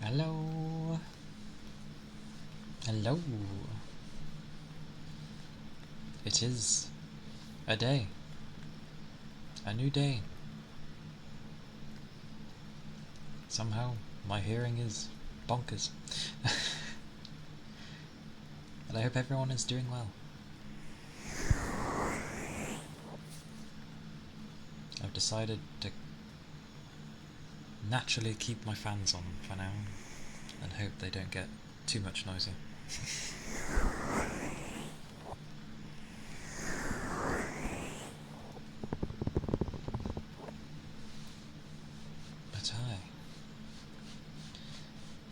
Hello. Hello. It is a day. A new day. Somehow my hearing is bonkers. And I hope everyone is doing well. I've decided to naturally keep my fans on for now and hope they don't get too much noisy. But hi.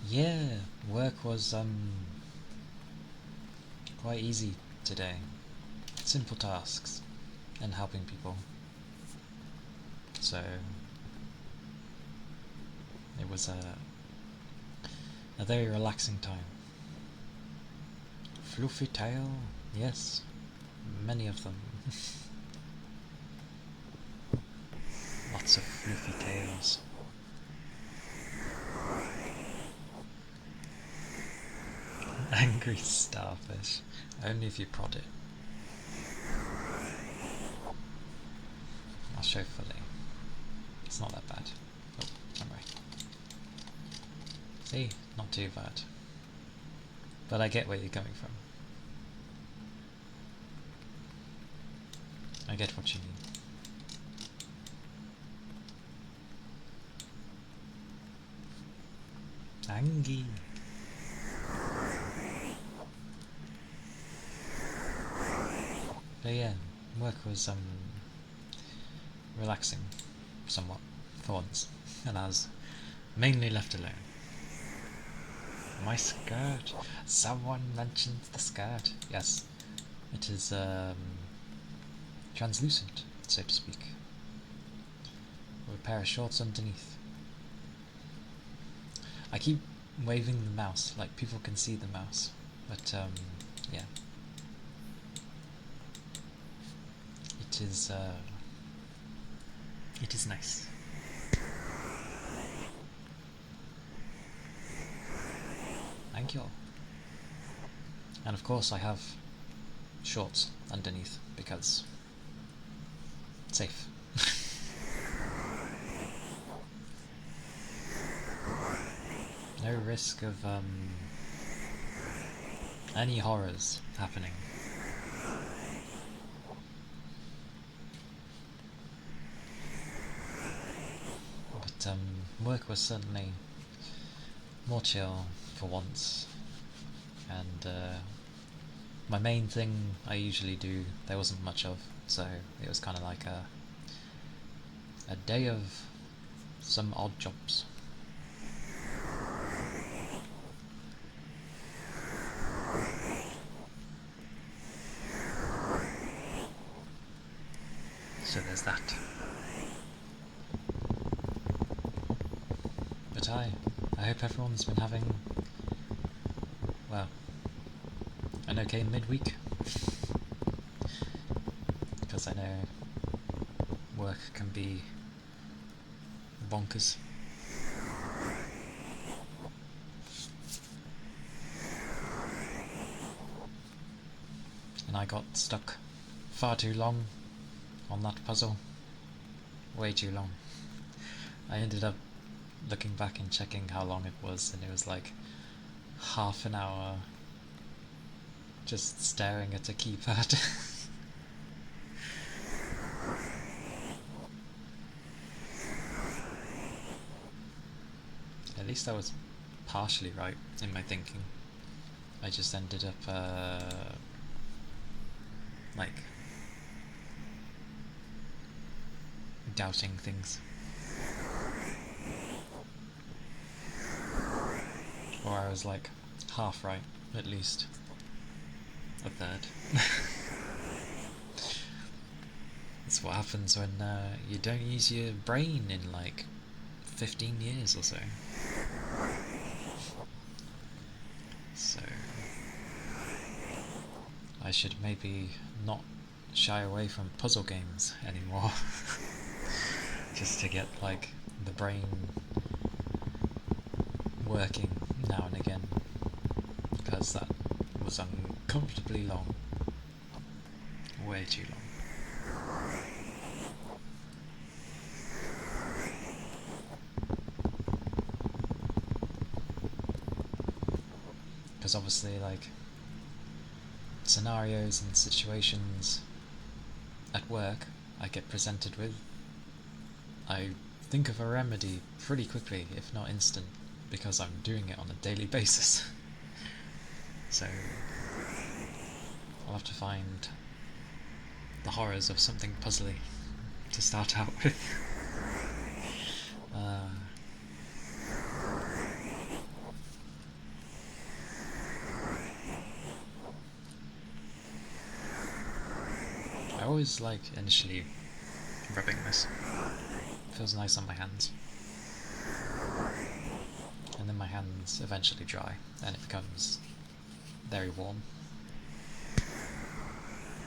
Yeah, work was quite easy today. Simple tasks and helping people. So it was a very relaxing time. Fluffy tail, yes, many of them. Lots of fluffy tails. Angry starfish, only if you prod it. I'll show fully. It's not that bad. Oh, I'm right. See, not too bad. But I get where you're coming from. I get what you mean. Angie. But yeah, work was relaxing, somewhat, for once, and I was mainly left alone. My skirt! Someone mentioned the skirt. Yes, it is translucent, so to speak, with a pair of shorts underneath. I keep waving the mouse, like people can see the mouse, but yeah. It is nice. Thank you. And of course I have shorts underneath because it's safe. No risk of any horrors happening. But work was certainly more chill for once, and my main thing I usually do there wasn't much of, so it was kind of like a day of some odd jobs. So there's that. But I hope everyone's been having, well, an okay midweek, because I know work can be bonkers. And I got stuck far too long on that puzzle. Way too long. I ended up looking back and checking how long it was, and it was like half an hour just staring at a keypad. At least I was partially right in my thinking. I just ended up like doubting things. Or I was like half right, at least. A third. That's what happens when you don't use your brain in like 15 years or so. So I should maybe not shy away from puzzle games anymore. Just to get like the brain working now and again, because that was uncomfortably long. Way too long. Because obviously, like, scenarios and situations at work I get presented with, I think of a remedy pretty quickly, if not instant, because I'm doing it on a daily basis. So I'll have to find the horrors of something puzzly to start out with. I always like initially rubbing this. Feels nice on my hands. And then my hands eventually dry and it becomes very warm.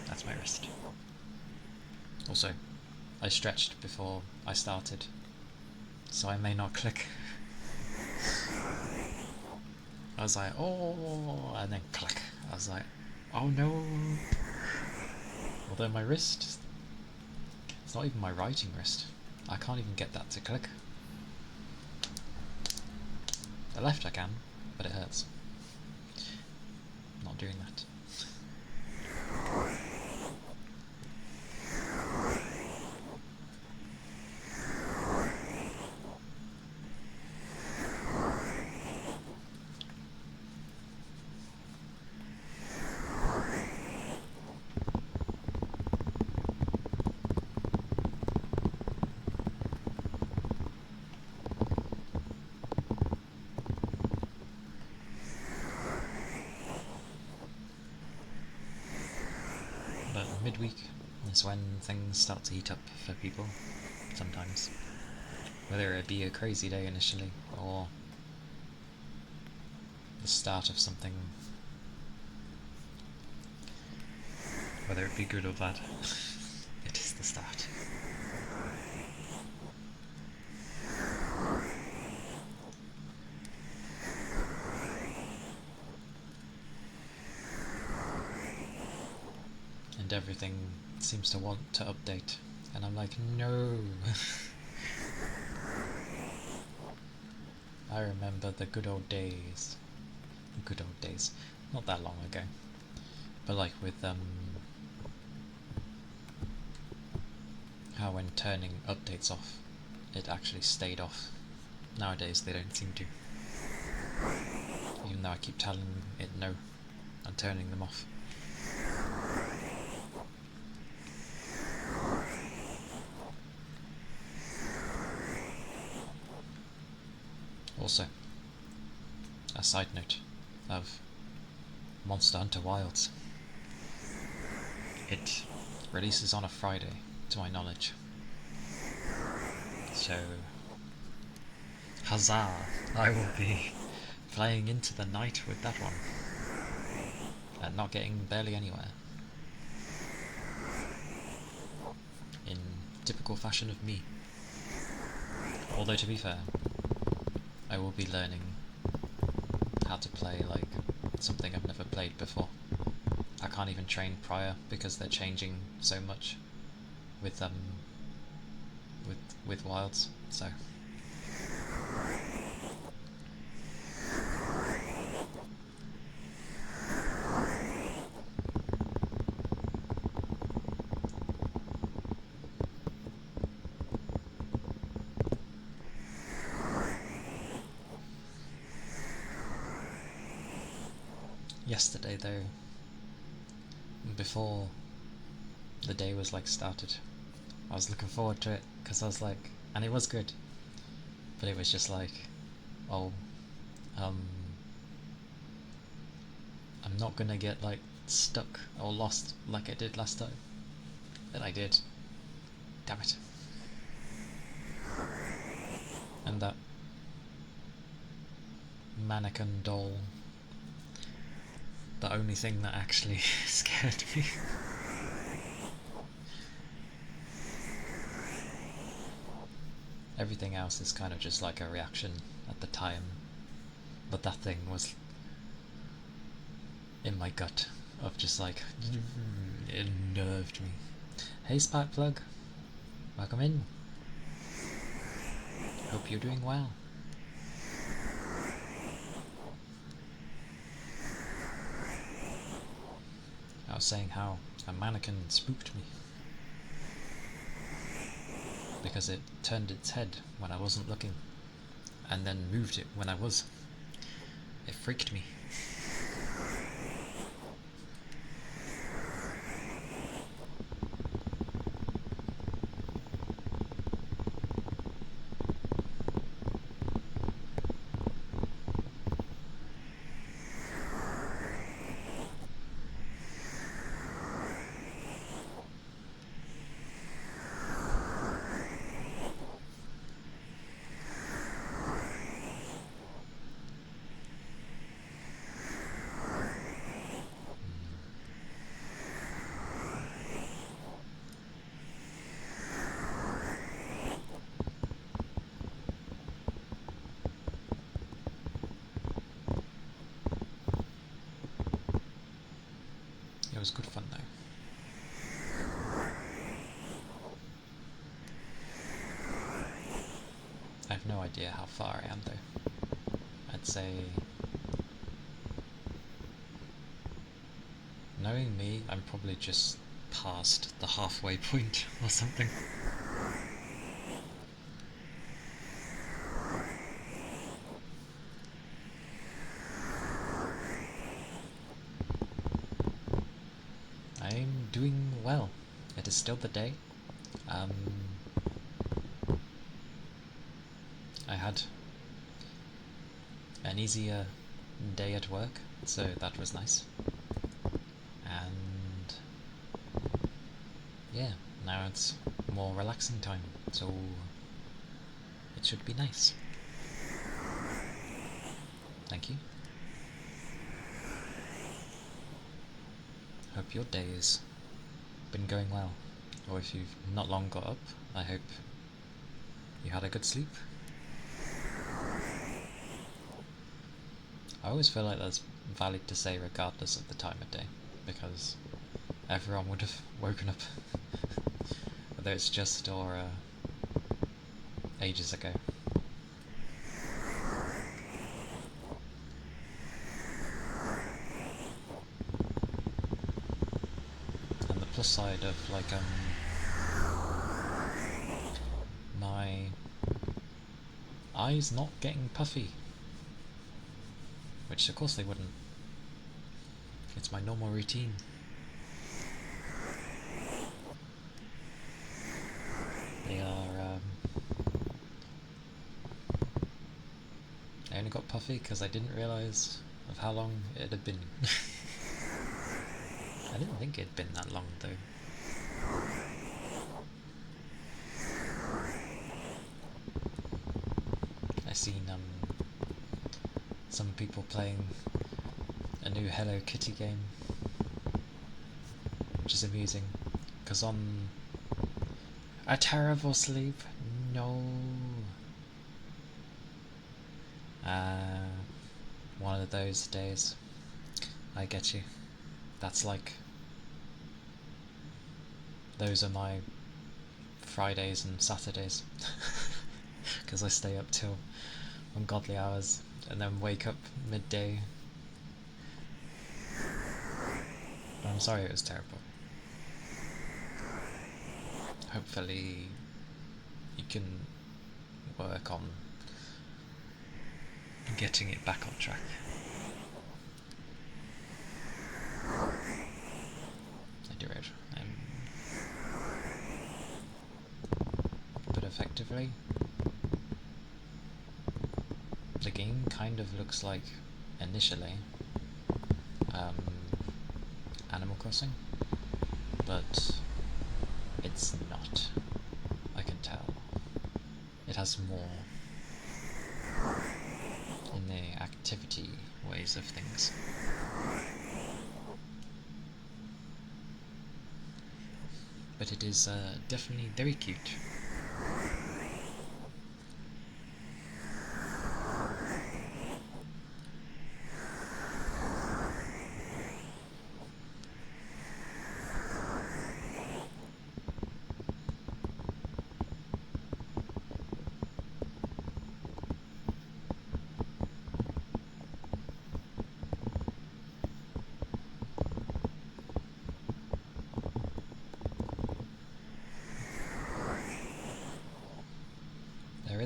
That's my wrist. Also, I stretched before I started, so I may not click. I was like, oh, and then click. I was like, oh no. Although my wrist, it's not even my writing wrist. I can't even get that to click. The left I can, but it hurts. I'm not doing that. Midweek is when things start to heat up for people, sometimes. Whether it be a crazy day initially, or the start of something. Whether it be good or bad, it is the start. And everything seems to want to update, and I'm like, no. I remember the good old days. The good old days. Not that long ago. But like with how when turning updates off, it actually stayed off. Nowadays they don't seem to. Even though I keep telling it no, I'm turning them off. Also, a side note of Monster Hunter Wilds. It releases on a Friday, to my knowledge. So, huzzah! I will be playing into the night with that one. And not getting barely anywhere. In typical fashion of me. Although to be fair, I will be learning how to play like something I've never played before. I can't even train prior because they're changing so much with Wilds, so yesterday though, before the day was like started, I was looking forward to it because I was like, and it was good, but it was just like, oh, I'm not gonna get like stuck or lost like I did last time. And I did. Damn it. And that mannequin doll, the only thing that actually scared me. Everything else is kind of just like a reaction at the time But that thing was in my gut of just like, it nerved me. Hey Sparkplug, welcome in. Hope you're doing well. I was saying how a mannequin spooked me because it turned its head when I wasn't looking and then moved it when I was. It freaked me. It was good fun though. I have no idea how far I am though. I'd say, knowing me, I'm probably just past the halfway point or something. I'm doing well. It is still the day. I had an easier day at work, so that was nice. And yeah, now it's more relaxing time, so it should be nice. Thank you. Hope your day has been going well, or if you've not long got up, I hope you had a good sleep. I always feel like that's valid to say regardless of the time of day, because everyone would have woken up, whether it's just or ages ago. And the plus side of like my eyes not getting puffy, which of course they wouldn't. It's my normal routine. They are, I only got puffy because I didn't realise of how long it had been. I didn't think it had been that long though. I seen some people playing a new Hello Kitty game, which is amusing, because on a terrible sleep, no. One of those days. I get you. That's like, those are my Fridays and Saturdays, because I stay up till ungodly hours and then wake up midday. I'm sorry it was terrible. Hopefully you can work on getting it back on track. I do it. But effectively, the game kind of looks like, initially, Animal Crossing, but it's not. I can tell. It has more in the activity ways of things. But it is definitely very cute.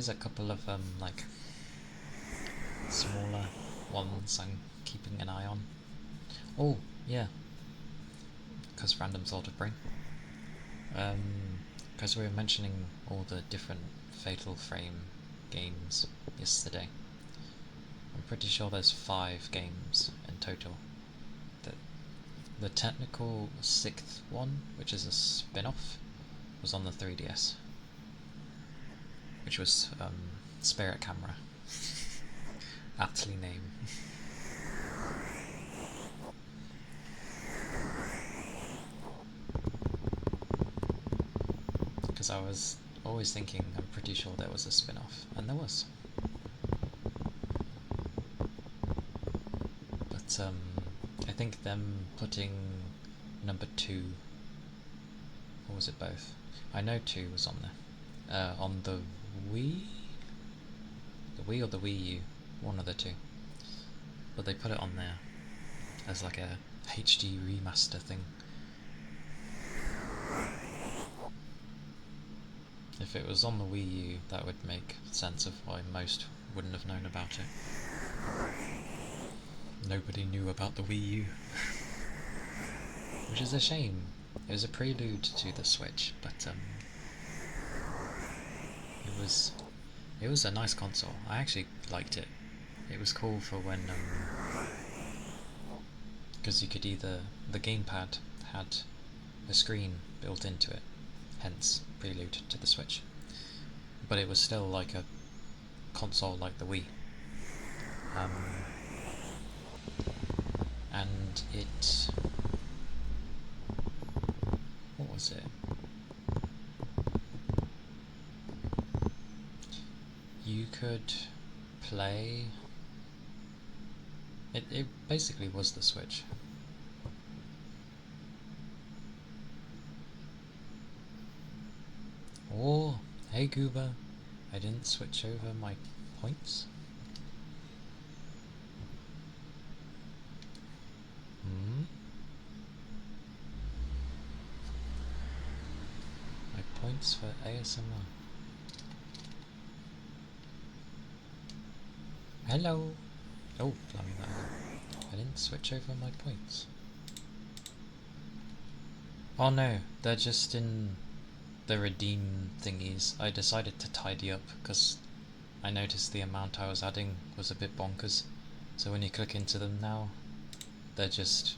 is a couple of like smaller ones I'm keeping an eye on. Oh yeah, because random thought of brain. Because we were mentioning all the different Fatal Frame games yesterday. I'm pretty sure there's 5 games in total. The technical 6th one, which is a spin-off, was on the 3DS, which was Spirit Camera. Aptly named. Because I was always thinking, I'm pretty sure there was a spin-off, and there was. But I think them putting number 2, or was it both? I know 2 was on there. On the Wii? The Wii or the Wii U? One of the two. But they put it on there as like a HD remaster thing. If it was on the Wii U, that would make sense of why most wouldn't have known about it. Nobody knew about the Wii U. Which is a shame. It was a prelude to the Switch, but it was a nice console. I actually liked it. It was cool for when because you could either, the gamepad had a screen built into it, hence prelude to the Switch, but it was still like a console like the Wii. And it, what was it? You could play, it basically was the Switch. Oh, hey Goober, I didn't switch over my points. My points for ASMR. Hello! Oh, blimey, I didn't switch over my points. Oh no, they're just in the redeem thingies. I decided to tidy up because I noticed the amount I was adding was a bit bonkers. So when you click into them now, they're just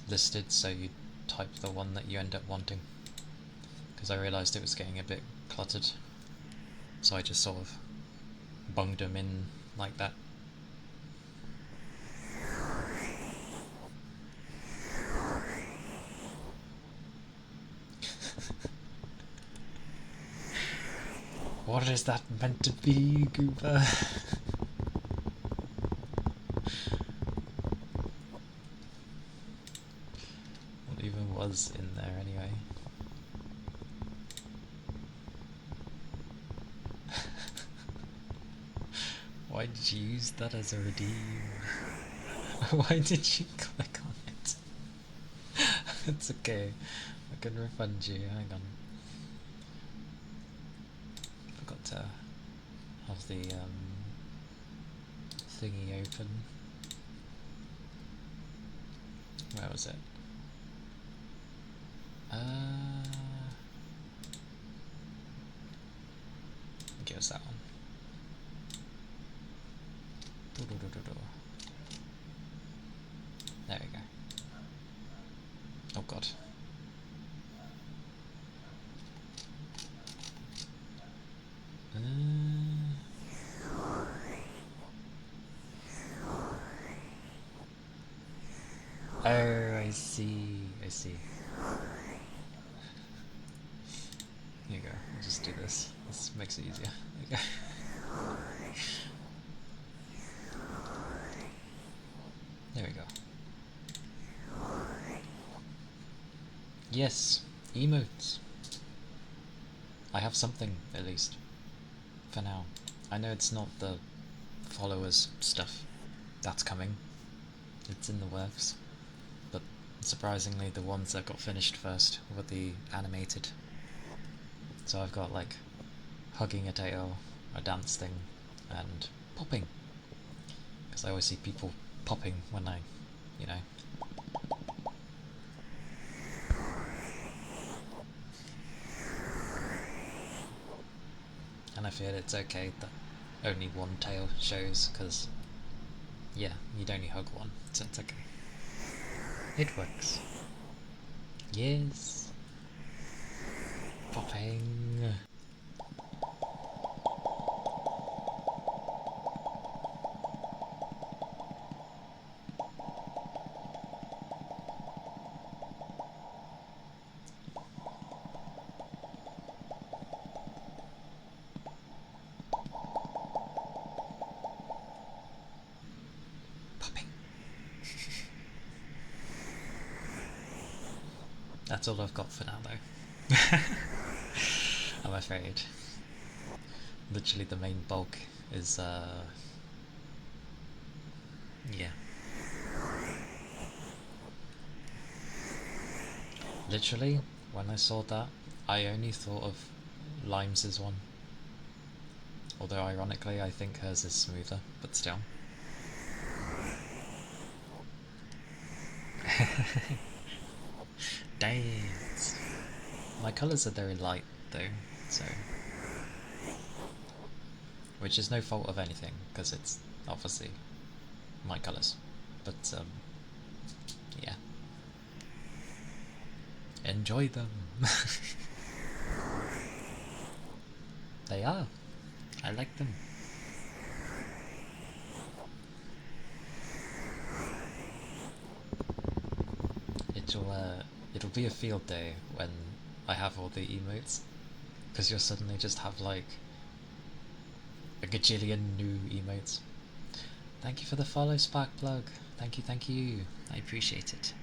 listed, so you type the one that you end up wanting. Because I realised it was getting a bit cluttered. So I just sort of bunged them in like that. What is that meant to be, Goober? What even was in there anyway? Why did you use that as a redeem? Why did you click on it? It's okay, I can refund you, hang on. Forgot to have the thingy open. Where was it? I think it was that one. There we go. Oh god. Oh, I see. Here you go. I'll just do this. This makes it easier. There you go. There we go. Yes, emotes. I have something, at least. For now. I know it's not the followers stuff. That's coming. It's in the works. But surprisingly, the ones that got finished first were the animated. So I've got like hugging a tail, a dance thing, and popping, because I always see people popping when I, you know. And I feel it's okay that only one tail shows, because, yeah, you'd only hug one, so it's okay. It works. Yes. Popping. Popping. That's all I've got for now, though. I'm afraid. Literally, the main bulk is, yeah. Literally, when I saw that, I only thought of Limes' one. Although, ironically, I think hers is smoother, but still. Dance! My colours are very light, though, so... Which is no fault of anything, because it's obviously my colours. But, yeah. Enjoy them! They are. I like them. It'll be a field day when I have all the emotes, because you'll suddenly just have like a gajillion new emotes. Thank you for the follow, Sparkplug. Thank you, thank you. I appreciate it.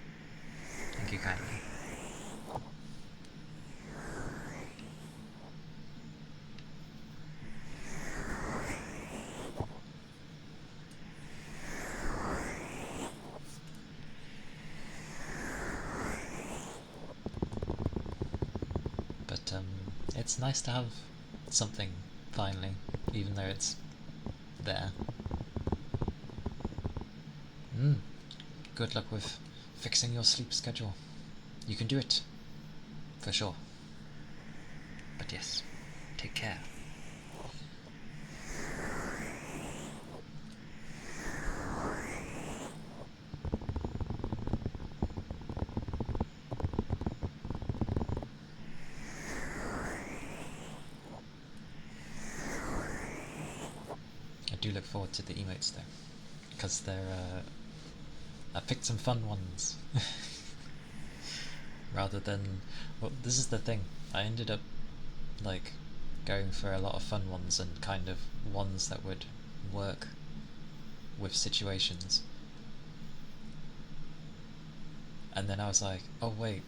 Thank you kindly. But it's nice to have something finally, even though it's there. Good luck with fixing your sleep schedule. You can do it, for sure. But yes, take care. I do look forward to the emotes though, because I picked some fun ones. Rather than, well, this is the thing, I ended up like going for a lot of fun ones and kind of ones that would work with situations. And then I was like, oh wait,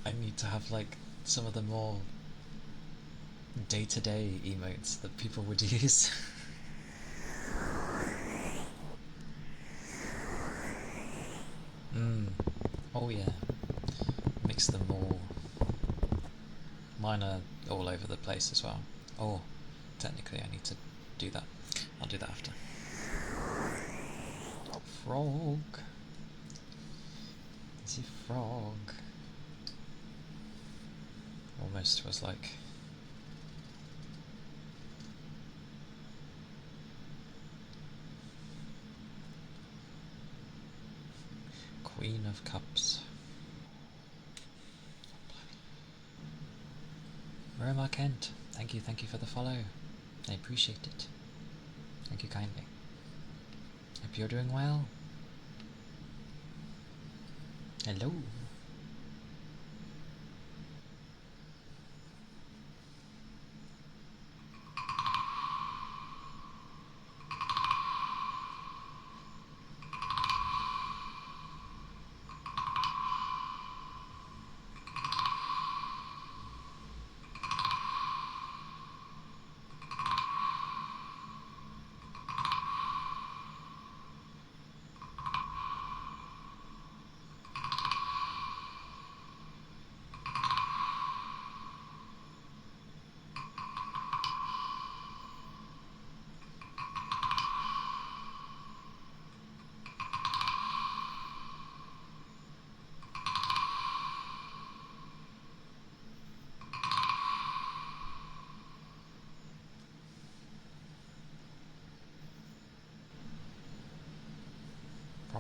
I need to have like some of the more day-to-day emotes that people would use. Oh yeah. Mix them all. Mine are all over the place as well. Oh, technically I need to do that. I'll do that after. Frog. Is he frog? Almost was like... Queen of Cups. Roma Kent, thank you for the follow. I appreciate it. Thank you kindly. Hope you're doing well. Hello.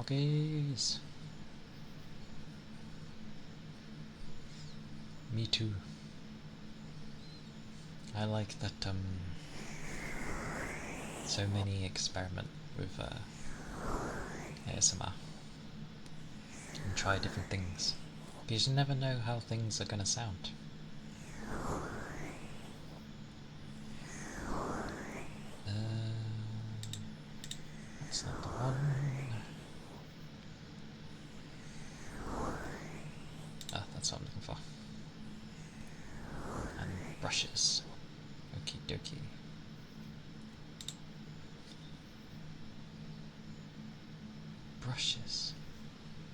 Froggies! Me too. I like that so many experiment with ASMR and try different things, because you never know how things are gonna sound. That's not the one. Ah, that's what I'm looking for. And brushes. Okie dokie. Brushes.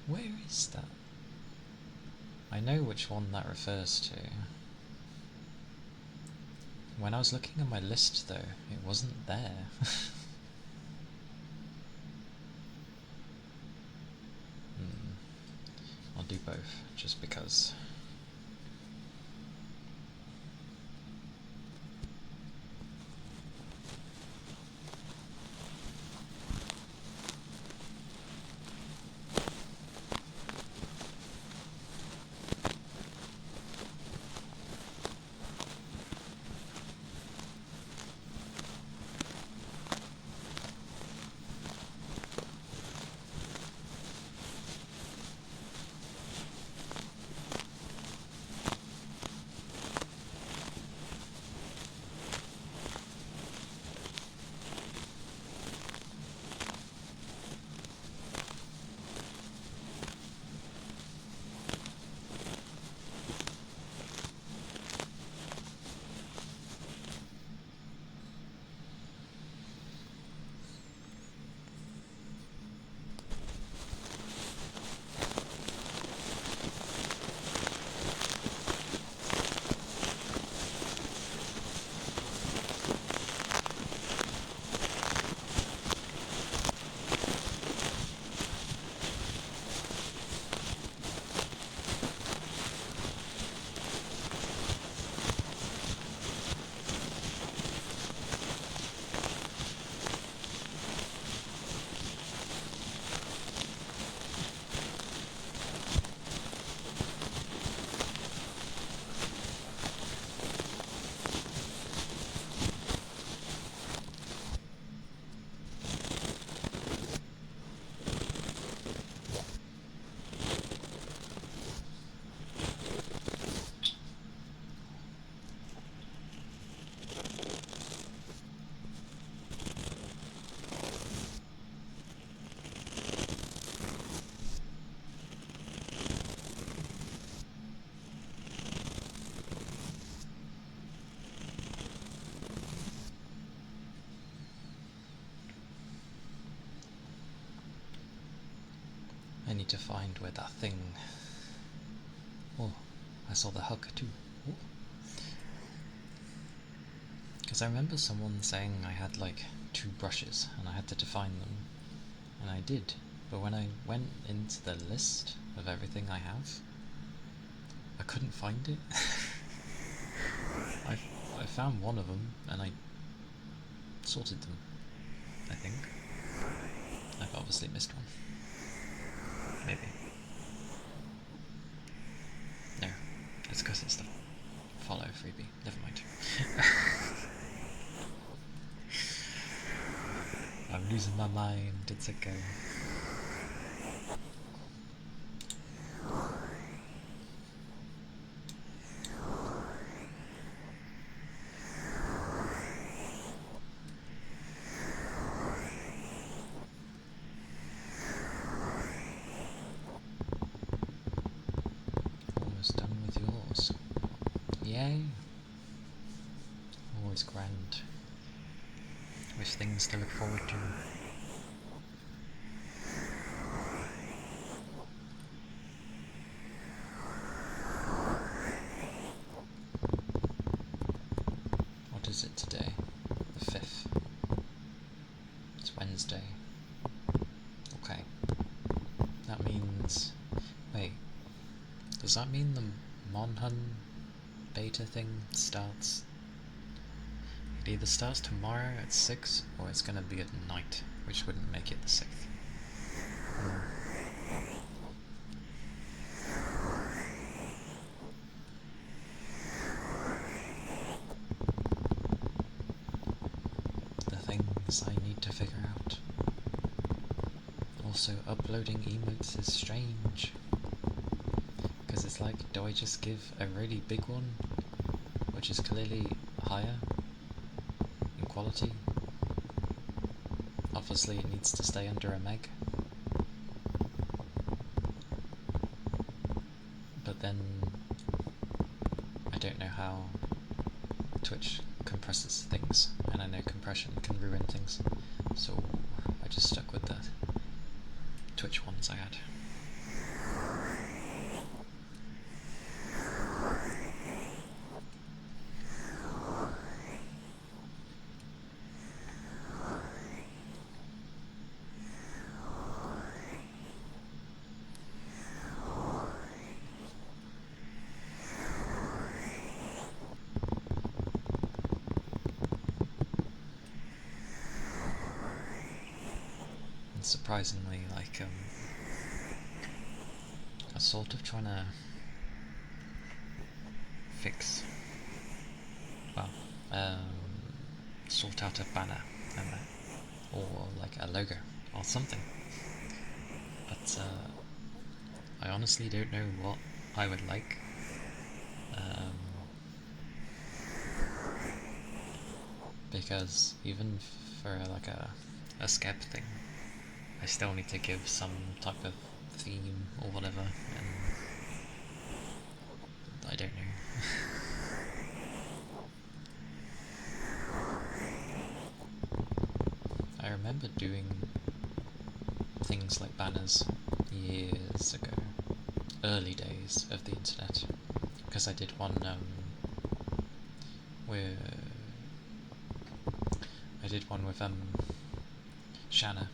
Where is that? I know which one that refers to. When I was looking at my list though, it wasn't there. I'll do both, just because. I need to find where that thing... Oh, I saw the hug too. Because I remember someone saying I had like 2 brushes and I had to define them, and I did, but when I went into the list of everything I have, I couldn't find it. I found one of them and I sorted them, I think. I've obviously missed one. Maybe. No, it's because it's the follow freebie. Never mind. I'm losing my mind, it's okay. Almost done with yours. Yay! Always grand. With things to look forward to. What is it today? The 5th. It's Wednesday. Okay. That means... Wait. Does that mean the Monhun beta thing starts... It either starts tomorrow at 6 or it's gonna be at night, which wouldn't make it the 6th. things I need to figure out. Also, uploading emotes is strange. Because it's like, do I just give a really big one, which is clearly higher in quality? Obviously it needs to stay under a meg. But then I don't know how Twitch compresses things, and I know compression can ruin things, so I just stuck with the Twitch ones I had. And surprisingly, like, I was sort of trying to fix, well, sort out a banner or like a logo or something, but I honestly don't know what I would like. Because even for like a skep thing, I still need to give some type of theme or whatever, and I don't know. I remember doing things like banners years ago, early days of the internet, because I did one where I did one with Shanna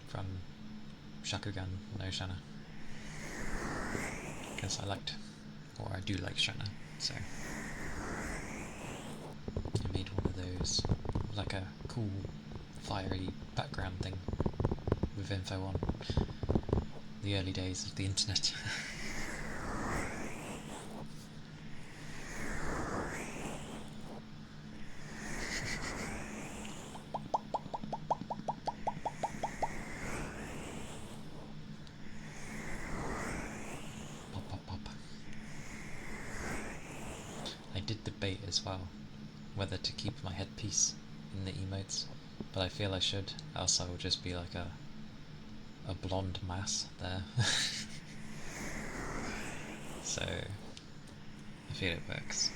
from Shakugan no Shanna, because I liked, or I do like Shanna, so I made one of those, like a cool fiery background thing with info on the early days of the internet. Pop, pop, pop. I did debate as well whether to keep my headpiece in the emotes, but I feel I should, else I will just be like a blonde mass there. So I feel it works.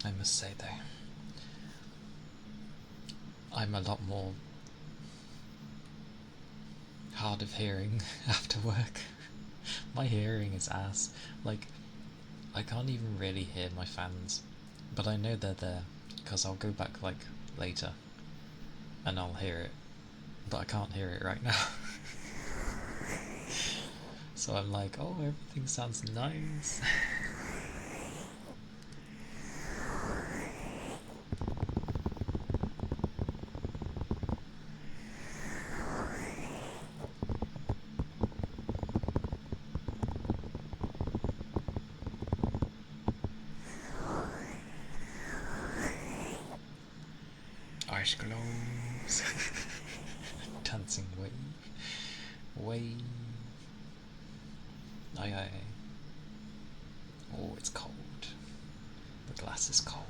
I must say though, I'm a lot more hard of hearing after work. My hearing is ass. Like, I can't even really hear my fans, but I know they're there, because I'll go back like later and I'll hear it, but I can't hear it right now. So I'm like, oh, everything sounds nice. Ice globes. Dancing wave. Wave. Aye aye. Oh, it's cold. The glass is cold.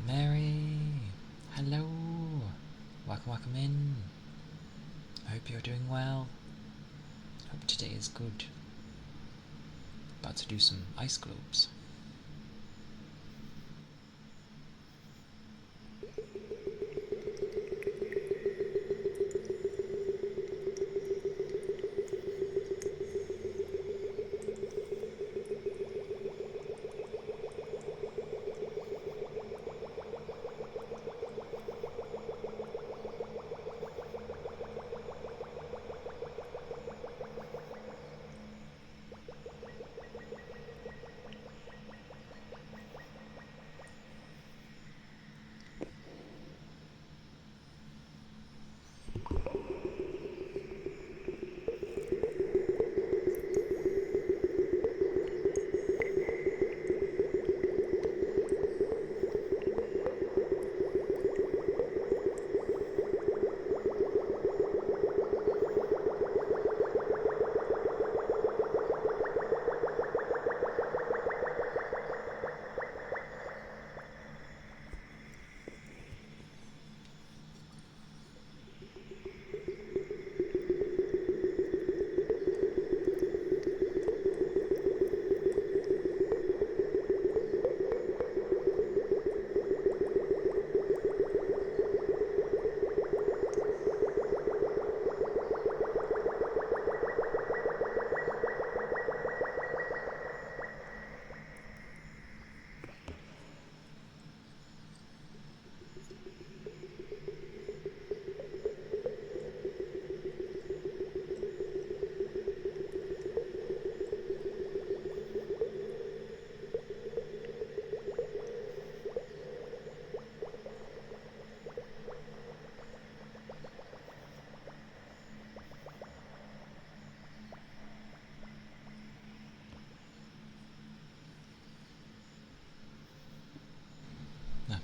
Mary! Hello! Welcome in. I hope you're doing well. Hope today is good. About to do some ice globes.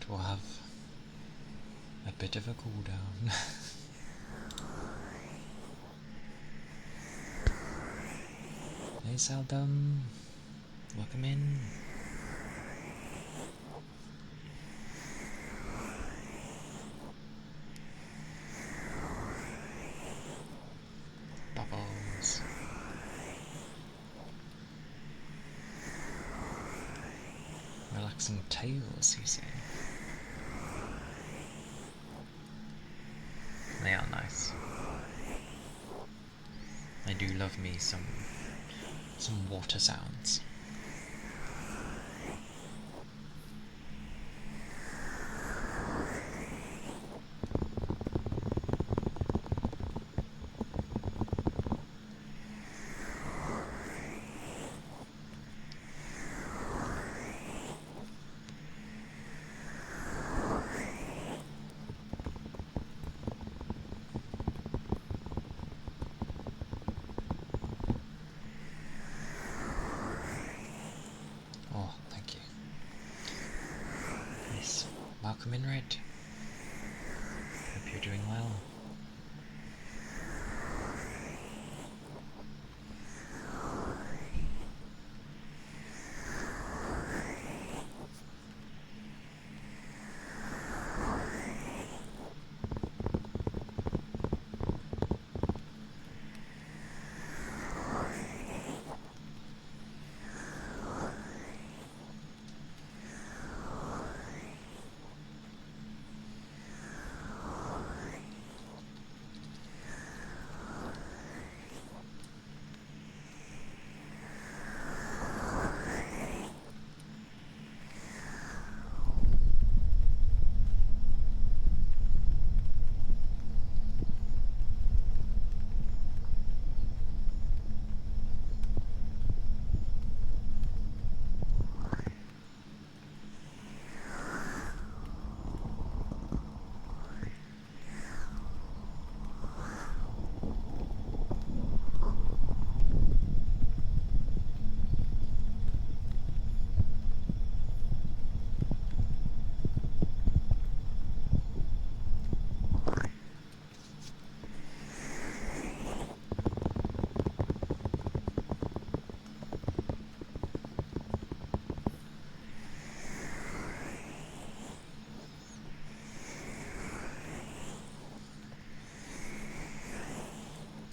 but we'll have a bit of a cool down. Hey Saldum, welcome in. Bubbles. Relaxing tales, you say? They are nice. I do love me some water sounds. Oh, thank you. Yes, welcome in, Red. Hope you're doing well.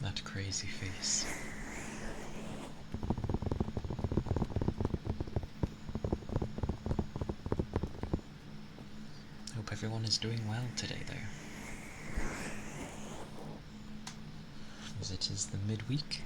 That crazy face. Hope everyone is doing well today, though. As it is the midweek.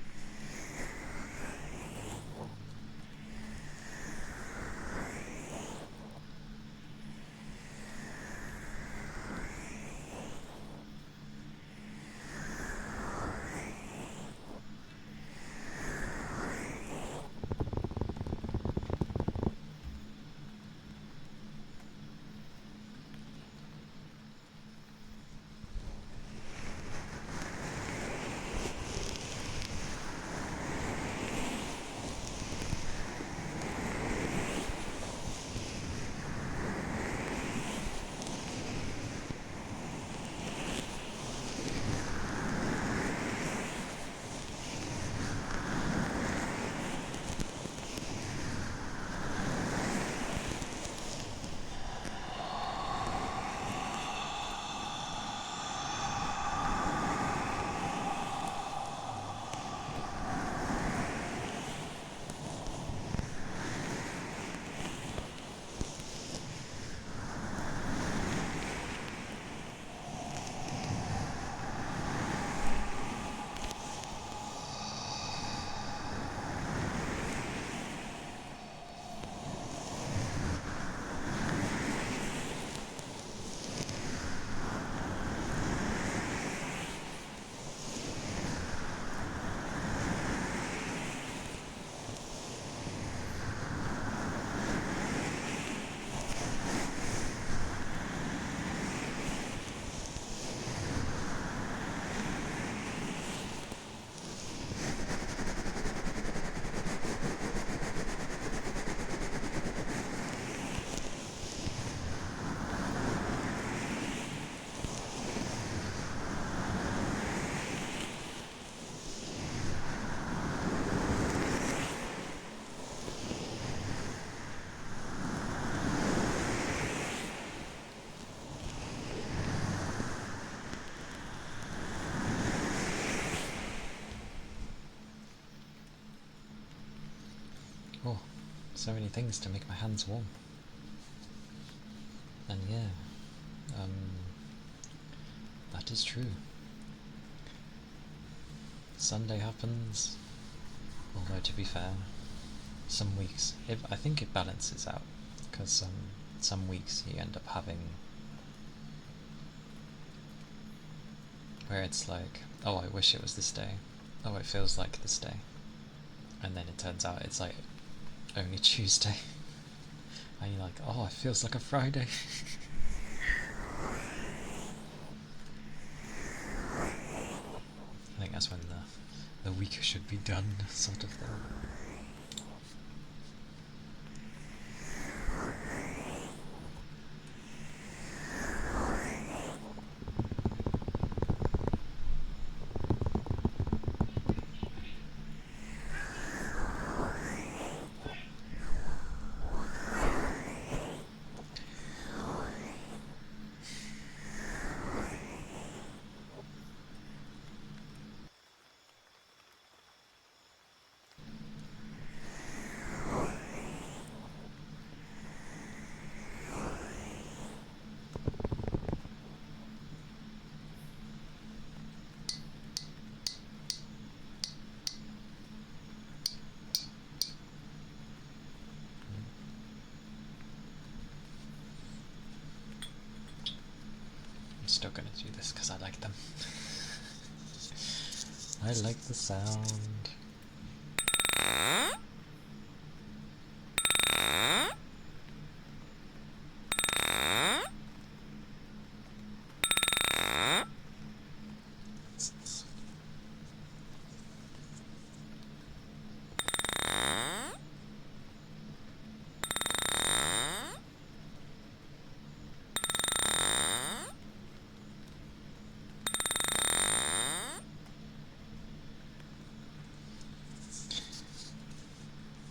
Oh, so many things to make my hands warm. And yeah, that is true. Sunday happens, although to be fair, some weeks, I think it balances out, because some weeks you end up having where it's like, oh, I wish it was this day, oh, it feels like this day, and then it turns out it's like only Tuesday, and you're like, oh, it feels like a Friday. I think that's when the week should be done, sort of thing. I'm still gonna do this because I like them. I like the sound.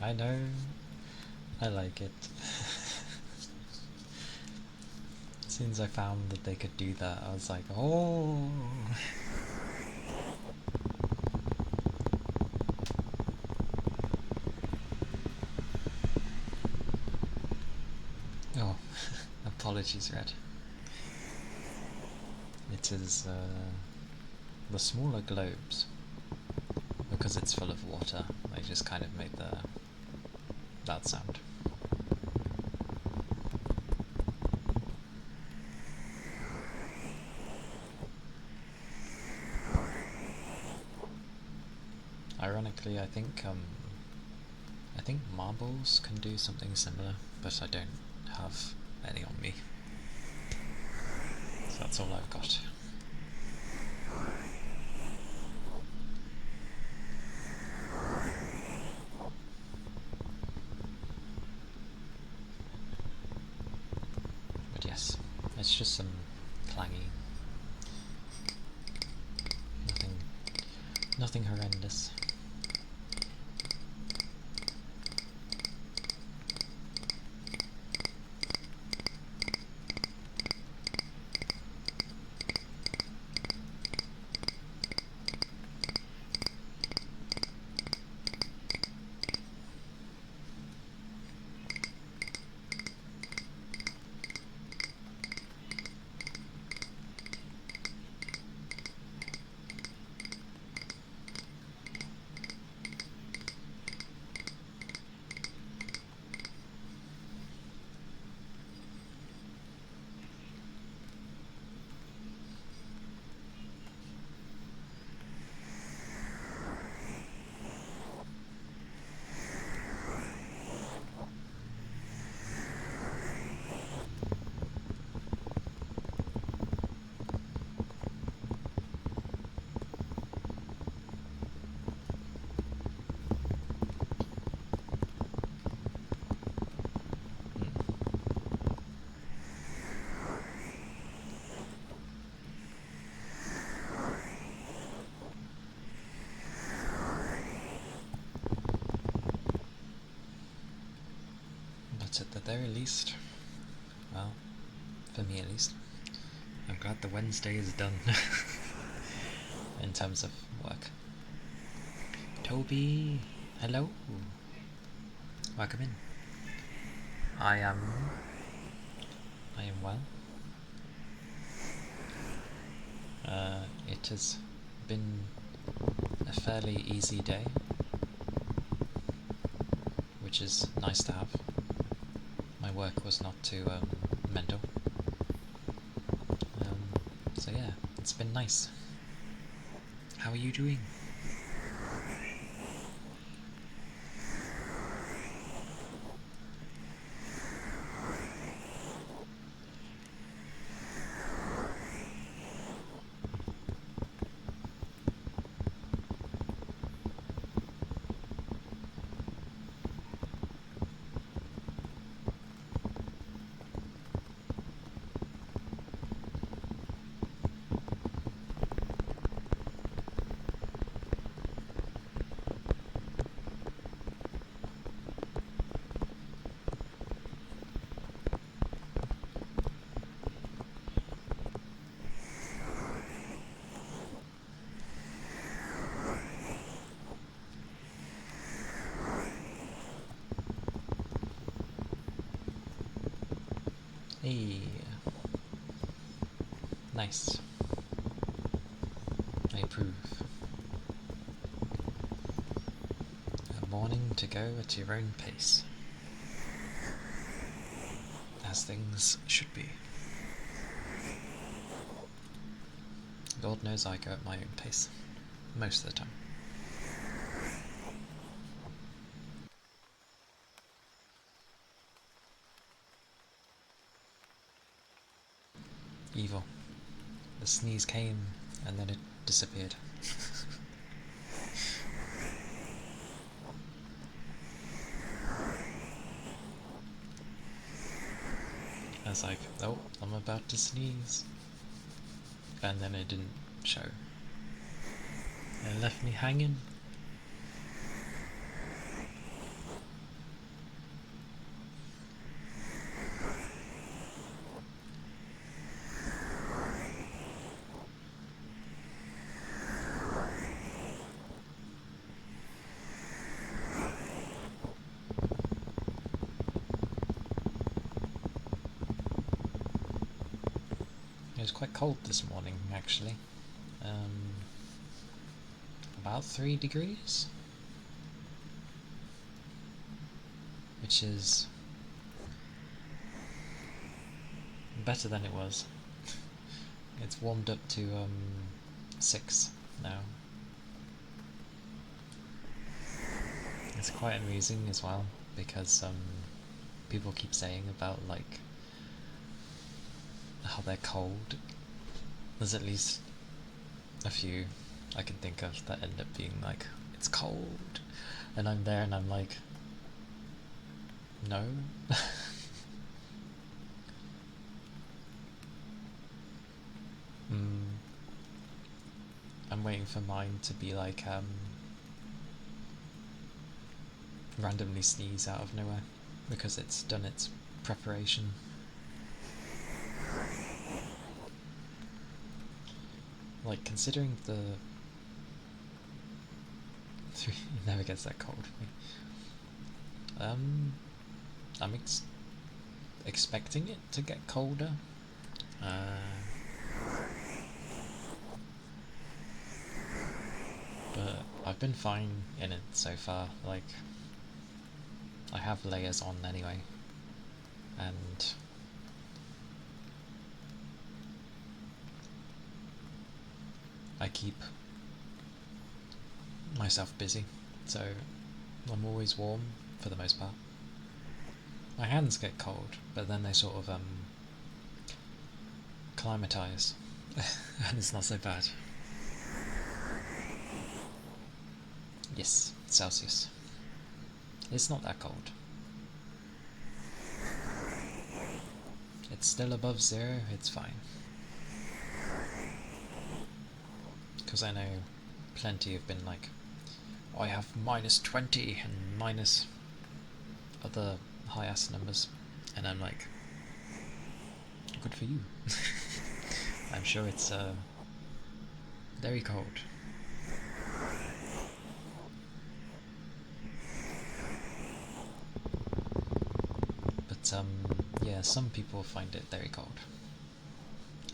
I know, I like it. As soon as I found that they could do that, I was like, oh! Oh, apologies, Red. It is the smaller globes, because it's full of water, they just kind of make that sound. Ironically, I think marbles can do something similar, but I don't have any on me. So that's all I've got. But yes, it's just some clangy. Nothing horrendous. But at the very least, well, for me at least, I'm glad the Wednesday is done. In terms of work. Toby, hello. Welcome in. I am. I am well. It has been a fairly easy day, which is nice to have. My work was not too mental. So yeah, it's been nice. How are you doing? Hey, nice. I approve. A morning to go at your own pace. As things should be. Lord knows I go at my own pace. Most of the time. Evil. The sneeze came and then it disappeared. I was like, oh, I'm about to sneeze. And then it didn't show. It left me hanging. It was quite cold this morning, actually. About 3 degrees? Which is better than it was. It's warmed up to 6 now. It's quite amusing as well, because people keep saying about like how they're cold. There's at least a few I can think of that end up being like, it's cold, and I'm there and I'm like, no. I'm waiting for mine to be like randomly sneeze out of nowhere because it's done its preparation. Like, considering the it never gets that cold for me. I'm expecting it to get colder. But I've been fine in it so far. Like, I have layers on anyway, and I keep myself busy, so I'm always warm for the most part. My hands get cold, but then they sort of climatize, and it's not so bad. Yes, Celsius. It's not that cold. It's still above 0, it's fine. Because I know plenty have been like, oh, I have -20 and minus other high ass numbers, and I'm like, good for you. I'm sure it's very cold. But yeah, some people find it very cold,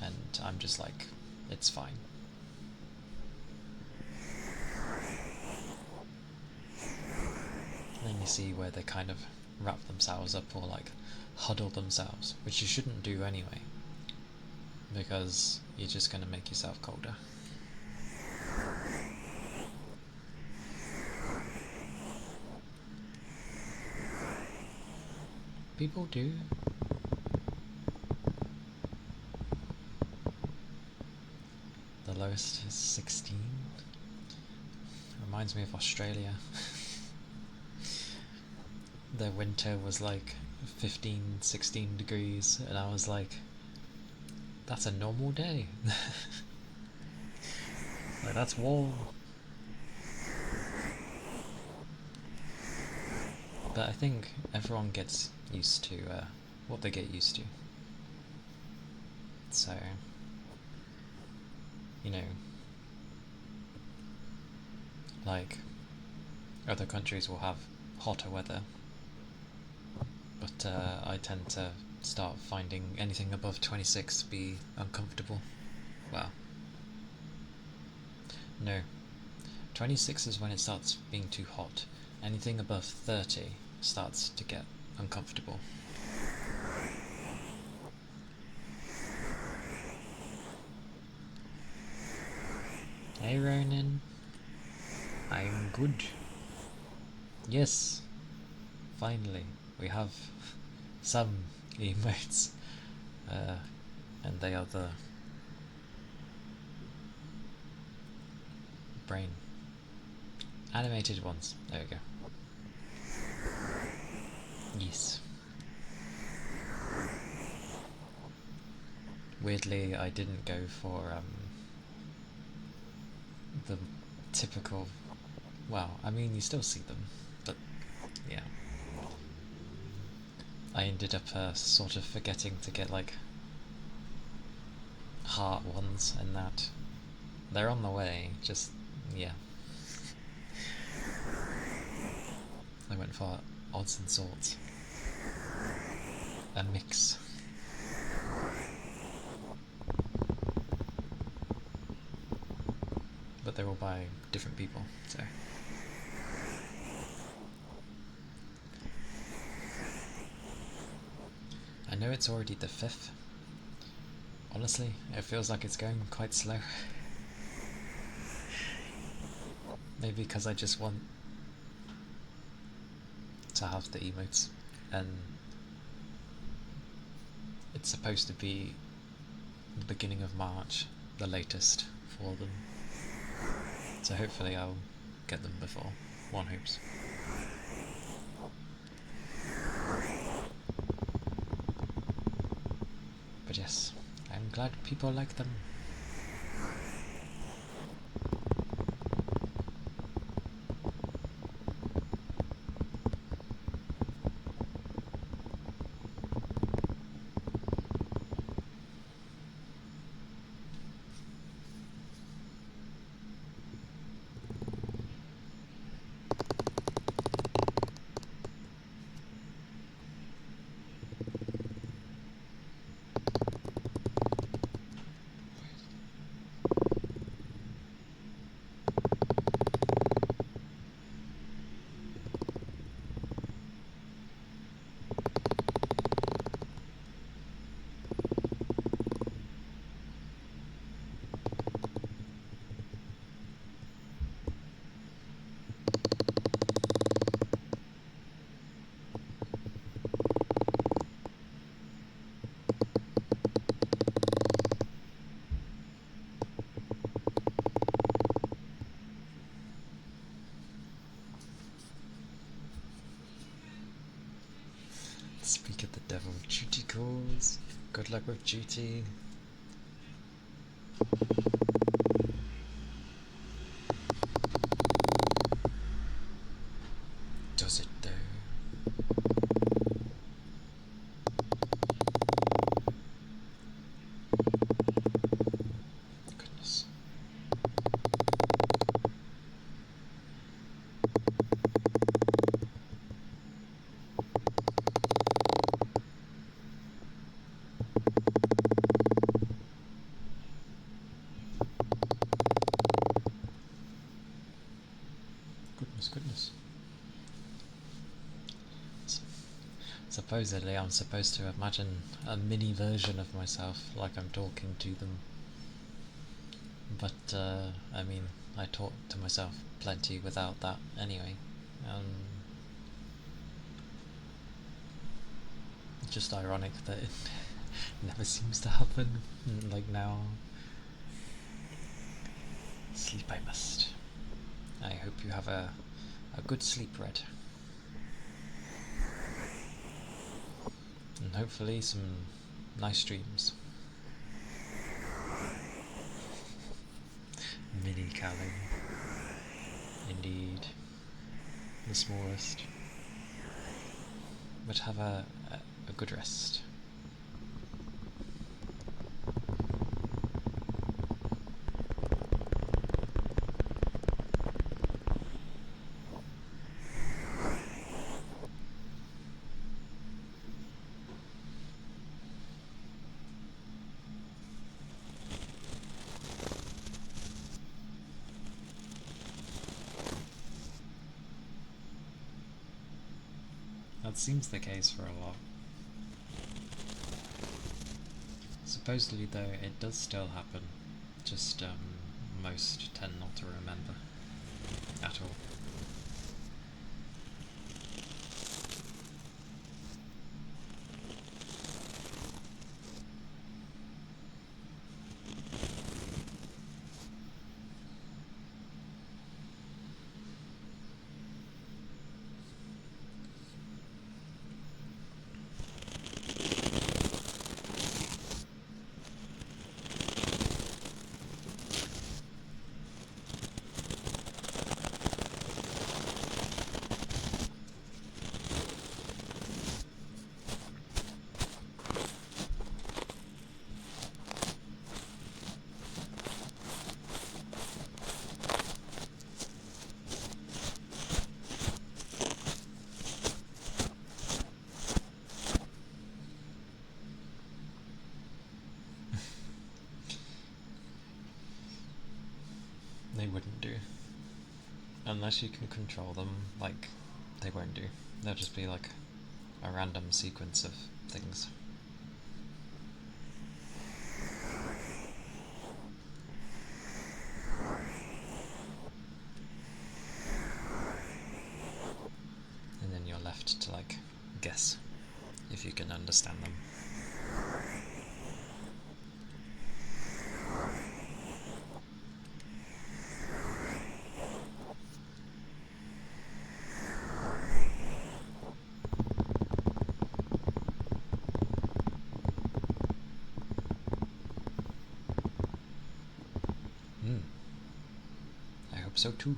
and I'm just like, it's fine. And then you see where they kind of wrap themselves up or like huddle themselves, which you shouldn't do anyway, because you're just going to make yourself colder. People do. The lowest is 16. Reminds me of Australia. Their winter was like 15, 16 degrees, and I was like, that's a normal day. Like, that's warm. But I think everyone gets used to what they get used to. So, you know, like, other countries will have hotter weather, but I tend to start finding anything above 26 be uncomfortable. Well, no. 26 is when it starts being too hot. Anything above 30 starts to get uncomfortable. Hey Ronan. I'm good. Yes. Finally, we have some emotes. And they are the brain animated ones. There we go. Yes. Weirdly, I didn't go for the typical. Well, I mean, you still see them, but yeah. I ended up sort of forgetting to get like heart ones and that. They're on the way, just yeah. I went for odds and sorts. A mix. But they're all by different people, so. I know it's already the 5th. Honestly, it feels like it's going quite slow. Maybe because I just want to have the emotes, and it's supposed to be the beginning of March, the latest for them. So hopefully I'll get them before. One hopes. But yes, I'm glad people like them. Speak of the devil, duty calls. Good luck with duty. Does it though? Goodness. Supposedly I'm supposed to imagine a mini version of myself like I'm talking to them. But, I mean, I talk to myself plenty without that anyway. Just ironic that it never seems to happen, like now. Sleep I must. I hope you have a good sleep, Red. And hopefully some nice dreams. Mini Calia. Indeed. The smallest. But have a good rest. That seems the case for a lot. Supposedly though, it does still happen, just most tend not to remember at all. They wouldn't do. Unless you can control them, like, they won't do. They'll just be like a random sequence of things. And then you're left to, like, guess if you can understand them. I hope so too.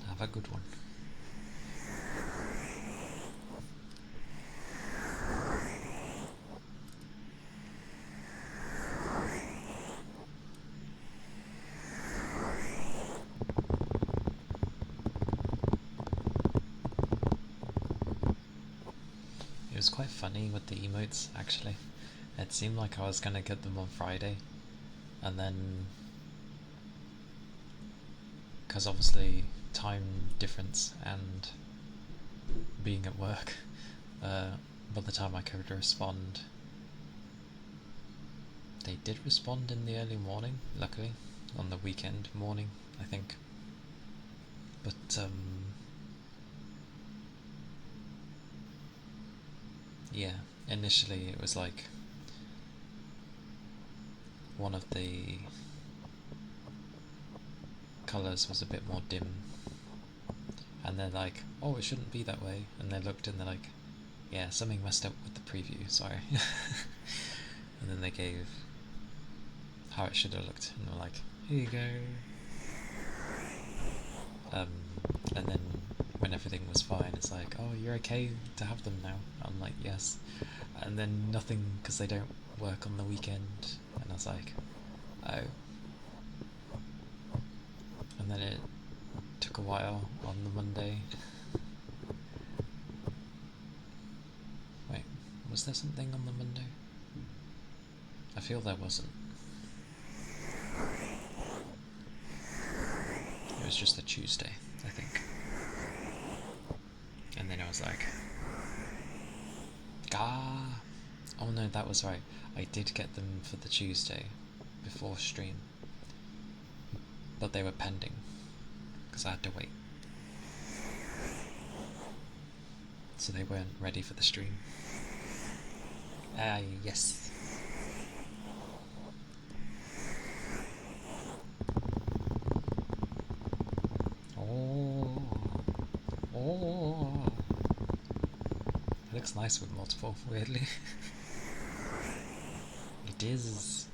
Have a good one. It was quite funny with the emotes, actually. It seemed like I was gonna get them on Friday, and then, because obviously time difference and being at work, by the time I could respond, they did respond in the early morning, luckily, on the weekend morning, I think. But, yeah, initially it was like one of the colours was a bit more dim, and they're like, oh, it shouldn't be that way, and they looked and they're like, yeah, something messed up with the preview, sorry. And then they gave how it should have looked, and they're like, here you go. And then when everything was fine, it's like, oh, you're okay to have them now. I'm like, yes. And then nothing, because they don't work on the weekend, and I was like, oh. And then it took a while on the Monday. Wait, was there something on the Monday? I feel there wasn't. It was just a Tuesday, I think. And then I was like, ah, oh no, that was right. I did get them for the Tuesday before stream, but they were pending because I had to wait. So they weren't ready for the stream. Yes. Oh. It looks nice with multiple, weirdly. It is.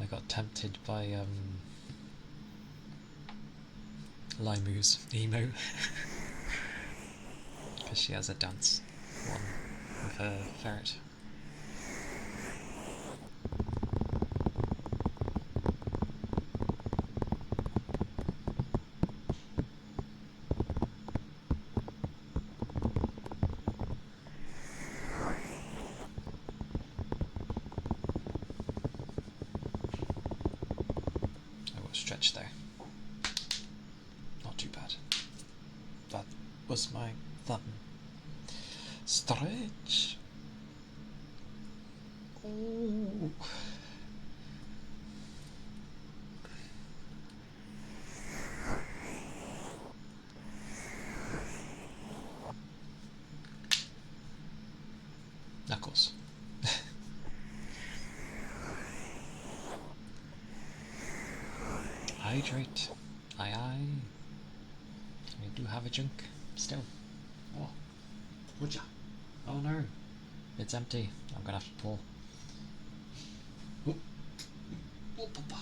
I got tempted by Limu's emo because she has a dance one with her ferret. I will stretch there. Not too bad. That was my thumb. Stretch. Ooh. Knuckles. Hydrate. Aye aye. I do have a junk still. Oh. Would ya? Oh no. It's empty. I'm gonna have to pour. Oh. Oh, papa.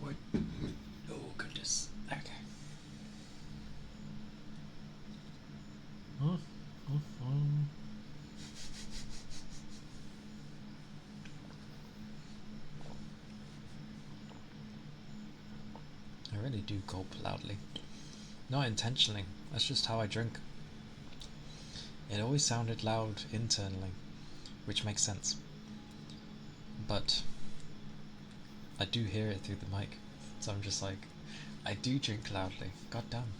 What? Oh goodness. Okay. I really do gulp loudly. Not intentionally, that's just how I drink. It always sounded loud internally, which makes sense. But I do hear it through the mic, so I'm just like, I do drink loudly. God damn.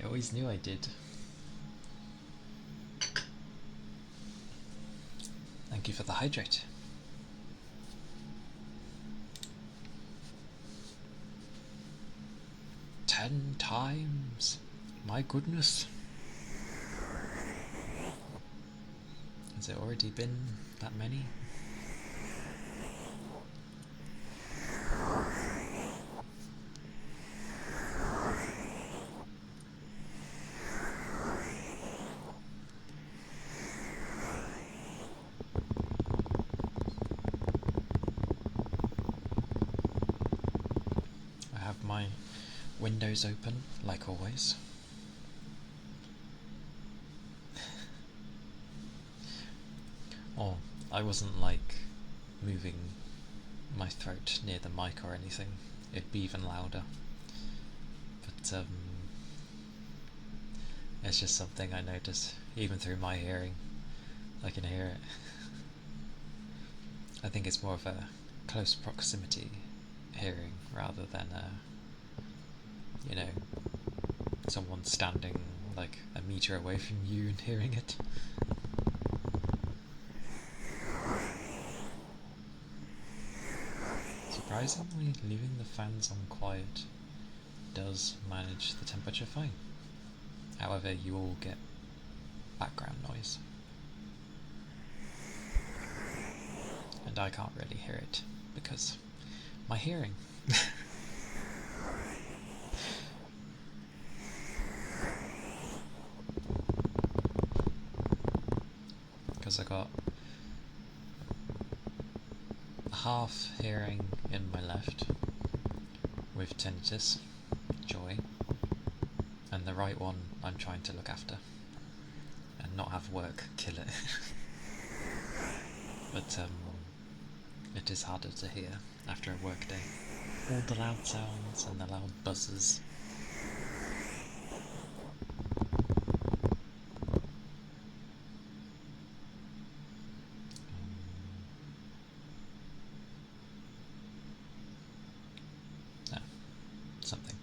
I always knew I did. Thank you for the hydrate. Ten times. My goodness. Has it already been that many? I have my windows open, like always. Oh, I wasn't like moving my throat near the mic or anything. It'd be even louder. But it's just something I notice, even through my hearing. I can hear it. I think it's more of a close proximity hearing rather than you know, someone standing like a meter away from you and hearing it. Surprisingly, leaving the fans on quiet does manage the temperature fine. However, you all get background noise. And I can't really hear it because my hearing. Because I got half hearing in my left with tinnitus, joy, and the right one I'm trying to look after and not have work kill it. But it is harder to hear after a work day. All the loud sounds and the loud buzzes. No, something.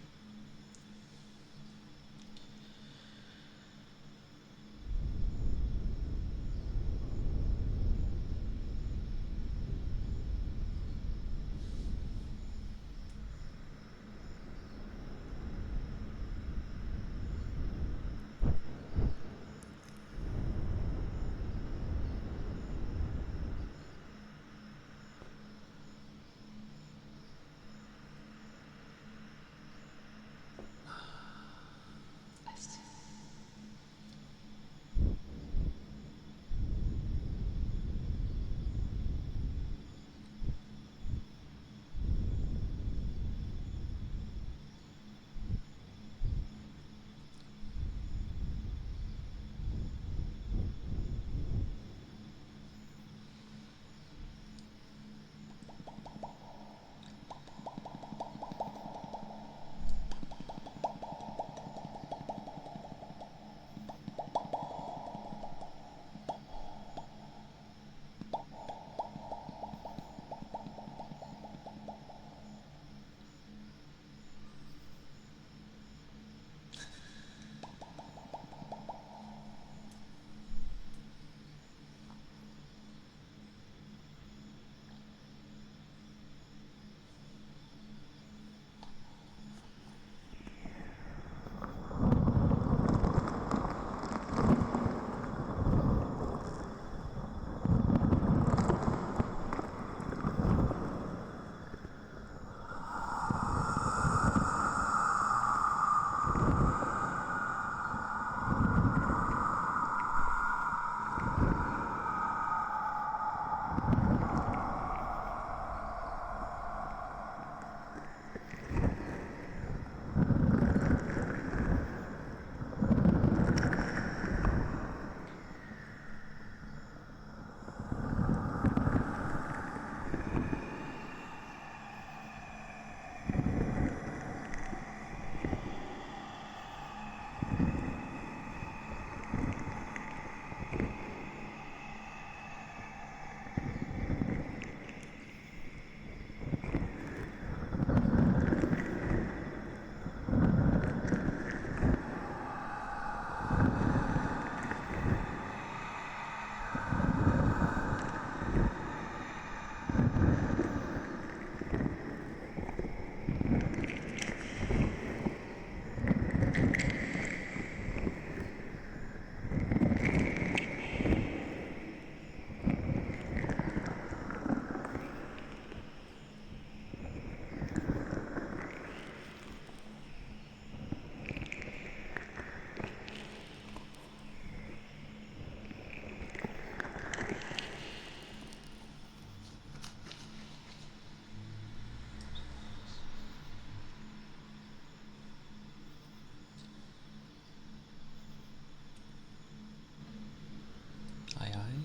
Aye aye.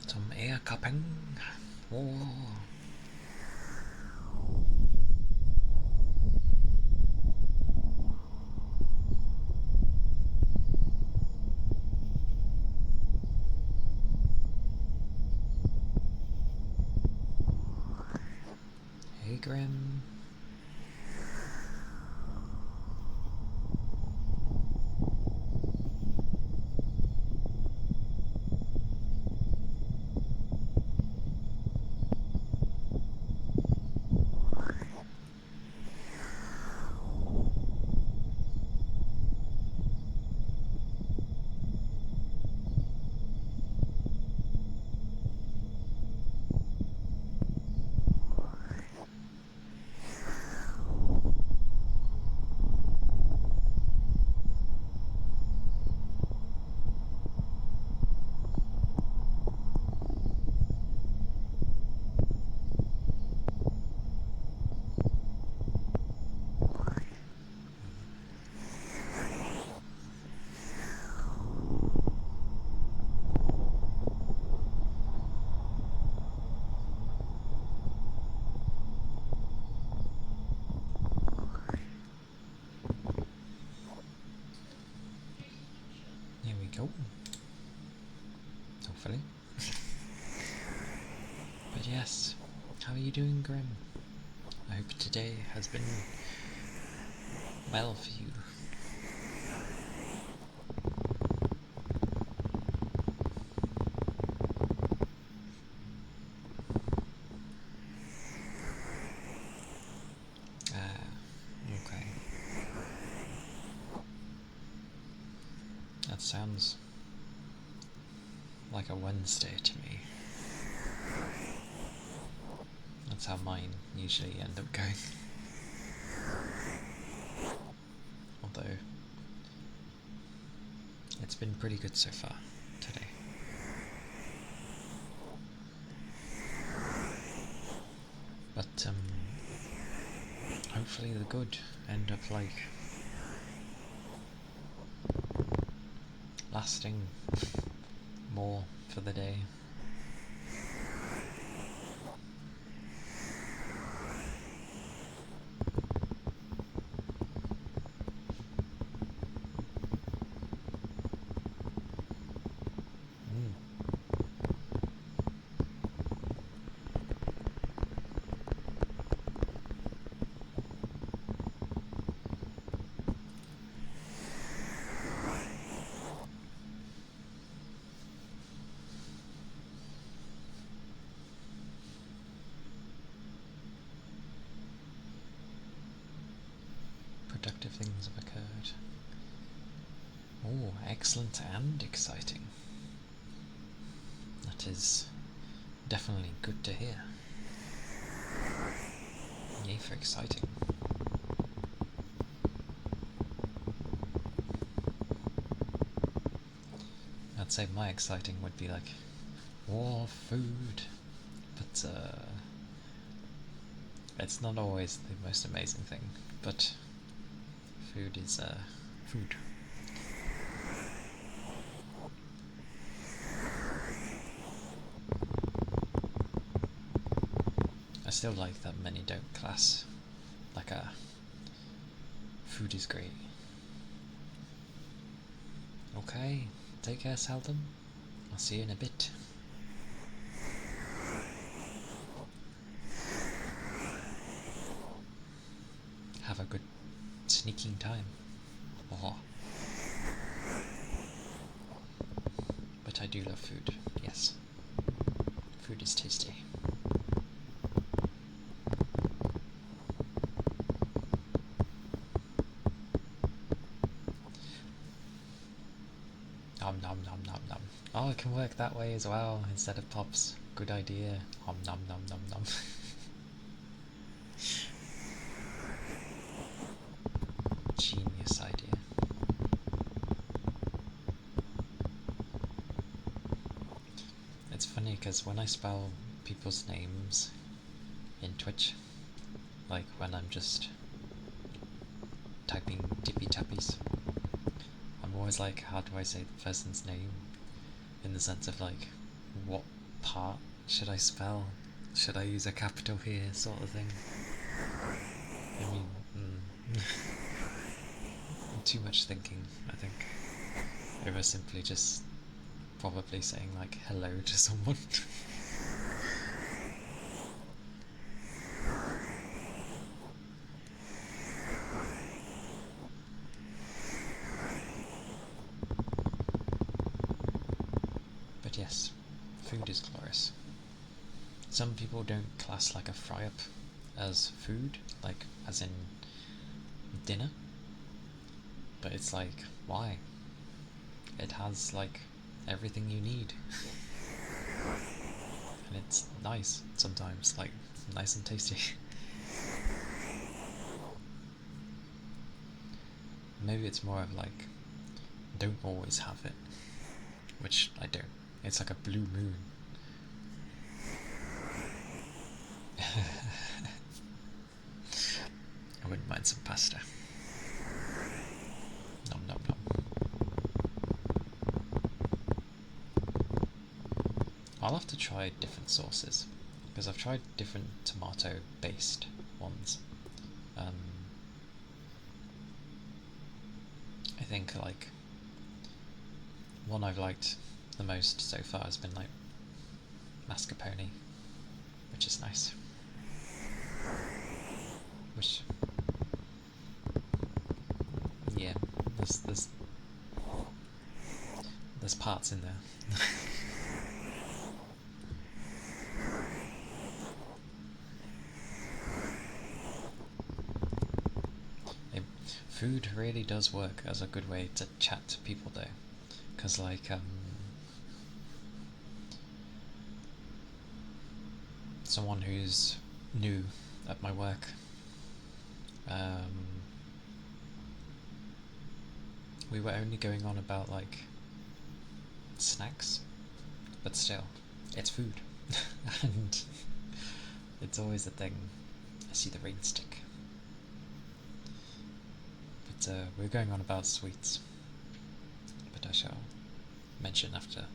Some air cupping. Oh. Hey Grim. How are you doing, Grim? I hope today has been well for you. Okay. That sounds like a Wednesday to me. That's how mine usually end up going. Although, it's been pretty good so far today. But, hopefully the good end up, like, lasting more for the day. Productive things have occurred. Oh, excellent and exciting. That is definitely good to hear. Yay for exciting. I'd say my exciting would be like more food, but it's not always the most amazing thing, but food is food. I still like that many don't class like food is great. Okay, take care, Seldom. I'll see you in a bit. Have a good sneaking time. Oh. But I do love food, yes. Food is tasty. Nom nom nom nom nom. Oh, it can work that way as well, instead of pops. Good idea. Nom nom nom nom nom. Genius idea. It's funny because when I spell people's names in Twitch, like when I'm just typing tippy tappies, I'm always like, how do I say the person's name? In the sense of like, what part should I spell? Should I use a capital here, sort of thing? I mean, too much thinking, I think. Over simply just probably saying like hello to someone. But yes, food is glorious. Some people don't class like a fry-up as food, like as in dinner. But it's like, why? It has like everything you need. And it's nice sometimes, like nice and tasty. Maybe it's more of like, don't always have it. Which I don't. It's like a blue moon. I wouldn't mind some pasta. Nom nom nom. I'll have to try different sauces, because I've tried different tomato-based ones. I think like one I've liked the most so far has been like mascarpone, which is nice. which, yeah, there's parts in there. Food really does work as a good way to chat to people though, because like someone who's new at my work, we were only going on about like snacks, but still, it's food. And it's always a thing. I see the rain stick. But we're going on about sweets, but I shall mention after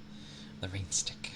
the rain stick.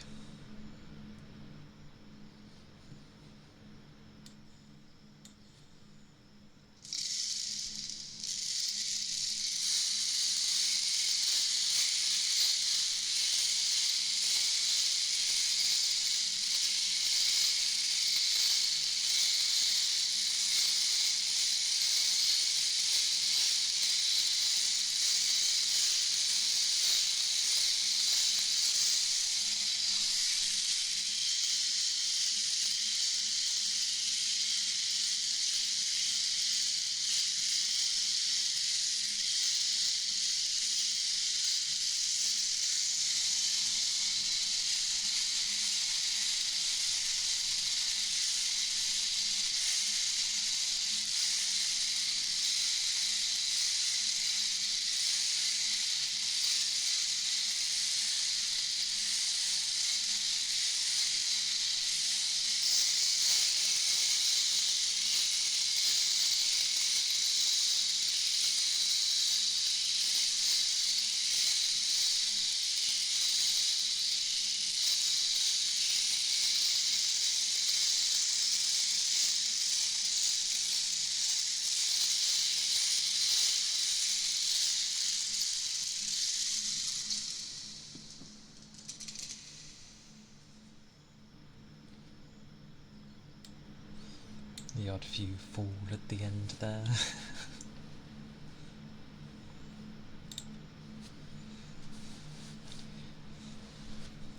The odd few fall at the end there.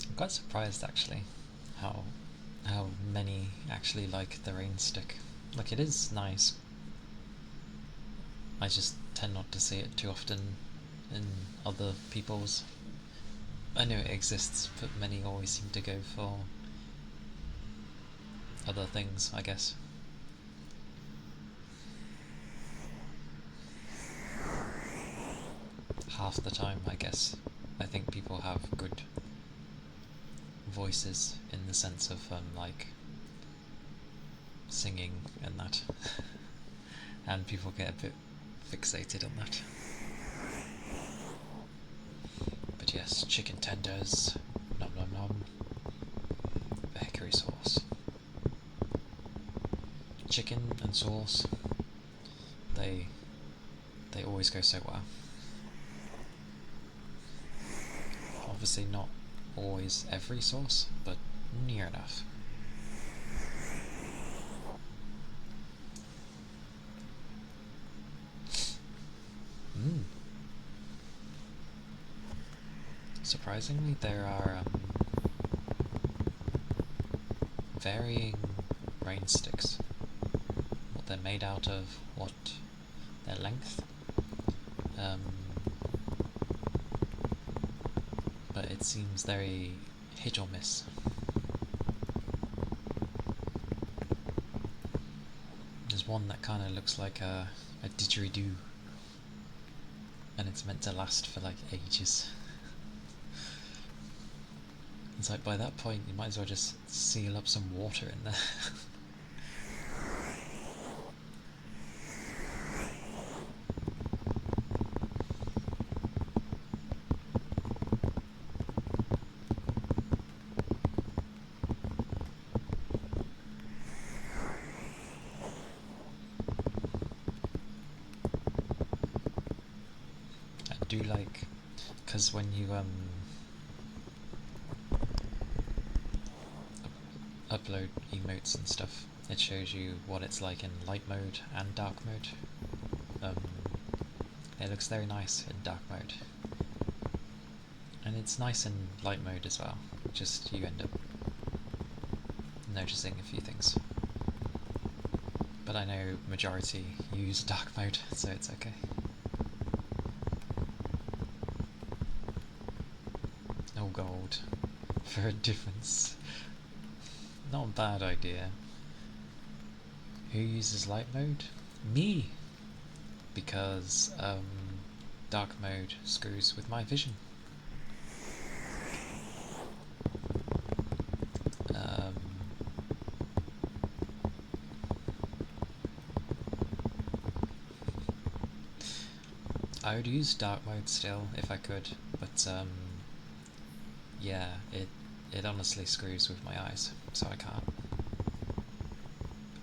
I'm quite surprised actually how many actually like the rain stick. Like, it is nice. I just tend not to see it too often in other people's. I know it exists, but many always seem to go for other things, I guess. Half the time, I guess. I think people have good voices in the sense of like singing and that, and people get a bit fixated on that. But yes, chicken tenders, nom nom nom, the hickory sauce. Chicken and sauce, they always go so well. Obviously not always every sauce, but near enough. Surprisingly, there are varying rain sticks. What they're made out of, what their length. But it seems very hit or miss. There's one that kind of looks like a didgeridoo, and it's meant to last for like ages. It's like, by that point you might as well just seal up some water in there. I do like, because when you upload emotes and stuff it shows you what it's like in light mode and dark mode. It looks very nice in dark mode, and it's nice in light mode as well, just you end up noticing a few things. But I know majority use dark mode, so it's okay. Oh, gold. For a difference. Not a bad idea. Who uses light mode? Me! Because dark mode screws with my vision. I would use dark mode still if I could, but yeah, it honestly screws with my eyes, so I can't.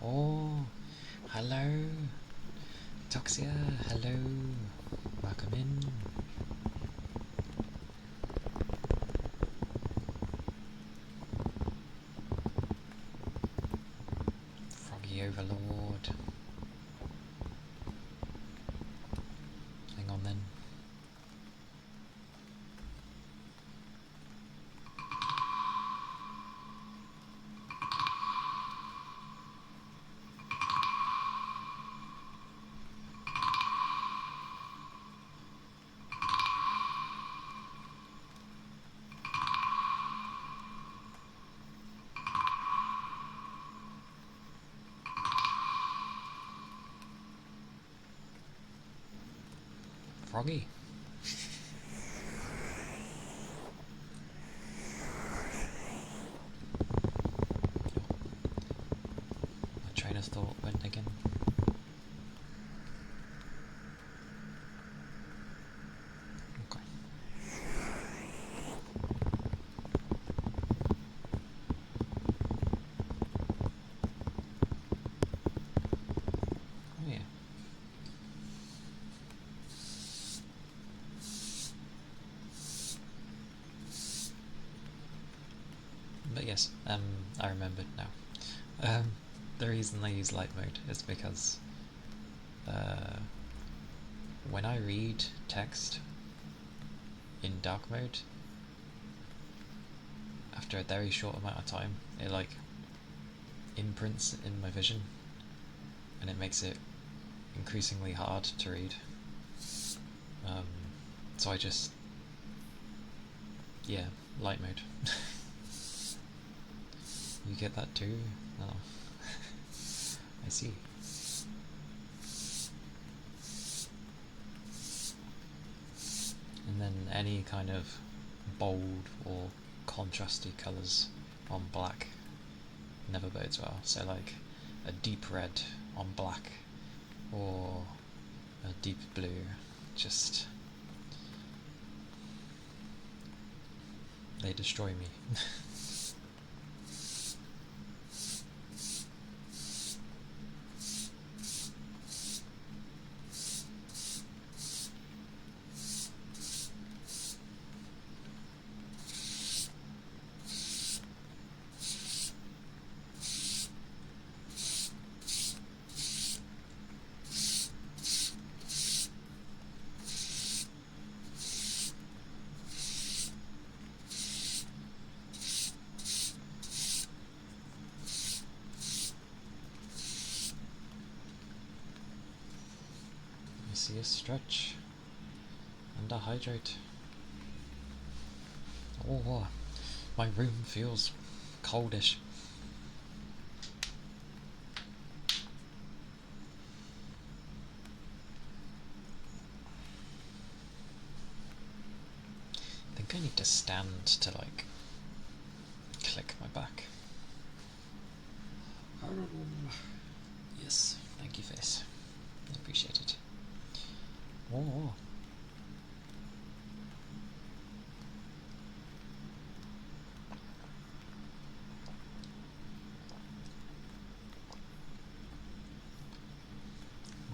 Oh, hello, Toxia, hello, welcome in. Froggy Overlord. Hang on then. Froggy. My train of thought went again. Okay. Oh yeah. But yes, I remembered now. The reason I use light mode is because when I read text in dark mode, after a very short amount of time, it like imprints in my vision, and it makes it increasingly hard to read. So I just, yeah, light mode. You get that too? Oh. I see. And then any kind of bold or contrasty colours on black never bodes well. So like a deep red on black or a deep blue, just they destroy me. See a stretch and a hydrate. Oh, my room feels coldish. I think I need to stand to like click my back. Yes, thank you, face. I appreciate it. Oh.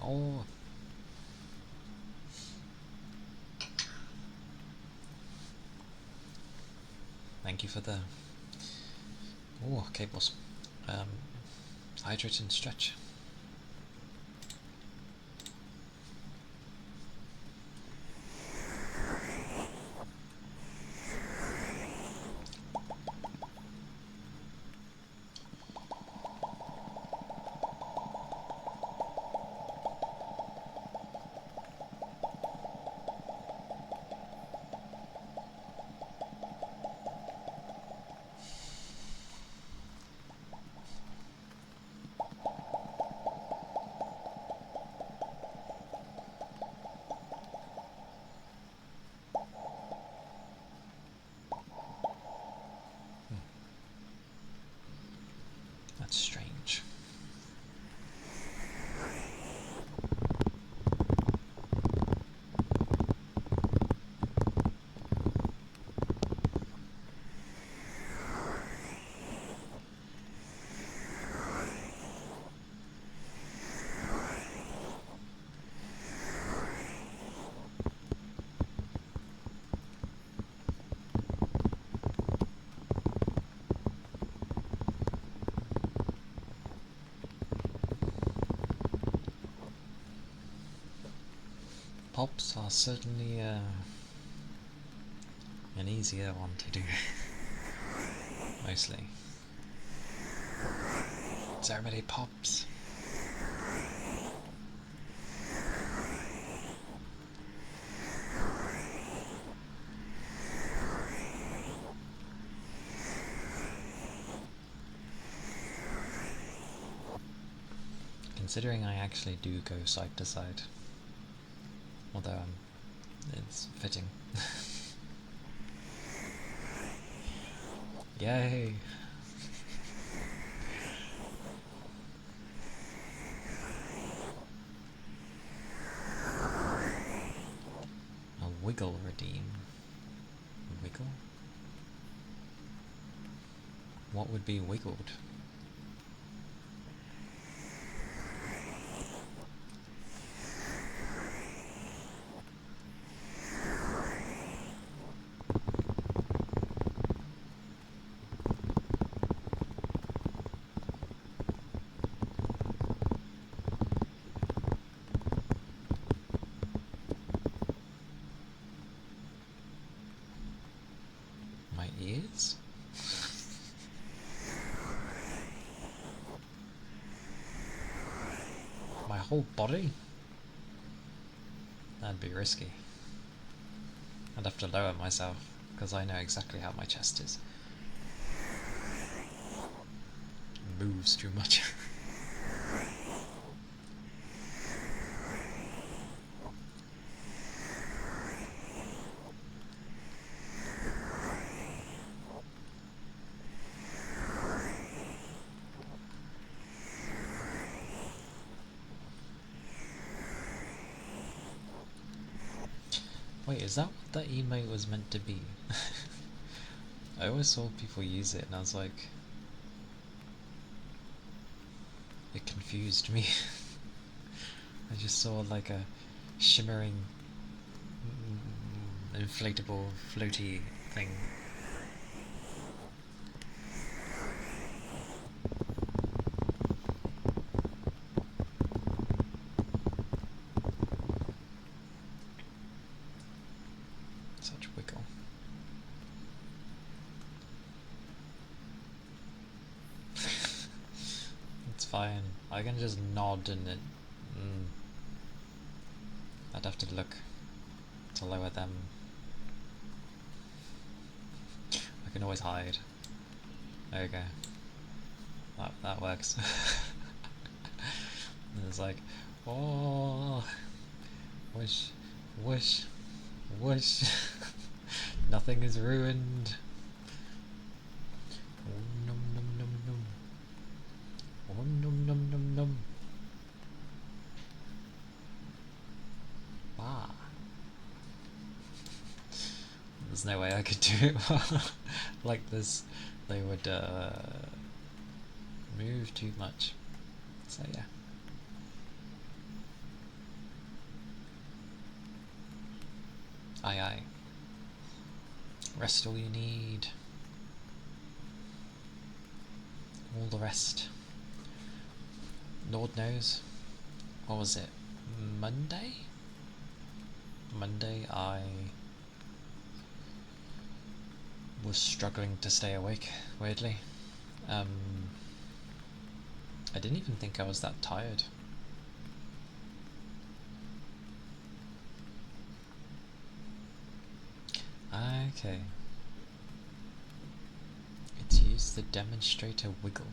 Oh. Thank you for the cables. Hydrate and stretch. That's strange. Pops are certainly an easier one to do, mostly. So many pops. Considering I actually do go side to side, although it's fitting. Yay! A wiggle redeem. Wiggle? What would be wiggled? My ears? My whole body? That'd be risky. I'd have to lower myself, because I know exactly how my chest is. It moves too much. Wait, is that what that emote was meant to be? I always saw people use it and I was like... It confused me. I just saw like a shimmering, inflatable, floaty thing. Such wiggle. It's fine. I can just nod and it... I'd have to look to lower them. I can always hide. There you go. That works. And it's like, oh, wish, wish, wish. Nothing is ruined. Nom nom nom nom. Nom nom nom nom. Ah. There's no way I could do it like this. They would move too much. So yeah. Aye aye. Rest all you need. All the rest Lord knows. What was it? Monday? Monday I was struggling to stay awake, weirdly. I didn't even think I was that tired. Okay. It's used the demonstrator wiggle.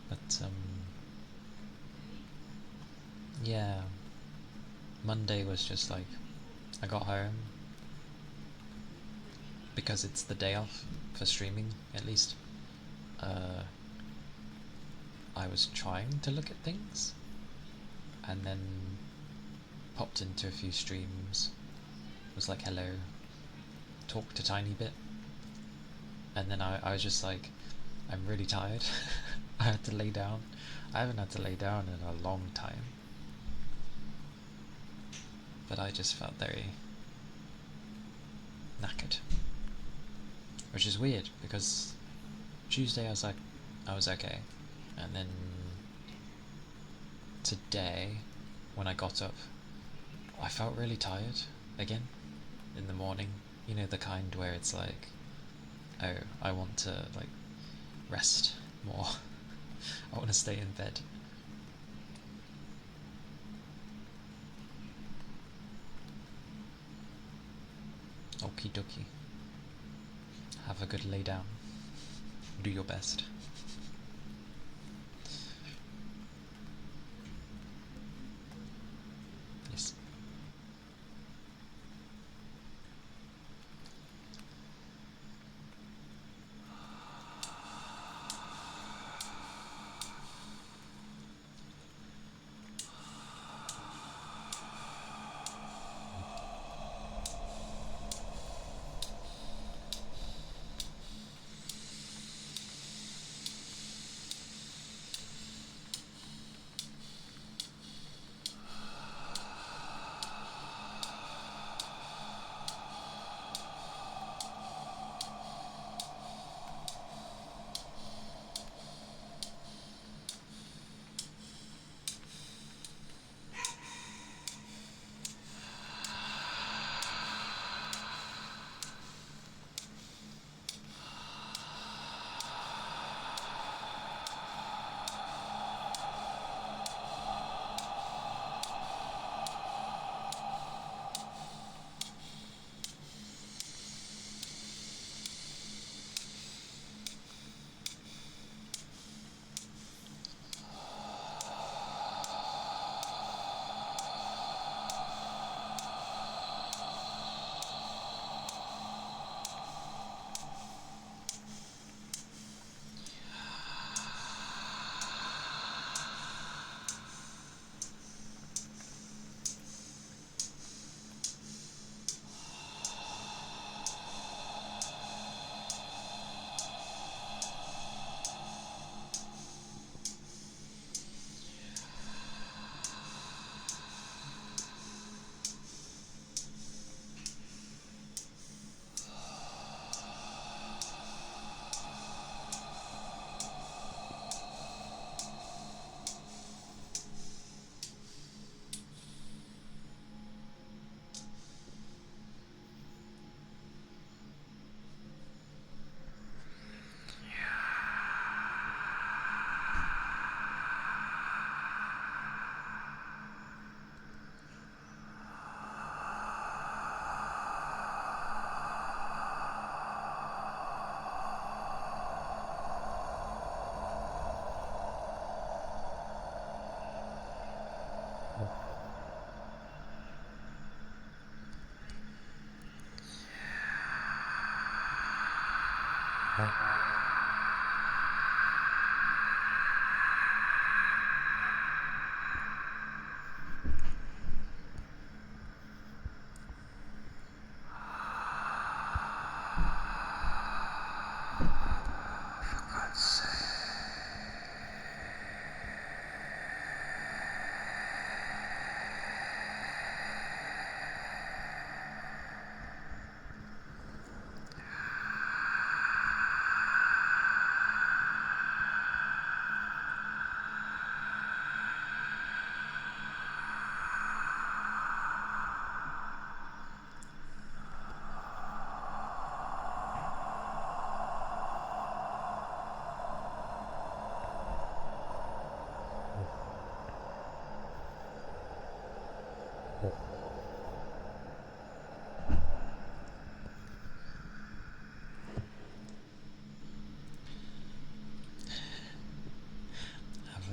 But, yeah. Monday was just like, I got home, because it's the day off for streaming, at least. I was trying to look at things, and then popped into a few streams, was like hello, talked a tiny bit, and then I was just like, I'm really tired. I had to lay down. I haven't had to lay down in a long time, but I just felt very knackered, which is weird because Tuesday I was like, I was okay, and then today when I got up I felt really tired again in the morning. You know, the kind where it's like, oh, I want to like rest more. I want to stay in bed. Okie dokie. Have a good lay down. Do your best. Yes.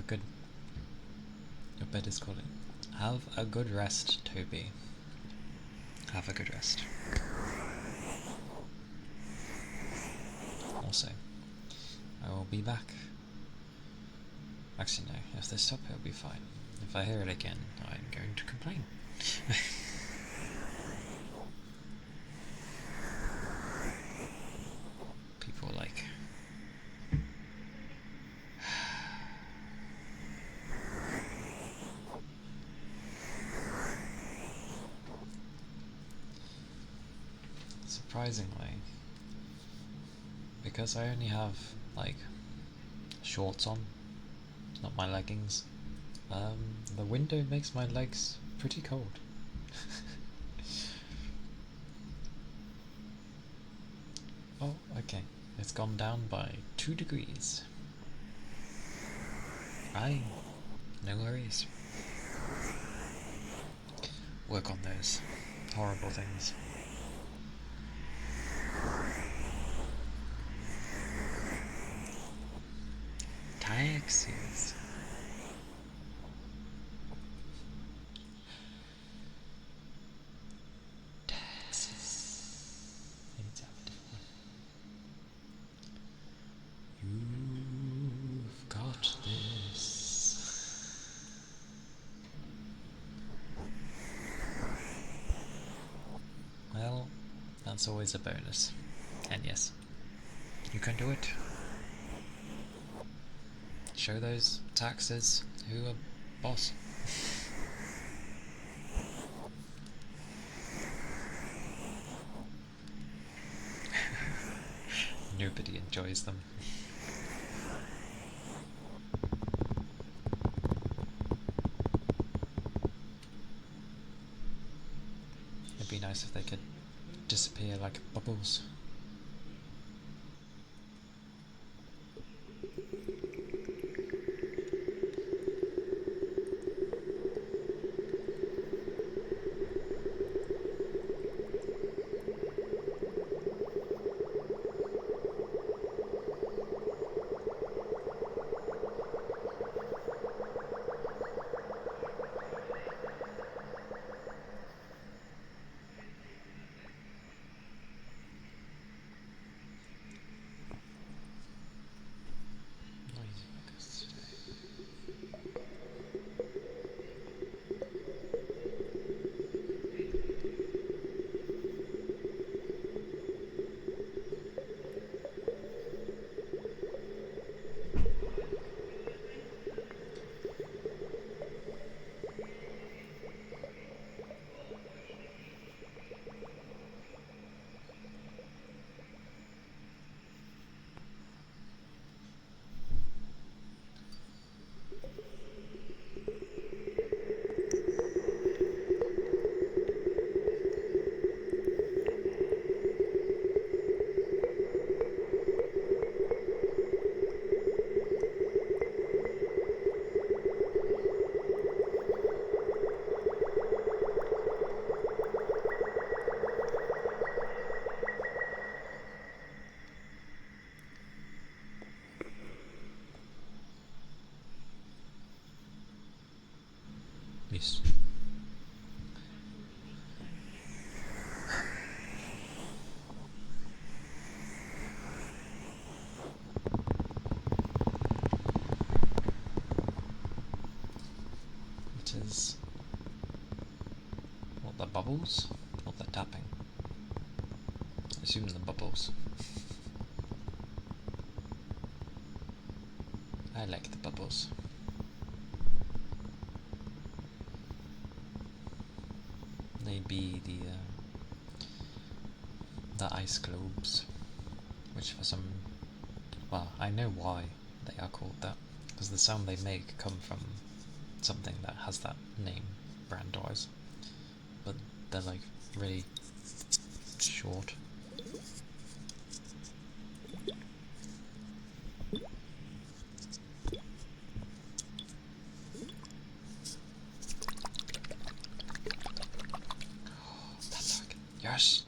good. Your bed is calling. Have a good rest, Toby. Have a good rest. Also, I will be back. Actually, no. If they stop, it'll be fine. If I hear it again, I'm going to complain. People like... Surprisingly, because I only have, like, shorts on, not my leggings, the window makes my legs pretty cold. Oh, okay. It's gone down by 2 degrees. Fine. No worries. Work on those horrible things. Taxis. You've got this. Well, that's always a bonus. And yes, you can do it. Show those taxes who are boss. Nobody enjoys them. It'd be nice if they could disappear like bubbles. Yes. It is... what, the bubbles? Or the tapping? I assume the bubbles. I like the bubbles. They be the ice globes, which for some... well, I know why they are called that, because the sound they make come from something that has that name, brand-wise, but they're like really short. That's like, yes!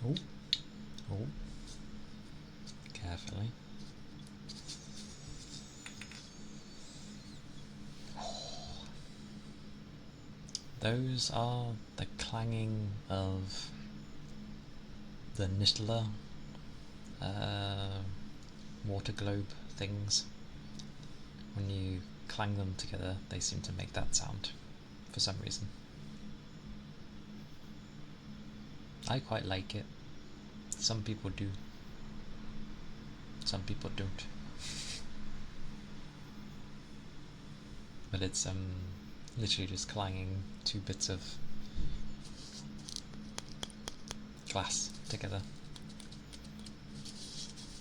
Oh, oh, carefully. Those are the clanging of the Nittler water globe things. When you clang them together, they seem to make that sound for some reason. I quite like it. Some people do. Some people don't. But it's literally just clanging two bits of glass together.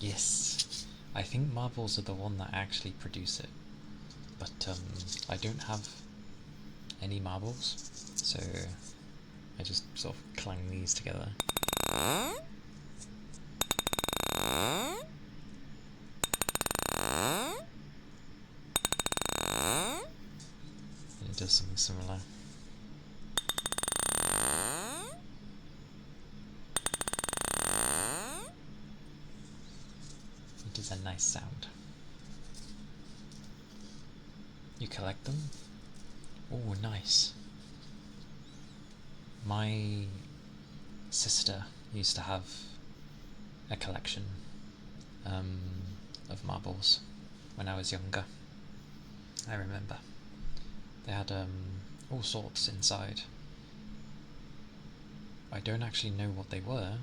Yes, I think marbles are the one that actually produce it, but I don't have any marbles, so I just sort of clang these together. And it does something similar. It is a nice sound. You collect them? Oh, nice. My sister used to have a collection of marbles when I was younger. I remember. They had all sorts inside. I don't actually know what they were,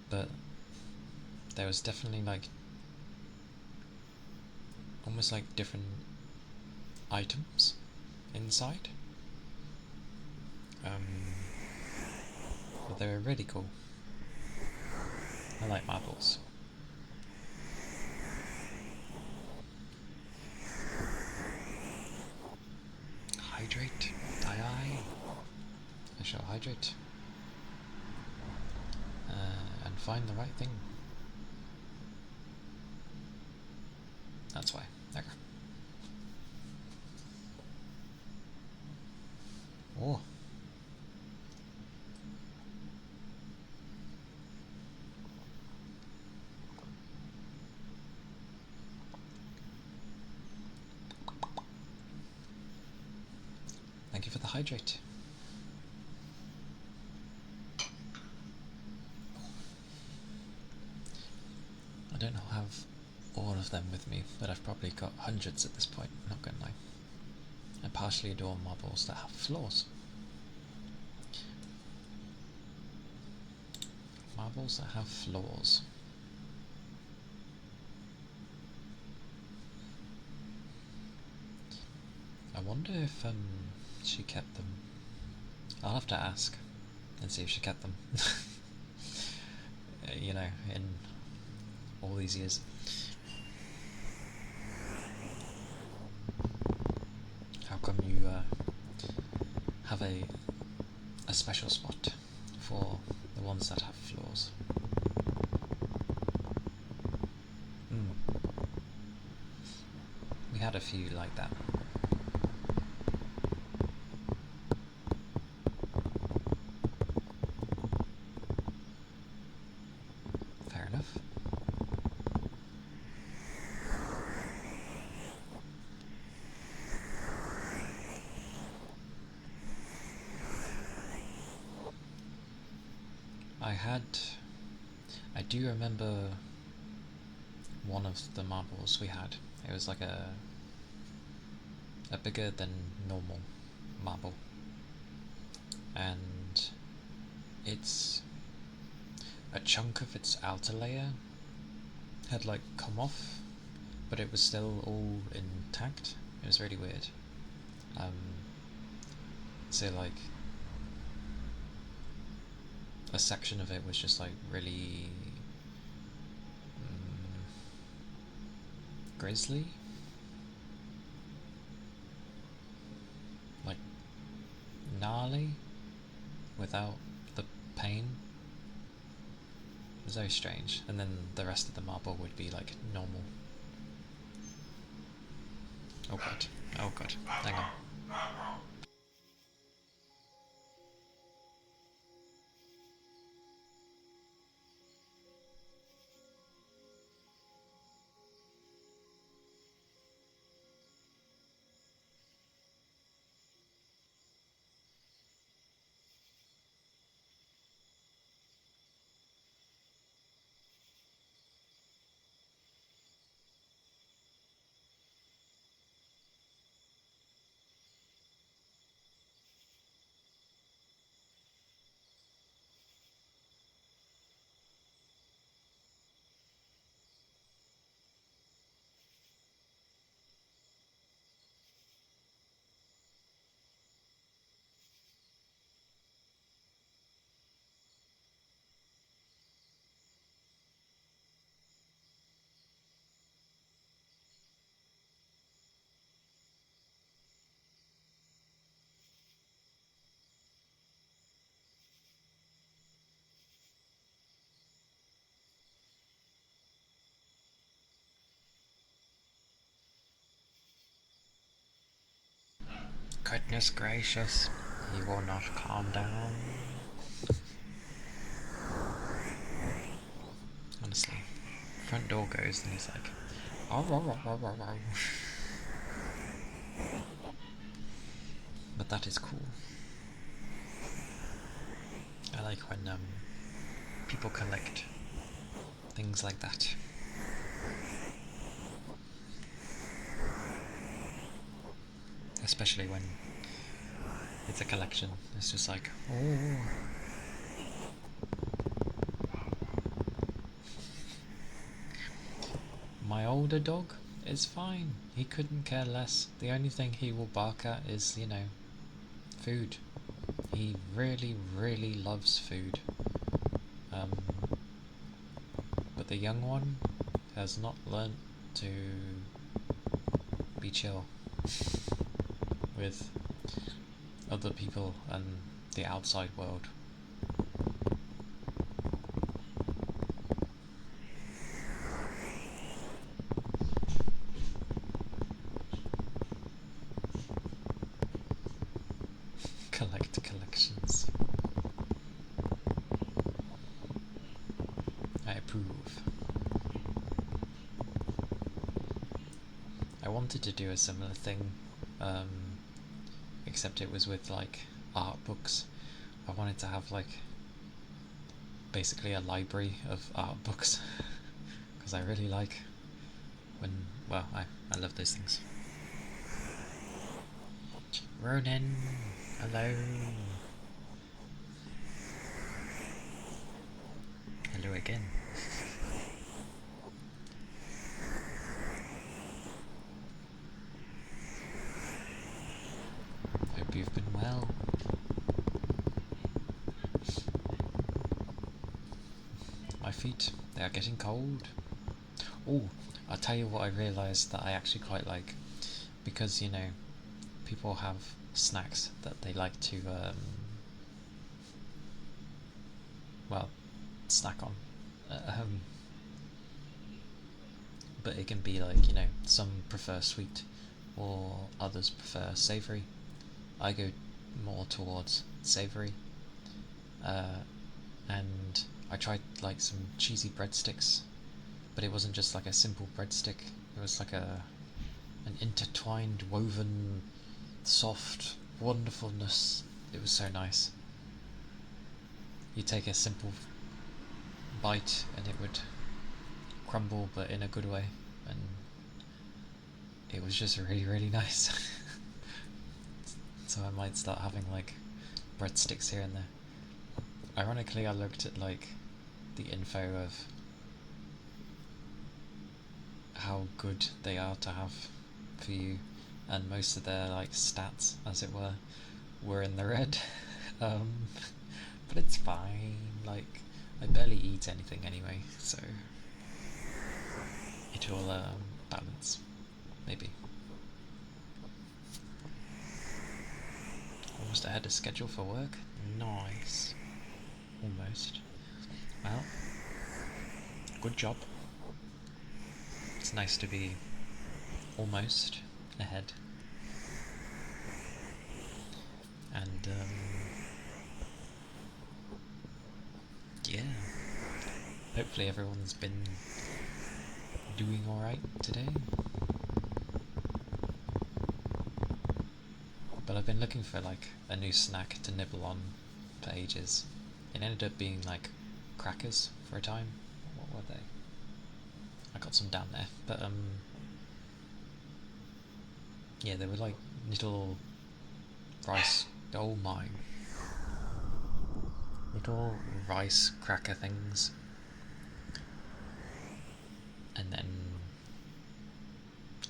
but there was definitely like almost like different items inside. But they were really cool. I like marbles. Hydrate, die. I shall hydrate and find the right thing. That's why. There. Oh. Thank you for the hydrate. I don't have all of them with me, but I've probably got hundreds at this point, not gonna lie. I partially adore marbles that have flaws. Marbles that have flaws. I wonder if she kept them. I'll have to ask and see if she kept them. You know, in all these years. How come you have a special spot for the ones that have flaws? We had a few like that. Fair enough. I do remember one of the marbles we had. It was like a bigger than normal marble, and it's a chunk of its outer layer had like come off, but it was still all intact. It was really weird. So like a section of it was just like really grisly, like gnarly, without the pain. It was very strange. And then the rest of the marble would be like normal. Oh god. Oh god. Hang on. Goodness gracious, he will not calm down. Honestly, front door goes and he's like, oh, oh, oh, oh, oh. But that is cool. I like when people collect things like that. Especially when it's a collection. It's just like, oh. My older dog is fine. He couldn't care less. The only thing he will bark at is, food. He really, really loves food. But the young one has not learnt to be chill with other people and the outside world. Collect collections. I approve. I wanted to do a similar thing, except it was with like art books. I wanted to have like basically a library of art books because I really like I love those things. Ronan, hello. Hello again. Hope you've been well. My feet, they are getting cold. Oh, I'll tell you what I realised that I actually quite like, because people have snacks that they like to snack on, but it can be like some prefer sweet or others prefer savoury. I go more towards savoury, and I tried like some cheesy breadsticks, but it wasn't just like a simple breadstick. It was like an intertwined, woven, soft wonderfulness. It was so nice. You take a simple bite and it would crumble, but in a good way, and it was just really, really nice. So I might start having like breadsticks here and there. Ironically, I looked at like the info of how good they are to have for you, and most of their like stats, as it were in the red. But it's fine. Like, I barely eat anything anyway, so it will balance, maybe. Almost ahead of schedule for work. Nice. Almost. Well, good job. It's nice to be almost ahead. And yeah, hopefully everyone's been doing alright today. But I've been looking for like a new snack to nibble on for ages. It ended up being like crackers for a time. What were they? I got some down there, but yeah, they were like little rice. Oh my! Little rice cracker things, and then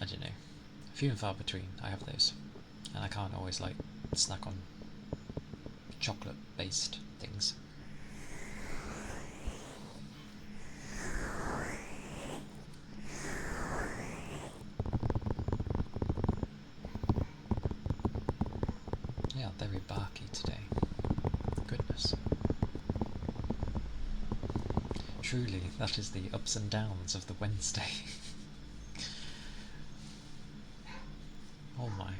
I don't know, few and far between. I have those, and I can't always like snack on chocolate-based things. Yeah, very barky today. Goodness. Truly, that is the ups and downs of the Wednesday. Oh my.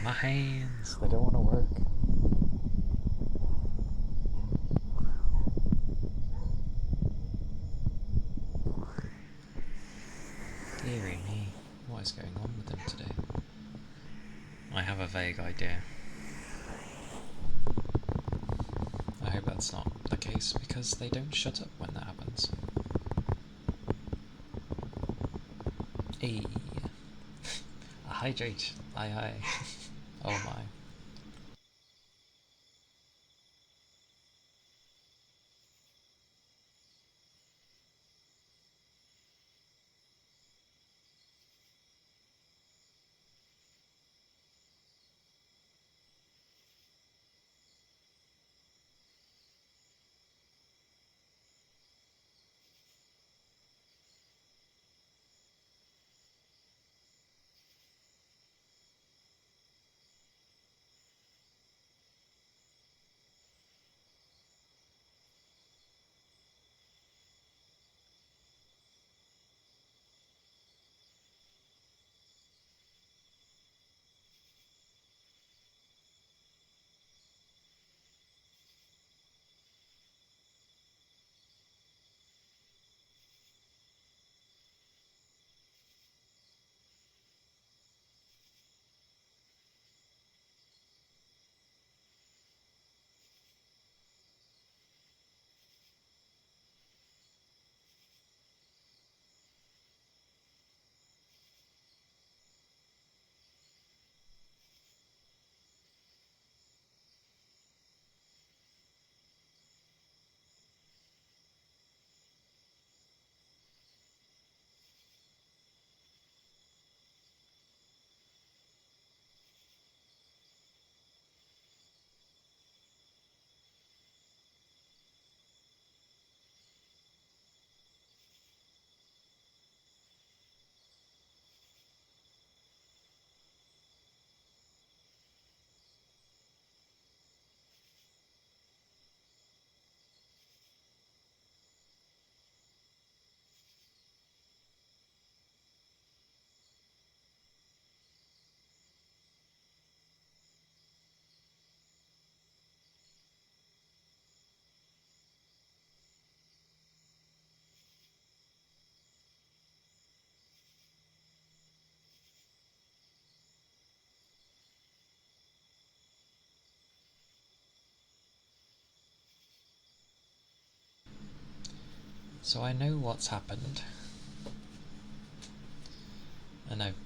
My hands, they don't want to work. Deary me, what is going on with them today? I have a vague idea. I hope that's not the case, because they don't shut up when that happens. Hey. A hydrate. Aye aye. Oh my. So I know what's happened, and I've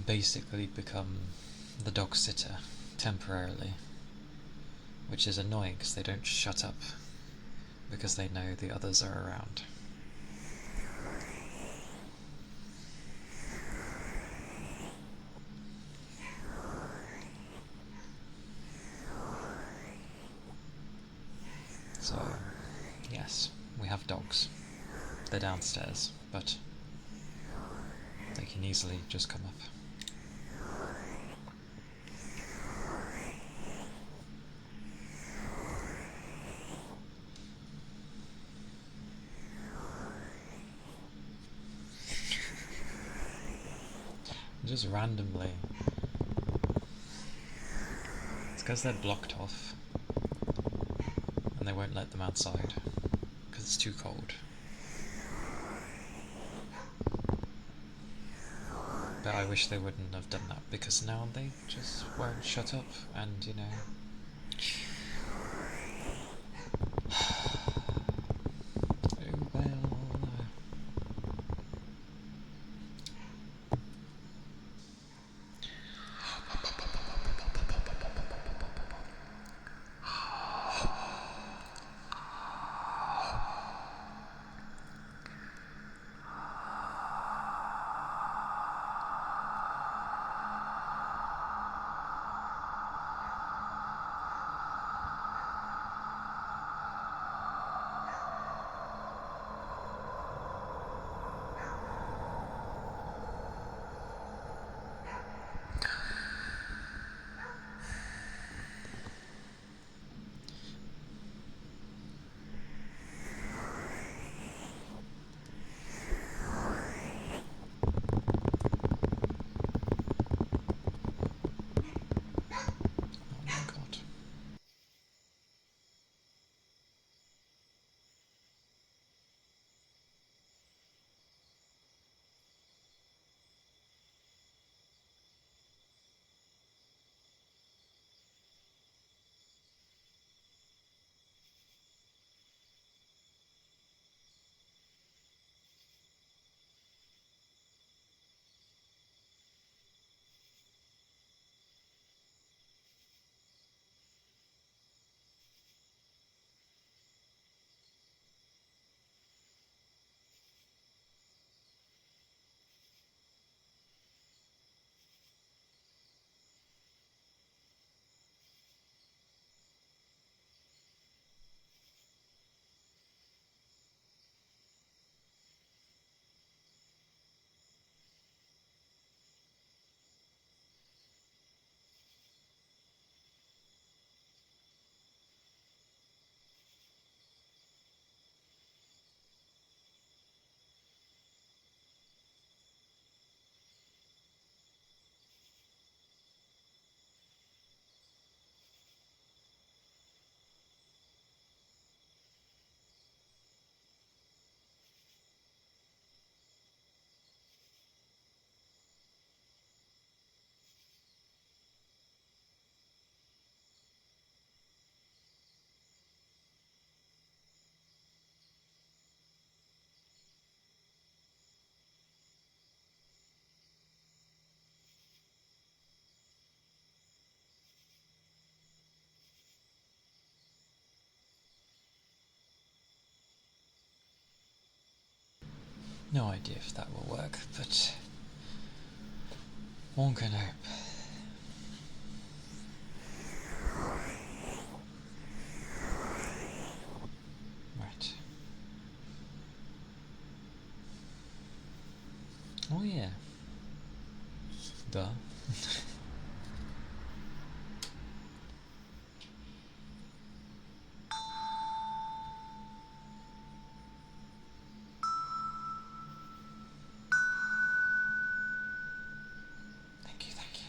basically become the dog sitter temporarily, which is annoying because they don't shut up because they know the others are around. So, yes, we have dogs. They're downstairs, but they can easily just come up. Just randomly. It's because they're blocked off and they won't let them outside because it's too cold. But I wish they wouldn't have done that, because now they just won't shut up, and you know. Oh well. No idea if that will work, but one can hope. Right. Oh yeah. Duh. Thank you, thank you.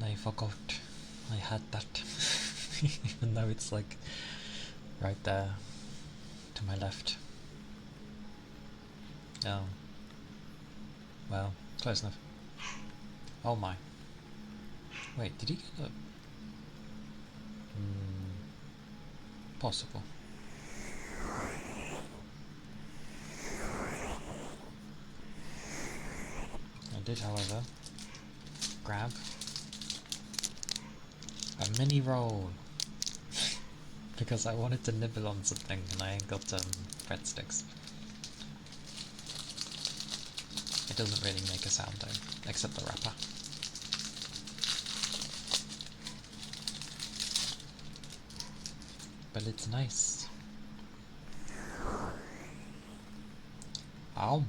I forgot I had that. Even though it's like right there to my left. Oh. Well, close enough. Oh my. Wait, did he get a... possible. I did, however, grab a mini roll because I wanted to nibble on something and I ain't got breadsticks. It doesn't really make a sound though, except the wrapper. But it's nice. Ow.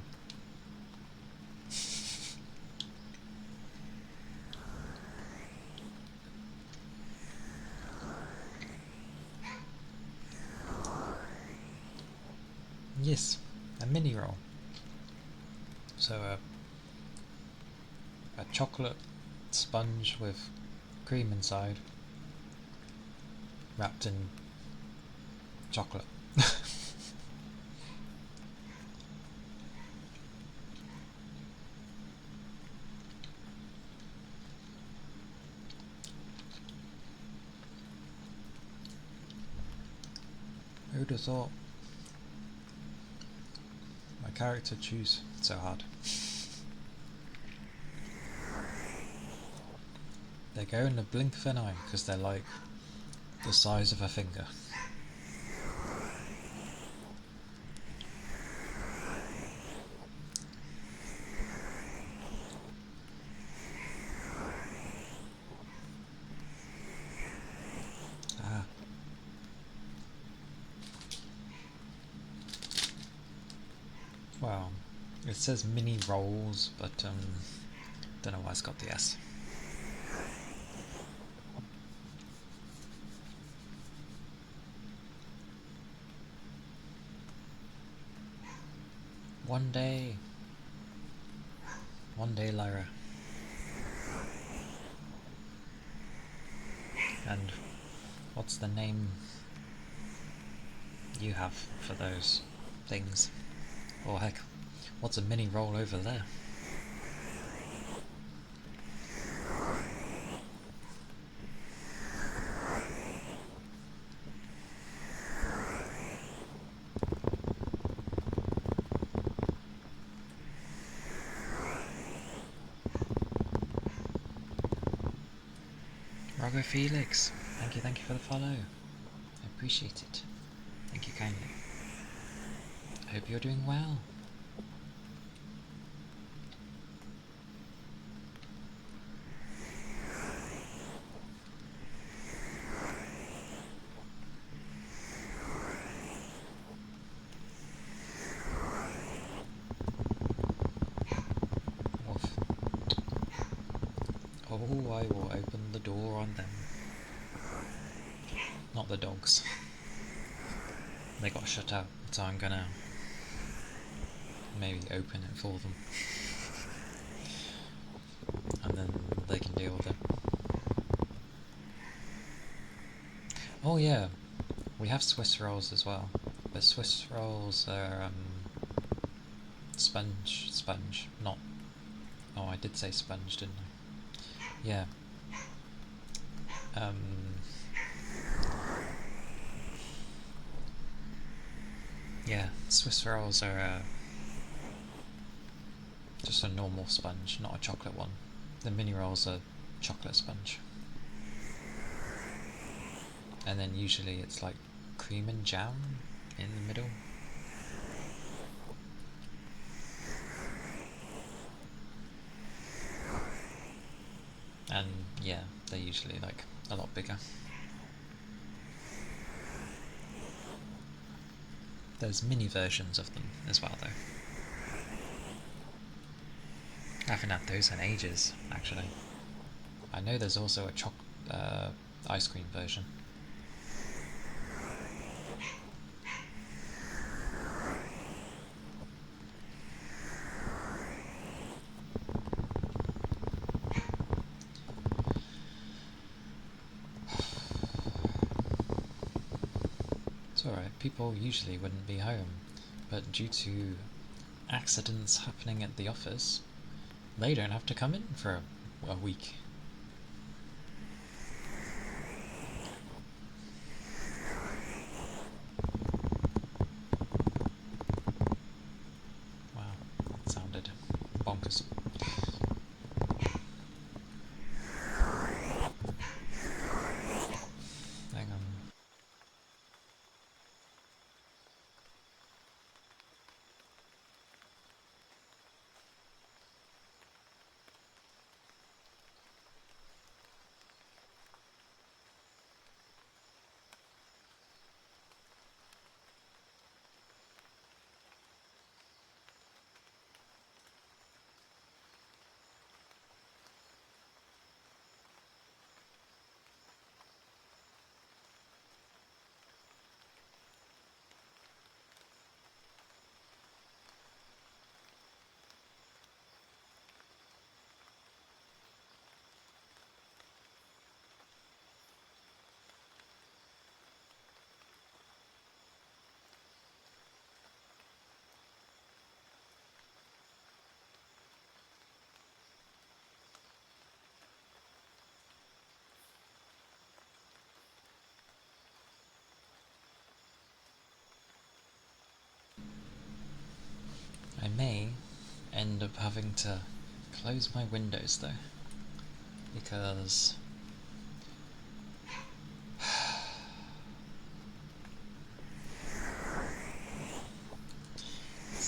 Yes, a mini roll. So a chocolate sponge with cream inside, wrapped in chocolate. Who'd have thought my character chews so hard? They go in the blink of an eye because they're like the size of a finger. Ah. Well, it says mini rolls, but don't know why it's got the S. One day, Lyra. And what's the name you have for those things? Or heck, what's a mini roll over there? Frogger Felix, thank you for the follow. I appreciate it. Thank you kindly. I hope you're doing well. Oh, I will open the door on them. Not the dogs. They got shut out, so I'm gonna maybe open it for them. And then they can deal with it. Oh yeah, we have Swiss rolls as well. But Swiss rolls are sponge, not... Oh, I did say sponge, didn't I? Yeah. Yeah, Swiss rolls are just a normal sponge, not a chocolate one. The mini rolls are chocolate sponge. And then usually it's like cream and jam in the middle. And yeah, they're usually like a lot bigger. There's mini versions of them as well though. I haven't had those in ages, actually. I know there's also a ice cream version. It's alright, people usually wouldn't be home, but due to accidents happening at the office, they don't have to come in for a week. Wow, that sounded bonkers. Hang on. I may end up having to close my windows though, because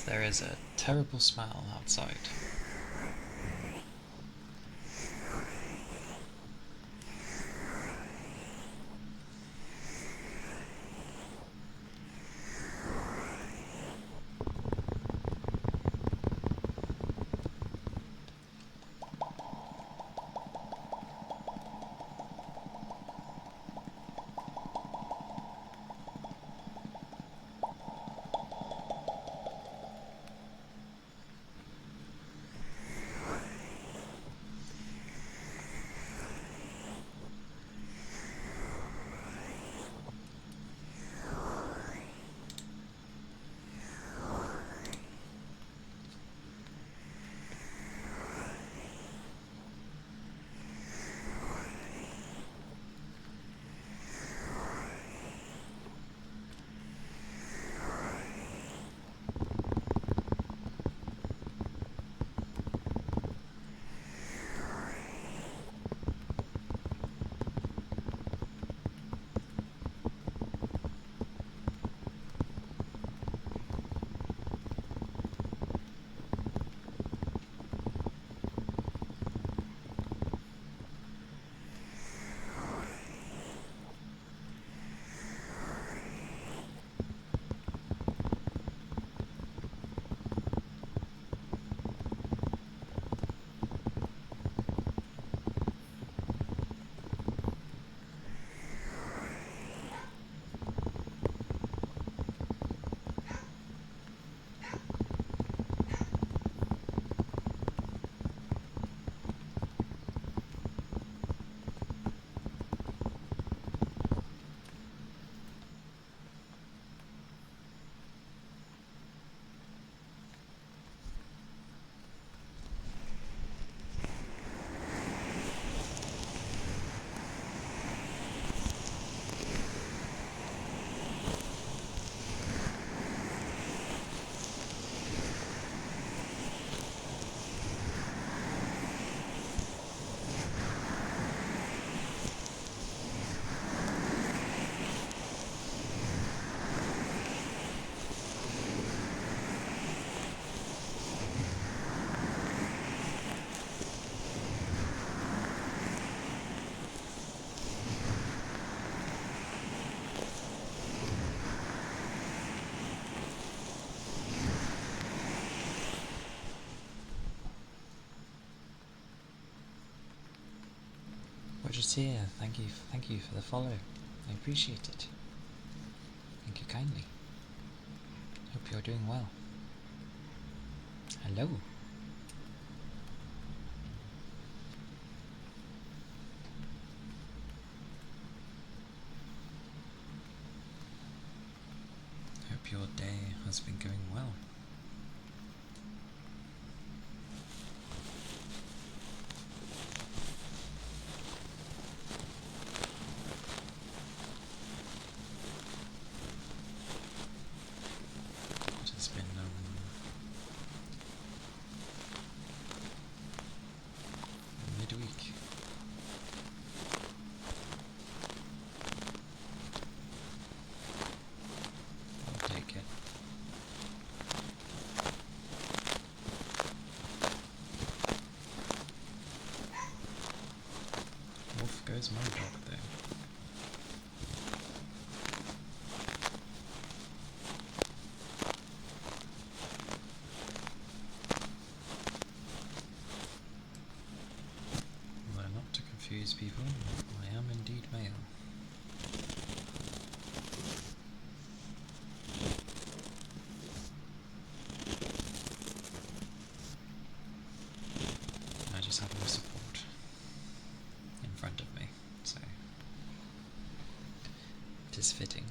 there is a terrible smell outside. Roger's here. Thank you for the follow. I appreciate it. Thank you kindly. Hope you're doing well. Hello. Hope your day has been going well. It has been midweek. I'll take it. Off goes my dog there. Although not to confuse people, I am indeed male. I just have no support in front of me, so it is fitting.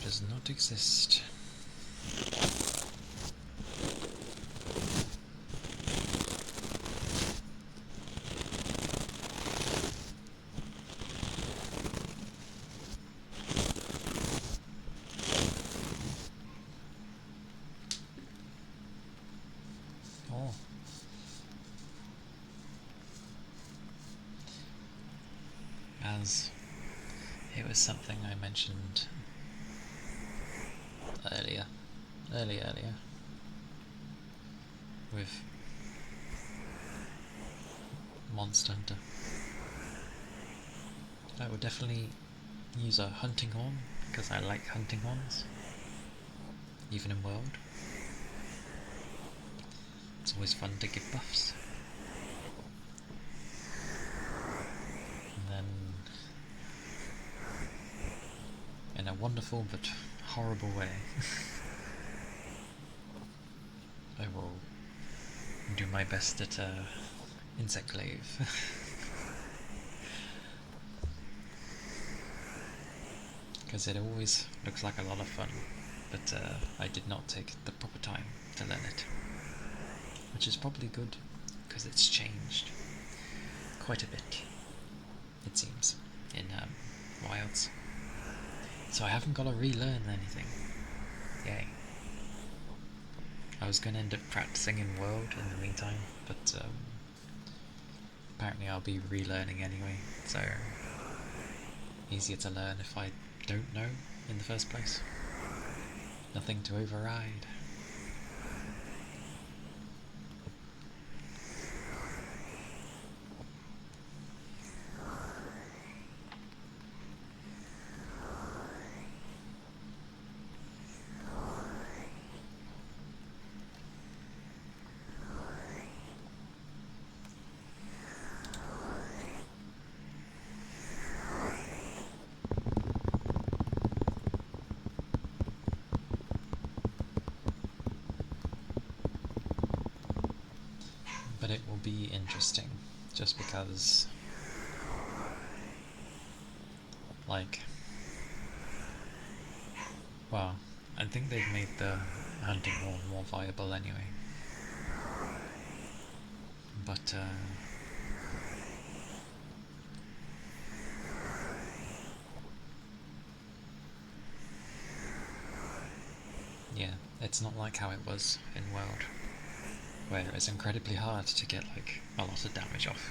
Does not exist. Oh. As it was something I mentioned earlier with Monster Hunter. I would definitely use a hunting horn because I like hunting horns, even in World. It's always fun to give buffs. And then, in a wonderful but horrible way, I will do my best at Insect Glaive. Because it always looks like a lot of fun, but I did not take the proper time to learn it. Which is probably good, because it's changed quite a bit, it seems, in Wilds. So I haven't got to relearn anything. Yay. I was going to end up practicing in World in the meantime, but apparently I'll be relearning anyway, so easier to learn if I don't know in the first place. Nothing to override. But it will be interesting, just because, like, well, I think they've made the hunting horn more viable anyway. But, yeah, it's not like how it was in World. where it's incredibly hard to get like a lot of damage off.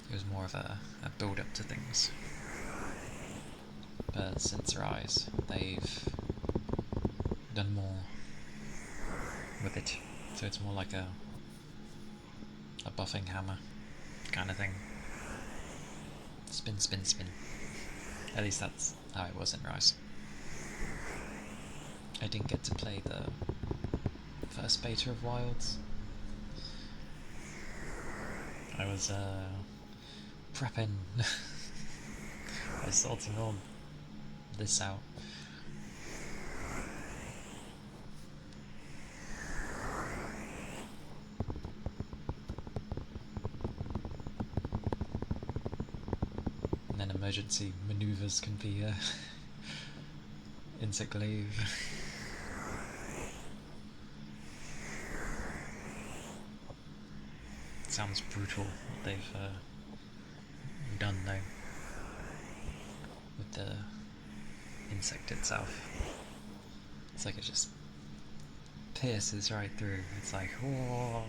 It was more of a build up to things. But since Rise, they've done more with it. So it's more like a buffing hammer kind of thing. Spin, spin, spin. At least that's how it was in Rise. I didn't get to play the first beta of Wilds. I was prepping. I was sorting all this out. And then emergency maneuvers can be insect glaive. Sounds brutal what they've done though with the insect itself. It's like it just pierces right through. It's like, whoa,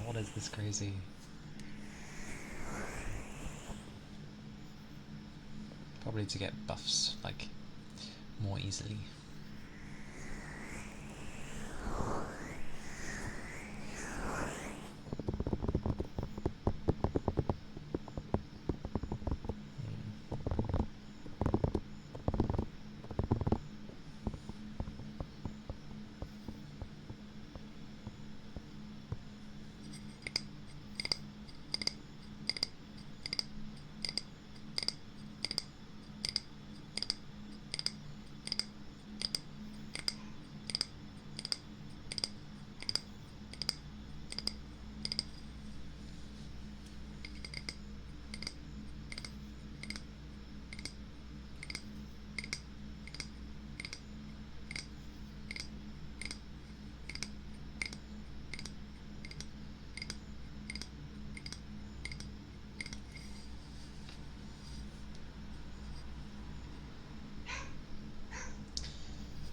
what is this crazy? Probably to get buffs like more easily.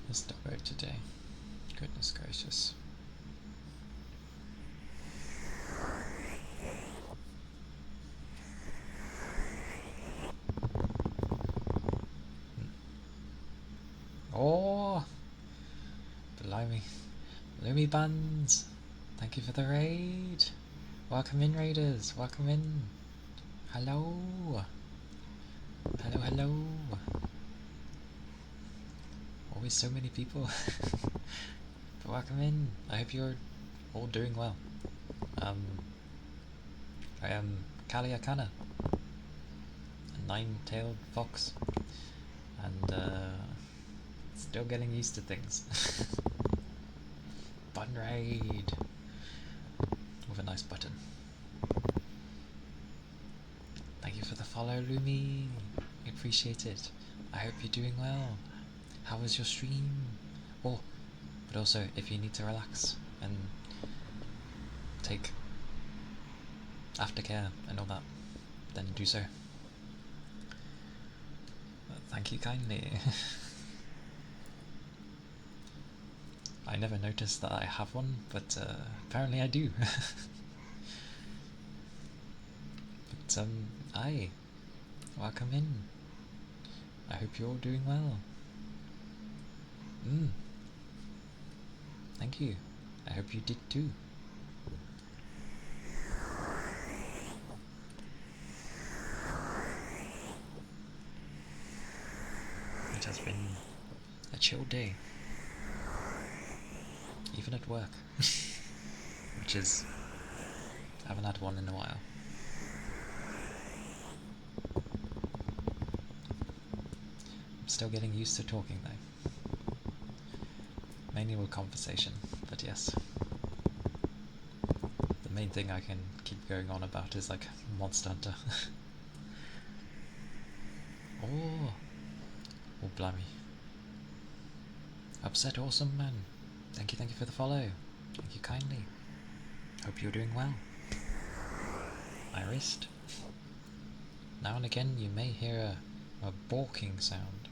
This doggo today. Goodness gracious. Oh! Blimey. Lumi Buns! Thank you for the raid! Welcome in, raiders! Welcome in! Hello! Hello, hello! Always so many people. But welcome in. I hope you're all doing well. I am Calia Kana, a nine-tailed fox, and still getting used to things. Button raid with a nice button. Thank you for the follow, Lumi. I appreciate it. I hope you're doing well. How was your stream? Oh, but also if you need to relax and take aftercare and all that, then do so. Thank you kindly. I never noticed that I have one, but apparently I do. But hi, welcome in. I hope you're all doing well. Thank you. I hope you did too. It has been a chill day, even at work, which is, I haven't had one in a while. I'm still getting used to talking though, mainly with conversation, but yes. The main thing I can keep going on about is like Monster Hunter. Oh, blimey. Upset awesome man. Thank you for the follow. Thank you kindly. Hope you're doing well. My wrist. Now and again you may hear a balking sound.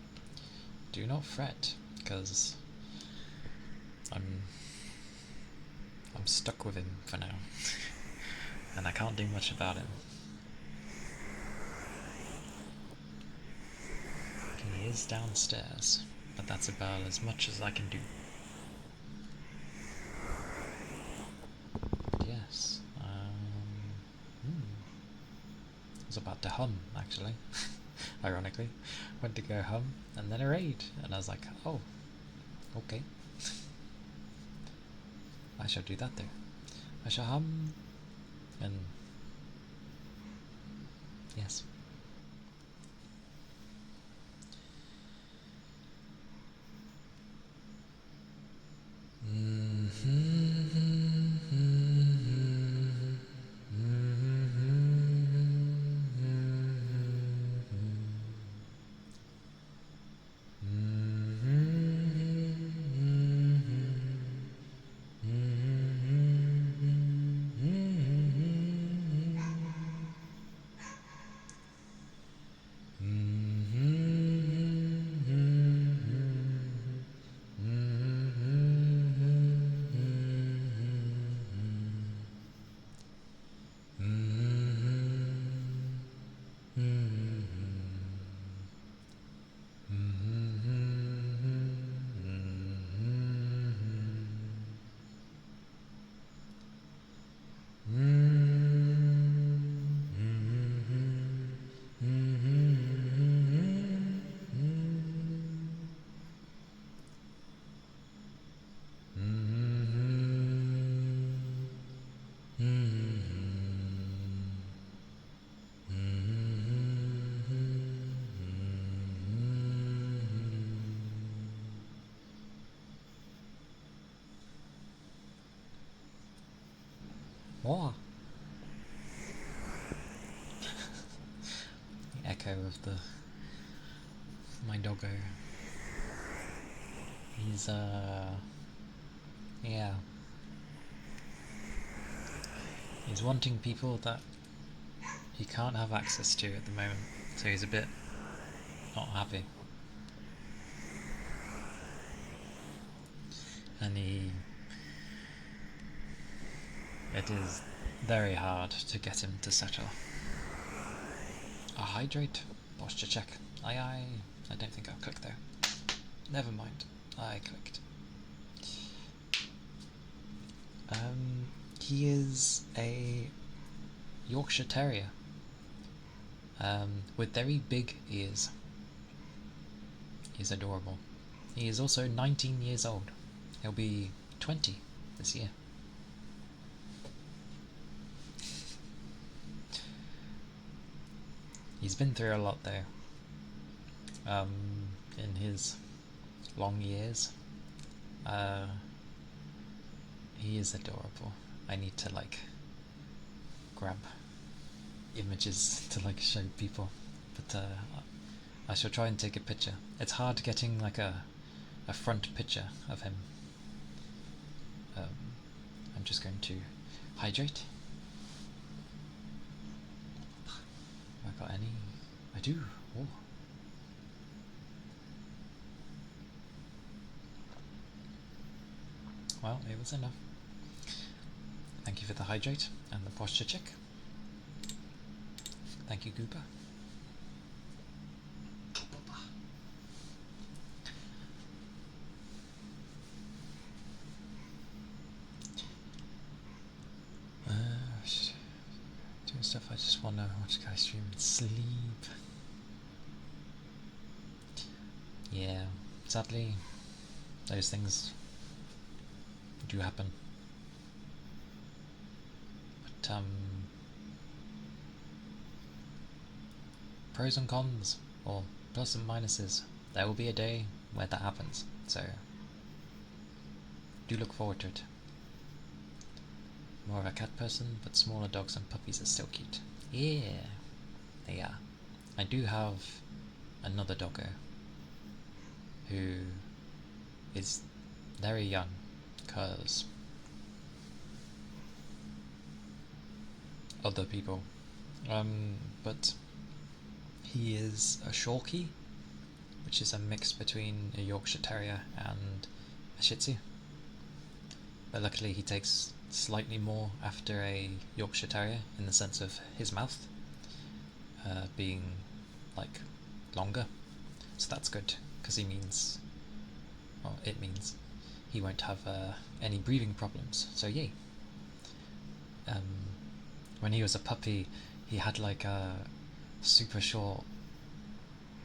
Do not fret, because I'm stuck with him for now, and I can't do much about him. He is downstairs, but that's about as much as I can do. But yes, I was about to hum, actually. Ironically, went to go hum, and then a raid, and I was like, oh, okay. I shall do that though. I shall hum, and yes. More. The echo of my doggo. He's yeah. He's wanting people that he can't have access to at the moment, so he's a bit not happy. And it is very hard to get him to settle. A hydrate? Posture check. I don't think I'll click there. Never mind. I clicked. He is a Yorkshire Terrier. With very big ears. He's adorable. He is also 19 years old. He'll be 20 this year. He's been through a lot though. In his long years. He is adorable. I need to grab images to show people, but I shall try and take a picture. It's hard getting a front picture of him. I'm just going to hydrate. Have I got any? I do. Oh. Well, it was enough. Thank you for the hydrate and the posture check. Thank you, Gooper. Doing stuff I just want to watch guys stream and sleep. Yeah, sadly, those things do happen. But pros and cons, or plus and minuses. There will be a day where that happens, so do look forward to it. More of a cat person, but smaller dogs and puppies are still cute. Yeah, they are. I do have another doggo who is very young, because other people. But he is a Shorkie, which is a mix between a Yorkshire Terrier and a Shih Tzu. but luckily he takes slightly more after a Yorkshire Terrier in the sense of his mouth being like longer, so that's good because it means he won't have any breathing problems. So yay. When he was a puppy, he had like a super short,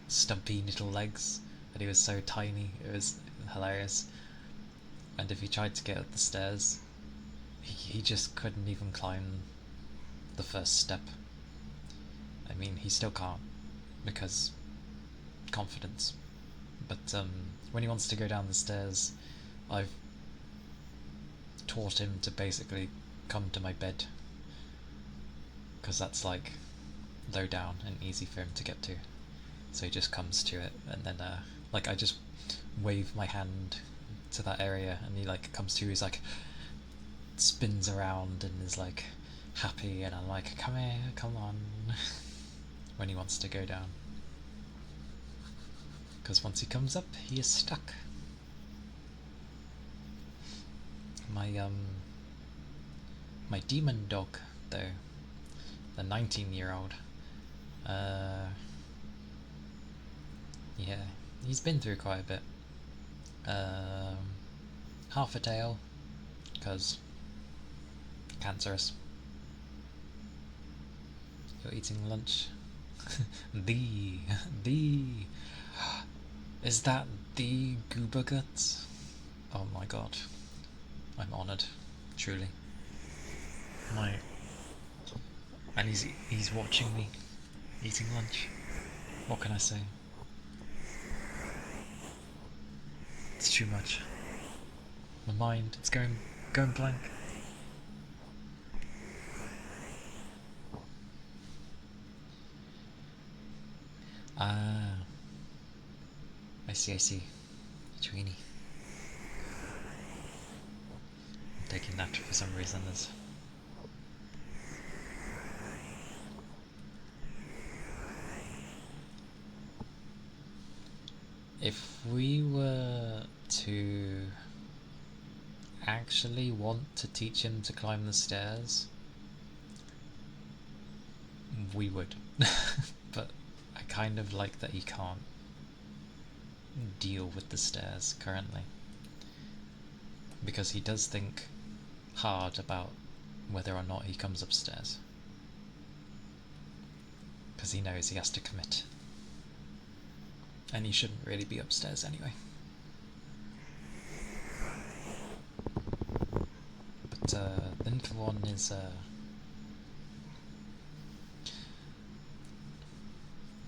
stumpy little legs, and he was so tiny. It was hilarious. And if he tried to get up the stairs, he just couldn't even climb the first step. I mean, he still can't because confidence. But when he wants to go down the stairs, I've taught him to basically come to my bed, because that's like low down and easy for him to get to. So he just comes to it, and then like I just wave my hand to that area, and he like comes to. He's like spins around and is like happy, and I'm like, come here, come on, when he wants to go down. Because once he comes up, he is stuck. My demon dog, though, the 19-year-old, yeah, he's been through quite a bit. Half a tail, because cancerous. You're eating lunch. the Is that the goober guts? Oh my god, I'm honoured, truly. My and he's watching me eating lunch. What can I say? It's too much. My mind, it's going blank. Ah, I see. Tweenie. I'm taking that for some reason as if we were to actually want to teach him to climb the stairs, we would. But I kind of like that he can't deal with the stairs currently, because he does think hard about whether or not he comes upstairs, because he knows he has to commit, and he shouldn't really be upstairs anyway. But the little one is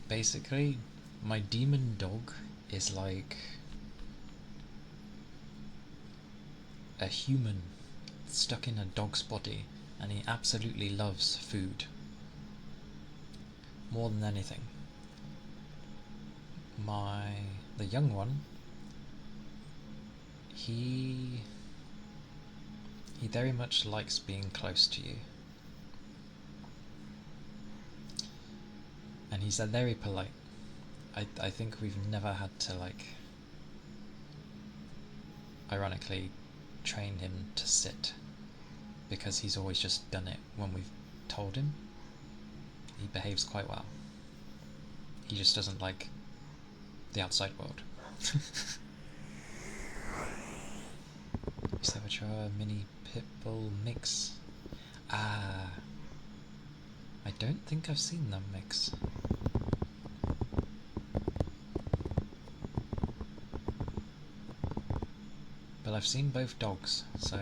basically, my demon dog is like a human stuck in a dog's body, and he absolutely loves food more than anything. The young one, he very much likes being close to you, and he's very polite. I think we've never had to, like, ironically train him to sit, because he's always just done it when we've told him. He behaves quite well. He just doesn't like the outside world. Saboteur mini pitbull mix. Ah, I don't think I've seen them mix. But I've seen both dogs, so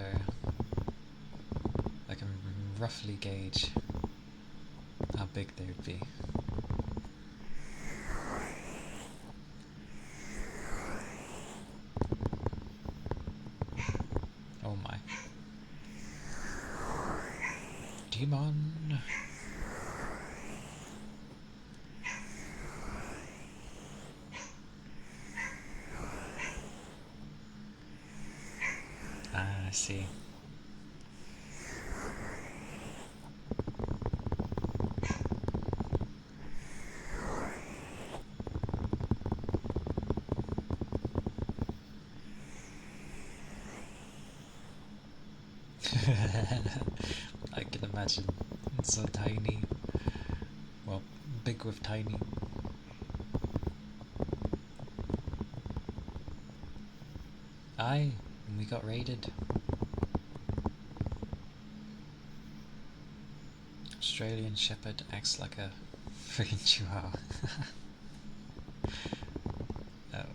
I can roughly gauge how big they would be. Oh my. Demon! Ah, I see. I can imagine. It's so tiny. Well, big with tiny. Aye, and we got raided. Australian Shepherd acts like a freaking chihuahua. Oh.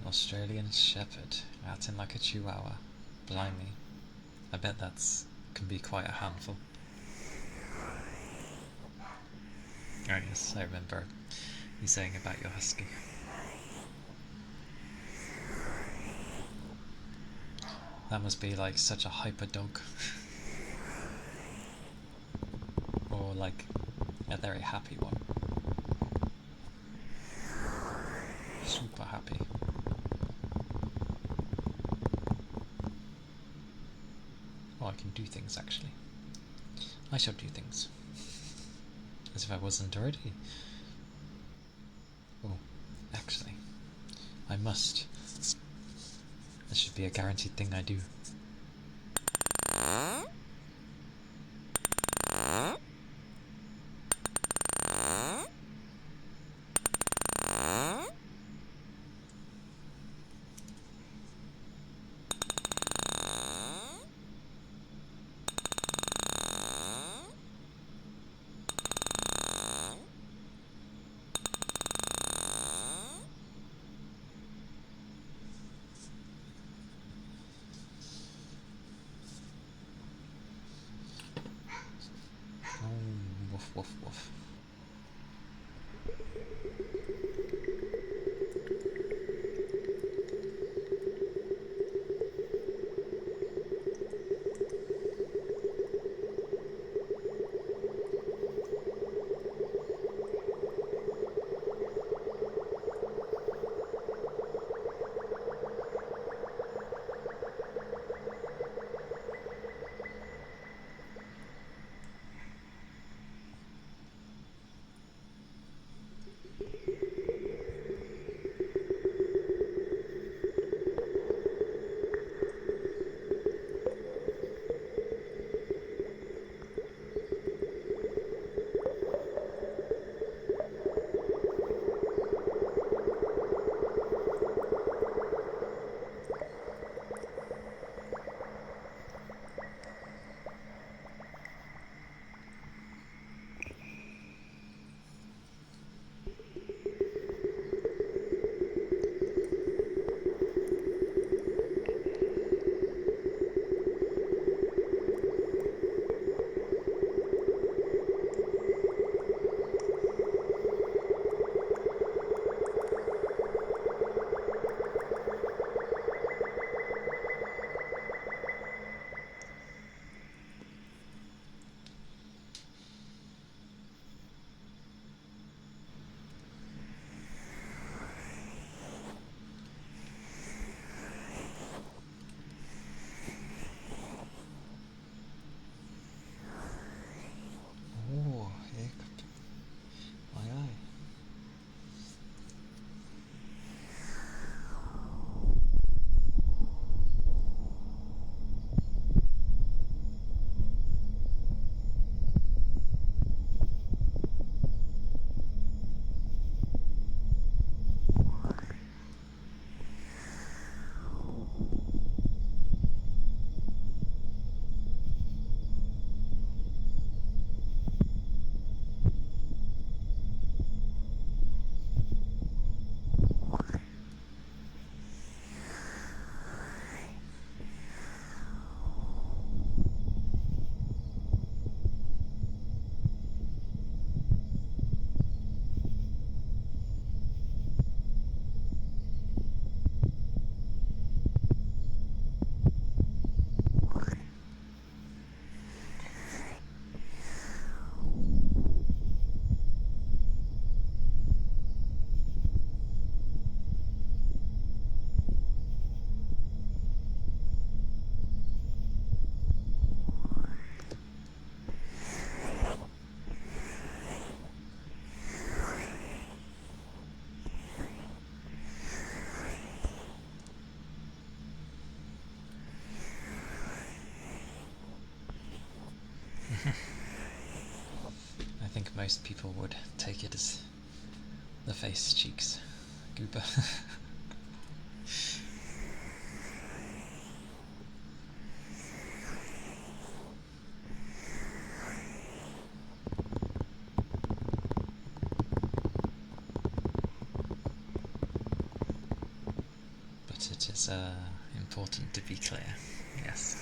Australian Shepherd acting like a chihuahua. Blimey. I bet that's can be quite a handful. Oh yes, I remember you saying about your husky. That must be like such a hyper dog. Or like a very happy one. Super happy. Oh, I can do things actually. I shall do things. As if I wasn't already. Oh, actually. I must. This should be a guaranteed thing I do. Oh, woof woof woof. most people would take it as the face cheeks goober. But it is important to be clear, yes.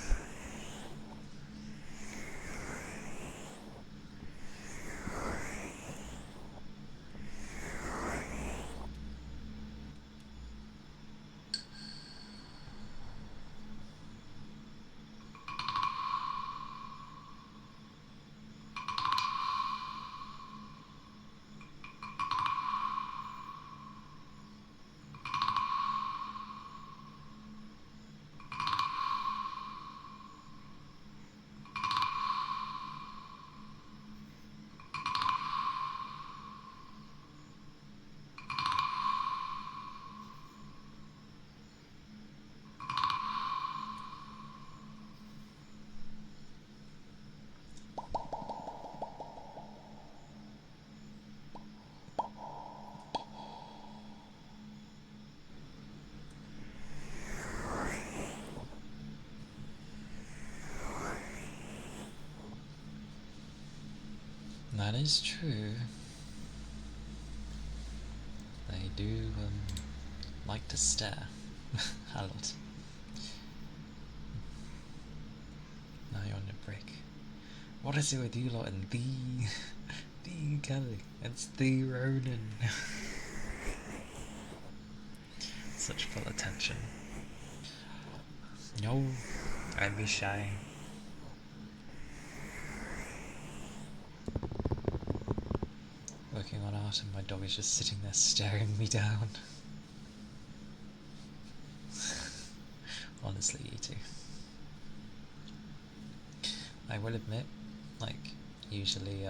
That is true. They do like to stare a lot. Now you're on a break. What is it with you lot and the Calia? It's the Ronin. Such full attention. No, I'd be shy. Working on art and my dog is just sitting there staring me down. Honestly, you two. I will admit, like, usually,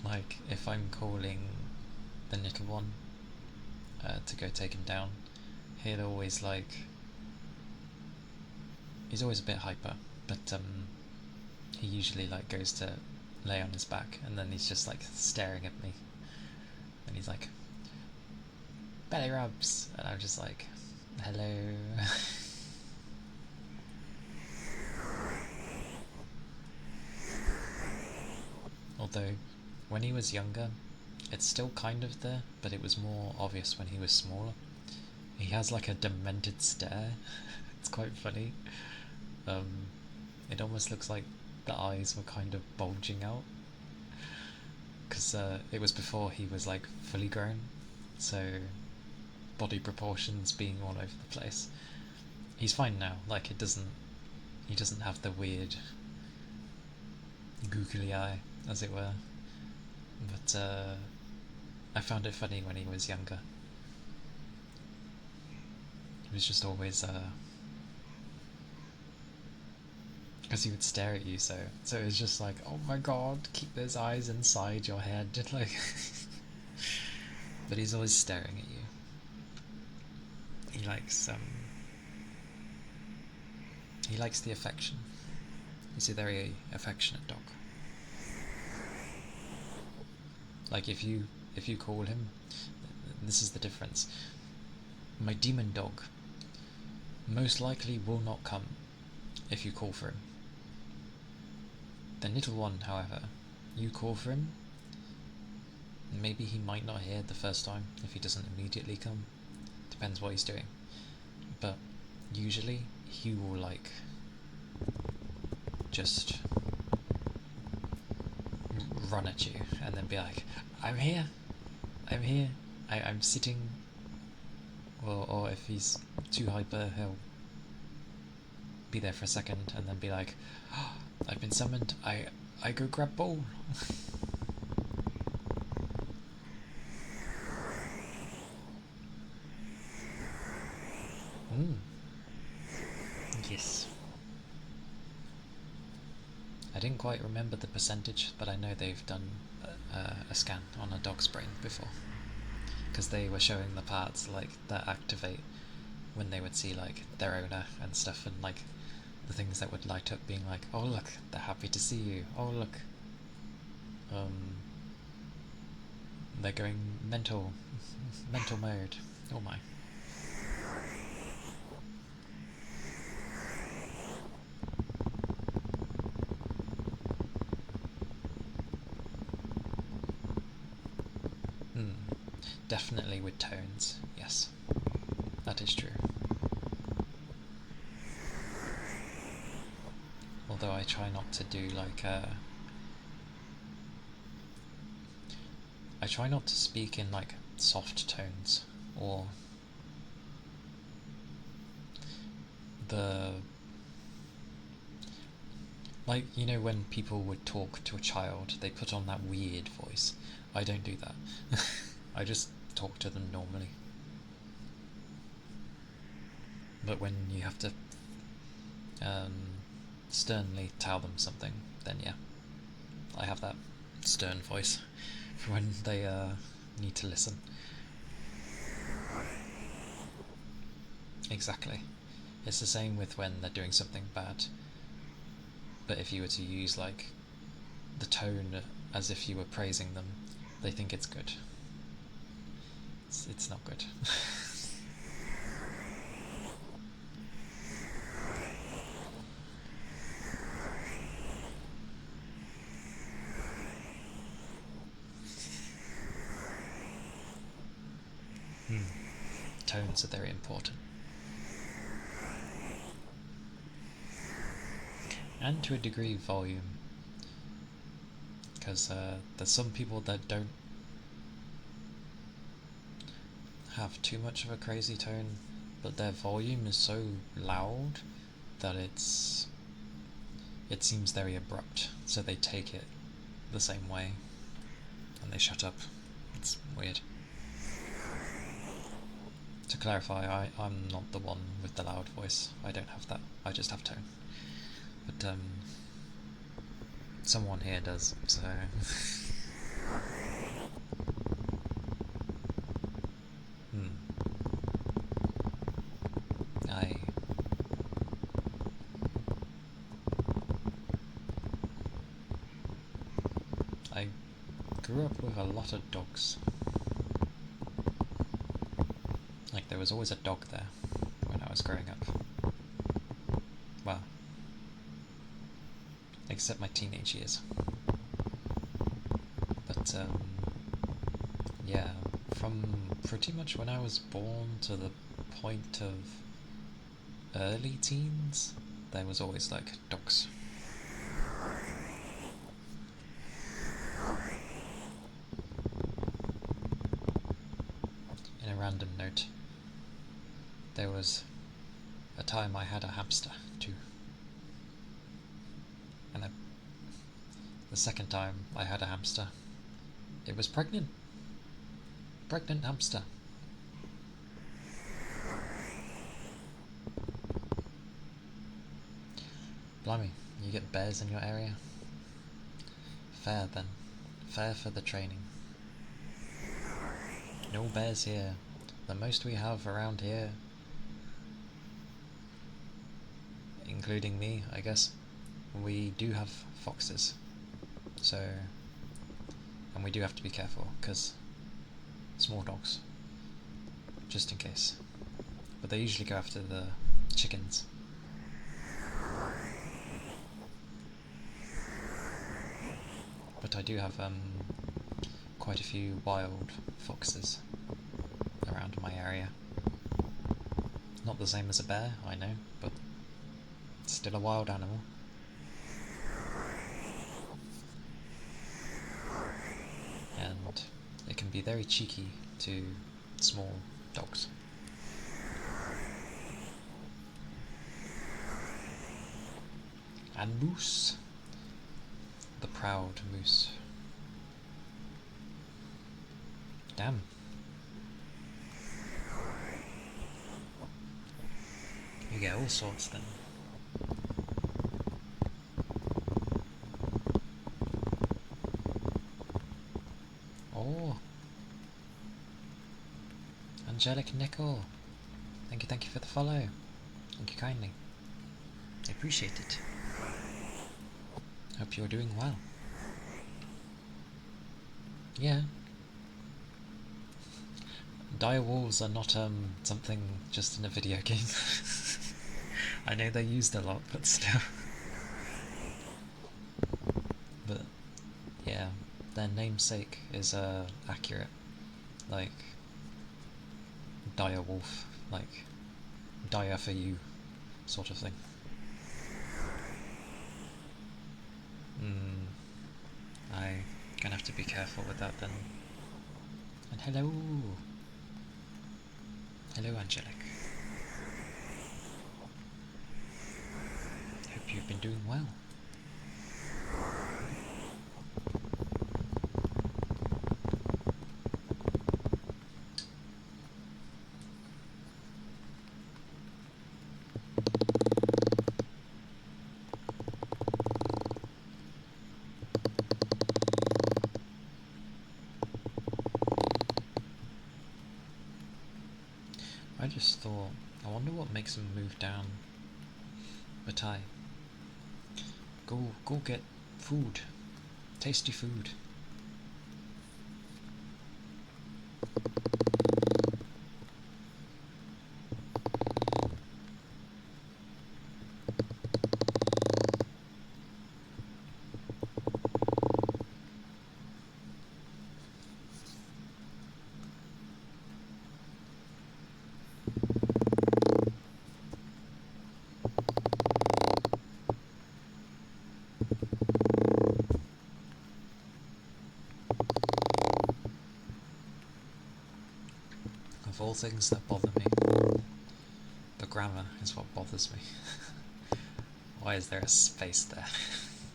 like, if I'm calling the little one to go take him down, he'll always, like, he's always a bit hyper, but he usually, like, goes to lay on his back, and then he's just, like, staring at me, and he's like, belly rubs, and I'm just like, hello. Although, when he was younger, it's still kind of there, but it was more obvious when he was smaller. He has like a demented stare. It's quite funny. It almost looks like the eyes were kind of bulging out, because it was before he was like fully grown, so body proportions being all over the place. He's fine now, like he doesn't have the weird googly eye, as it were, but I found it funny when he was younger. He was just always because he would stare at you, so it was just like, oh my god, keep those eyes inside your head, like. But he's always staring at you. He likes the affection. He's a very affectionate dog. Like if you call him, this is the difference. My demon dog most likely will not come if you call for him. The little one, however, you call for him, maybe he might not hear the first time if he doesn't immediately come. Depends what he's doing. But usually he will like just run at you and then be like, I'm here, I'm sitting. Or if he's too hyper, he'll be there for a second and then be like, oh, I've been summoned, I go grab ball. Yes. I didn't quite remember the percentage, but I know they've done a scan on a dog's brain before, because they were showing the parts like that activate when they would see like their owner and stuff, and like the things that would light up, being like, oh look, they're happy to see you. Oh look, they're going mental mode. Oh my. Definitely with tones, yes, that is true. Although I try not to do like I try not to speak in like soft tones, or the, like, you know, when people would talk to a child, they put on that weird voice. I don't do that. I just talk to them normally. But when you have to sternly tell them something, then yeah, I have that stern voice for when they need to listen. Exactly. It's the same with when they're doing something bad. But if you were to use like the tone as if you were praising them, they think it's good. It's not good. Tones are very important. And to a degree, volume. Because there's some people that don't have too much of a crazy tone, but their volume is so loud that it seems very abrupt, so they take it the same way and they shut up. It's weird. To clarify, I'm not the one with the loud voice. I don't have that. I just have tone. But someone here does, so I grew up with a lot of dogs. Like, there was always a dog there when I was growing up. Well, except my teenage years. But yeah, from pretty much when I was born to the point of early teens, there was always like dogs. In a random note, there was a time I had a hamster too. And the second time I had a hamster, it was pregnant. Pregnant hamster. Blimey, you get bears in your area? Fair then. Fair for the training. No bears here. The most we have around here, including me, I guess, we do have foxes. So, and we do have to be careful, because small dogs, just in case. But they usually go after the chickens. But I do have quite a few wild foxes around my area. Not the same as a bear, I know, but it's still a wild animal. And it can be very cheeky to small dogs. And moose. The proud moose. Damn. You get all sorts then. Oh. Angelic Nickel. Thank you for the follow. Thank you kindly. I appreciate it. Hope you're doing well. Yeah. Dire wolves are not something just in a video game. I know they're used a lot, but still. But yeah, their namesake is accurate. Like dire wolf, like dire for you, sort of thing. I'm gonna have to be careful with that then. And hello! Hello, Angelic. Hope you've been doing well. I just thought, I wonder what makes him move down. But go get food, tasty food. Of all things that bother me, the grammar is what bothers me. Why is there a space there?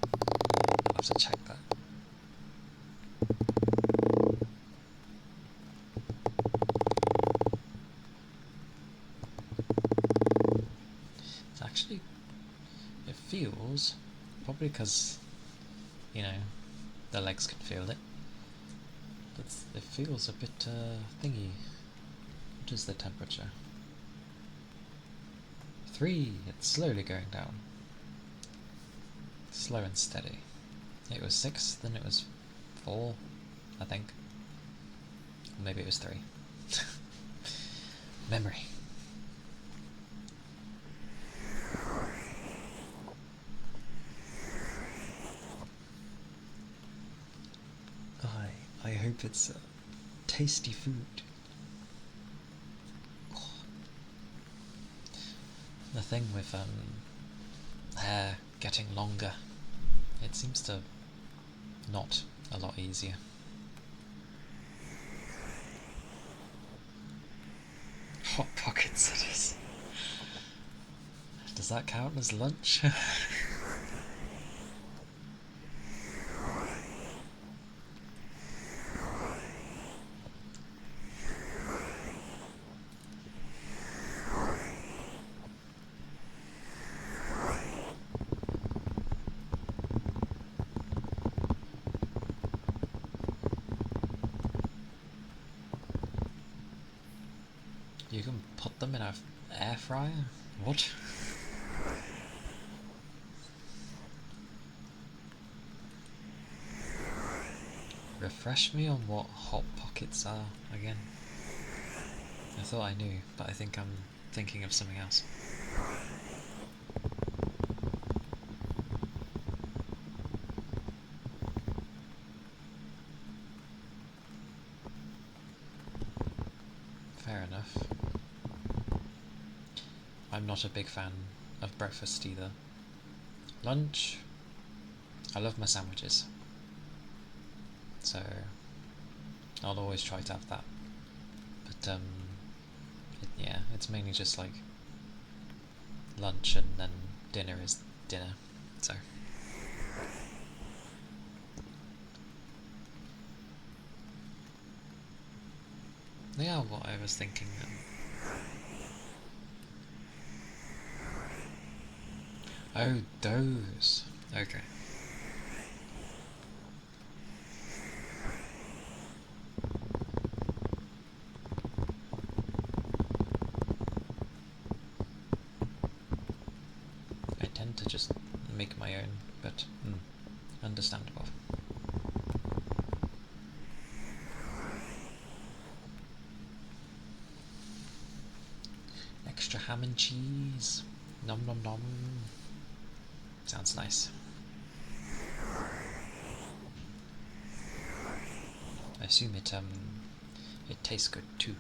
I'll have to check that. It's actually, it feels, probably because, you know, the legs can feel it, but it feels a bit thingy. What is the temperature? 3, it's slowly going down. Slow and steady. It was 6, then it was 4, I think. Or maybe it was 3. Memory. I hope it's tasty food. Oh. The thing with hair getting longer, it seems to not a lot easier. Hot pockets it is. Does that count as lunch? You can put them in an air fryer? What? Refresh me on what hot pockets are again. I thought I knew, but I think I'm thinking of something else. Fair enough. I'm not a big fan of breakfast either. Lunch, I love my sandwiches, so I'll always try to have that. But yeah, it's mainly just like lunch and then dinner is dinner, so. They are what I was thinking then. Oh, those. Okay. my own, but understandable. Extra ham and cheese. Nom nom nom. Sounds nice. I assume it tastes good too.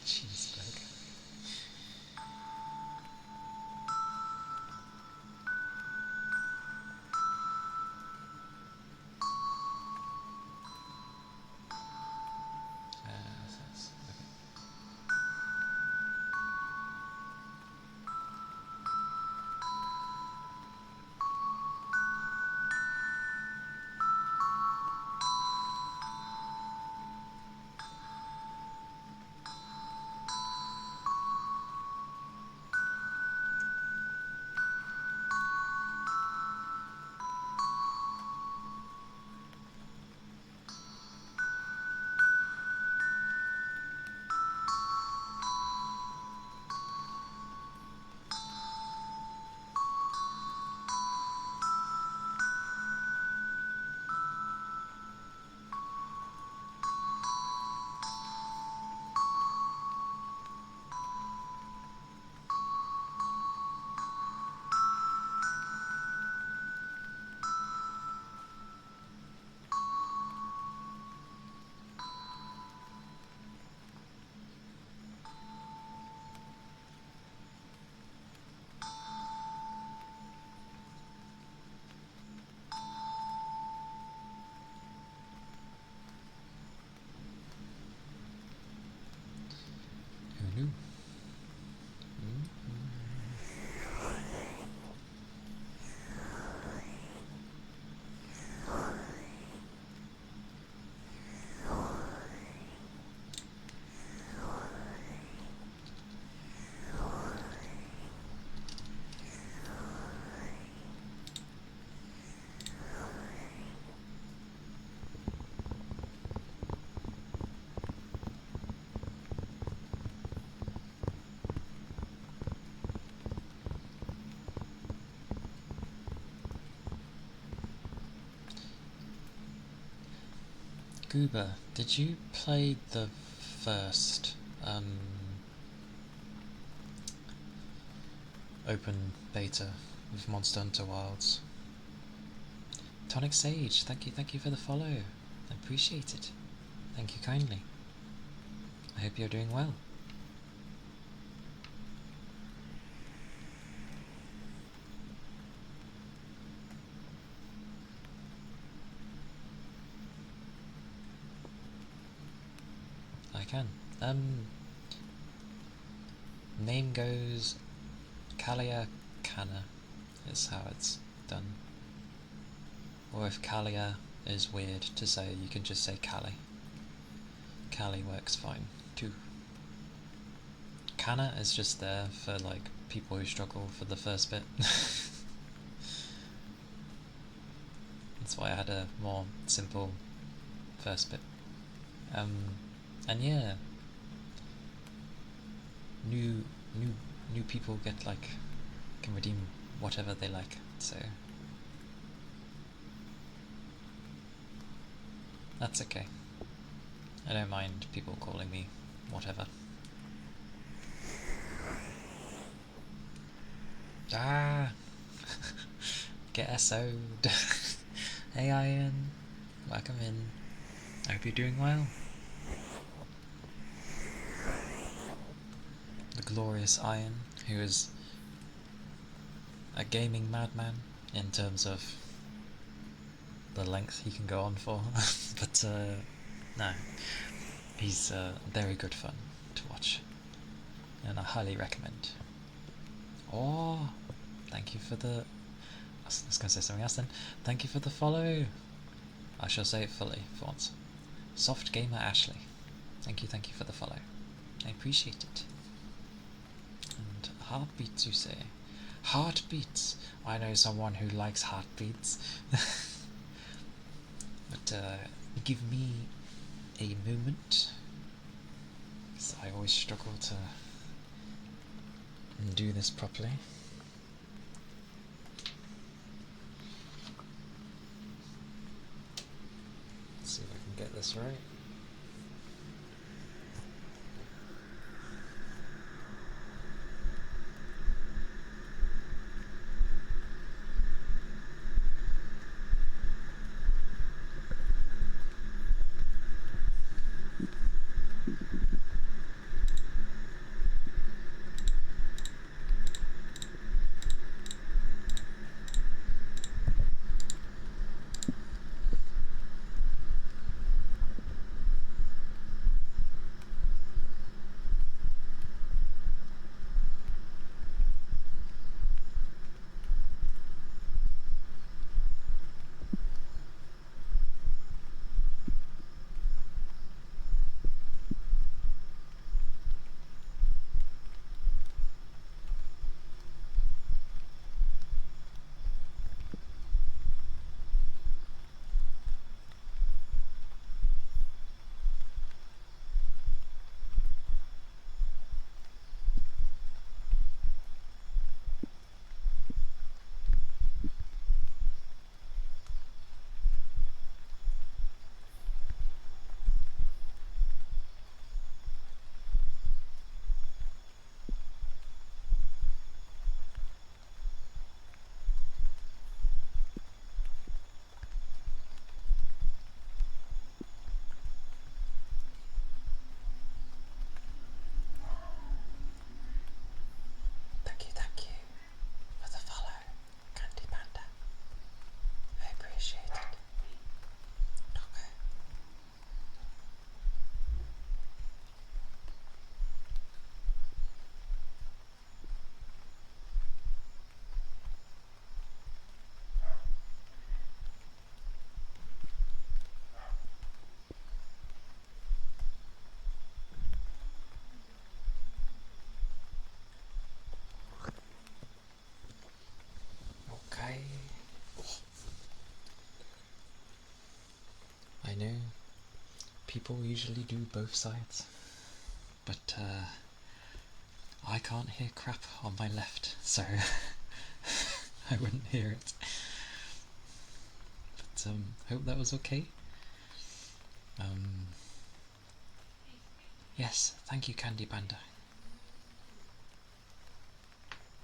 Cheeseburger. Okay. Who knew? Goober, did you play the first open beta of Monster Hunter Wilds? Tonic Sage, thank you for the follow. I appreciate it. Thank you kindly. I hope you're doing well. I can. Name goes Calia Kana is how it's done. Or if Calia is weird to say, you can just say Cali. Cali works fine too. Kana is just there for like people who struggle for the first bit. That's why I had a more simple first bit. And yeah, new people get like can redeem whatever they like. So that's okay. I don't mind people calling me whatever. Ah! Get SO'd. Hey Ian, welcome in. I hope you're doing well. The glorious Ian, who is a gaming madman in terms of the length he can go on for. But no, he's very good fun to watch, and I highly recommend. Oh, thank you for the... I was going to say something else then. Thank you for the follow. I shall say it fully for once. Soft Gamer Ashley. Thank you for the follow. I appreciate it. And heartbeats, you say? Heartbeats! I know someone who likes heartbeats. But give me a moment, because I always struggle to do this properly. Let's see if I can get this right. Thank you for the follow, Candy Panda. I appreciate it. Okay. I know people usually do both sides, but I can't hear crap on my left, so I wouldn't hear it. But hope that was okay. Yes, thank you, Candy Panda.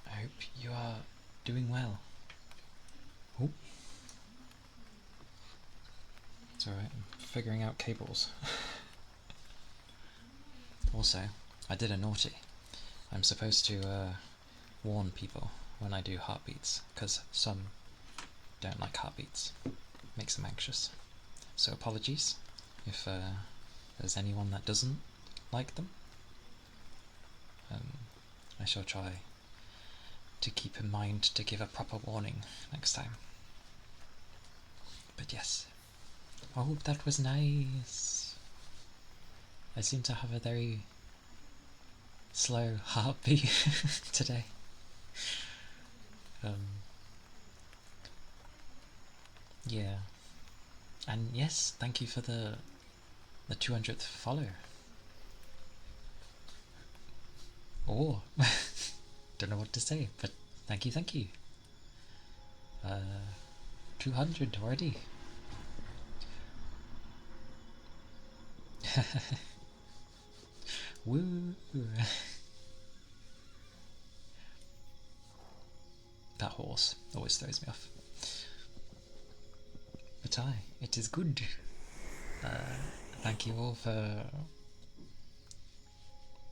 I hope you are doing well. Oh. It's alright, I'm figuring out cables. Also, I did a naughty. I'm supposed to warn people when I do heartbeats, because some don't like heartbeats. Makes them anxious. So apologies if there's anyone that doesn't like them. I shall try to keep in mind to give a proper warning next time. But yes. Oh, that was nice. I seem to have a very slow heartbeat today. Yeah. And yes, thank you for the 200th follow. Oh, don't know what to say, but thank you. 200 already. Woo! That horse always throws me off. But it is good. Thank you all for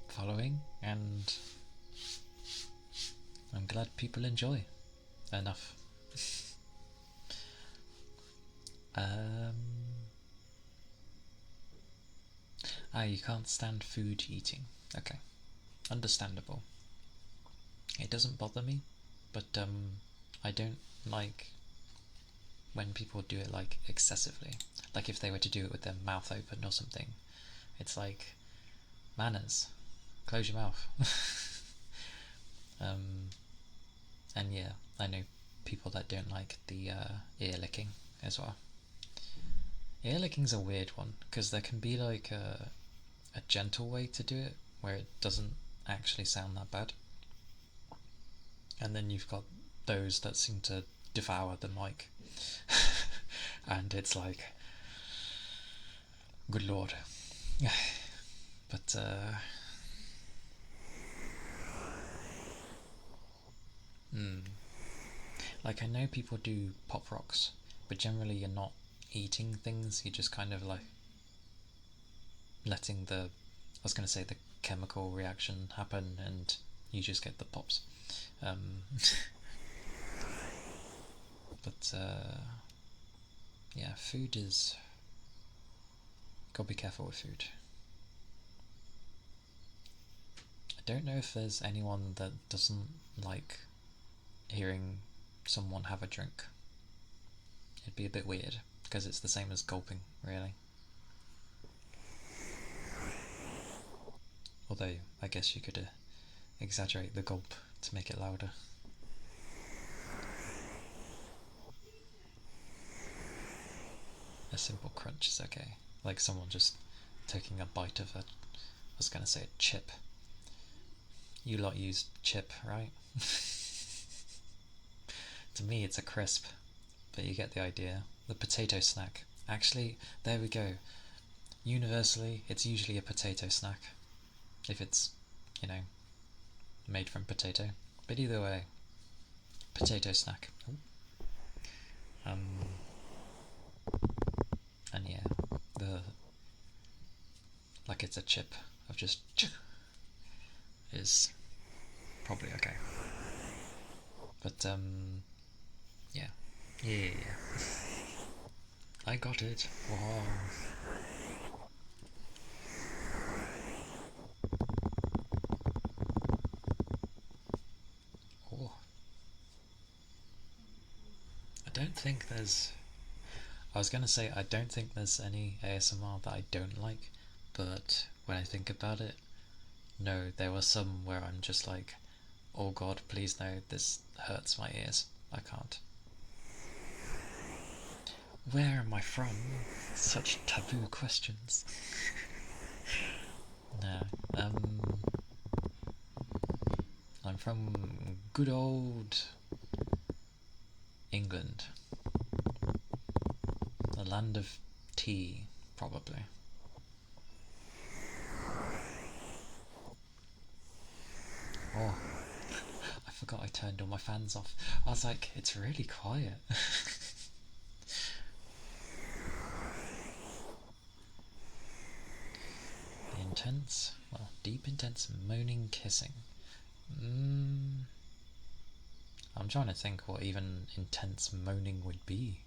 following, and I'm glad people enjoy enough. You can't stand food eating. Okay, understandable. It doesn't bother me, but I don't like when people do it like excessively. Like if they were to do it with their mouth open or something, it's like manners. Close your mouth. And yeah, I know people that don't like the ear licking as well. Ear licking's a weird one because there can be like a gentle way to do it where it doesn't actually sound that bad, and then you've got those that seem to devour the mic, and it's like, good lord. But like I know people do pop rocks, but generally you're not eating things, you're just kind of like letting the, I was going to say, the chemical reaction happen, and you just get the pops. But yeah, food is, gotta be careful with food. I don't know if there's anyone that doesn't like hearing someone have a drink. It'd be a bit weird because it's the same as gulping, really. Although I guess you could exaggerate the gulp to make it louder. A simple crunch is okay. Like someone just taking a bite of a, I was going to say a chip. You lot use chip, right? To me it's a crisp, but you get the idea. The potato snack. Actually, there we go. Universally, it's usually a potato snack. If it's, you know, made from potato. But either way, potato snack. And yeah, the, like it's a chip of just is probably okay. But yeah. Yeah. I got it. Wow. Oh. I don't think there's, I was gonna say I don't think there's any ASMR that I don't like, but when I think about it, no, there were some where I'm just like, oh god, please no, this hurts my ears. I can't. Where am I from? Such taboo questions. No, I'm from good old England, the land of tea, probably. Oh, I forgot I turned all my fans off. I was like, it's really quiet. The intense, well, deep, intense moaning kissing. I'm trying to think what even intense moaning would be.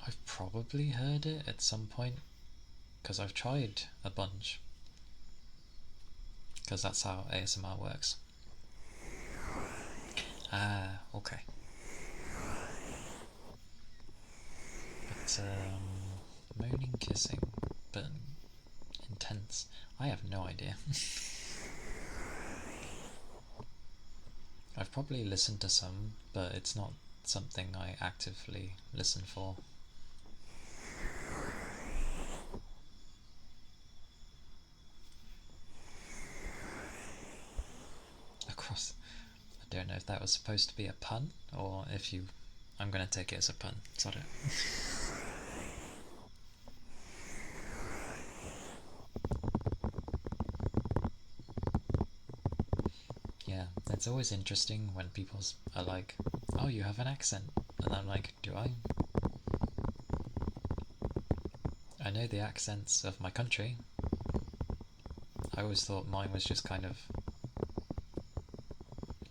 I've probably heard it at some point, because I've tried a bunch. Because that's how ASMR works. Ah, okay. But, moaning, kissing, but intense. I have no idea. I've probably listened to some, but it's not something I actively listen for. Across. I don't know if that was supposed to be a pun, or if you... I'm gonna take it as a pun, sod it. Yeah, it's always interesting when people are like, oh, you have an accent. And I'm like, do I? I know the accents of my country. I always thought mine was just kind of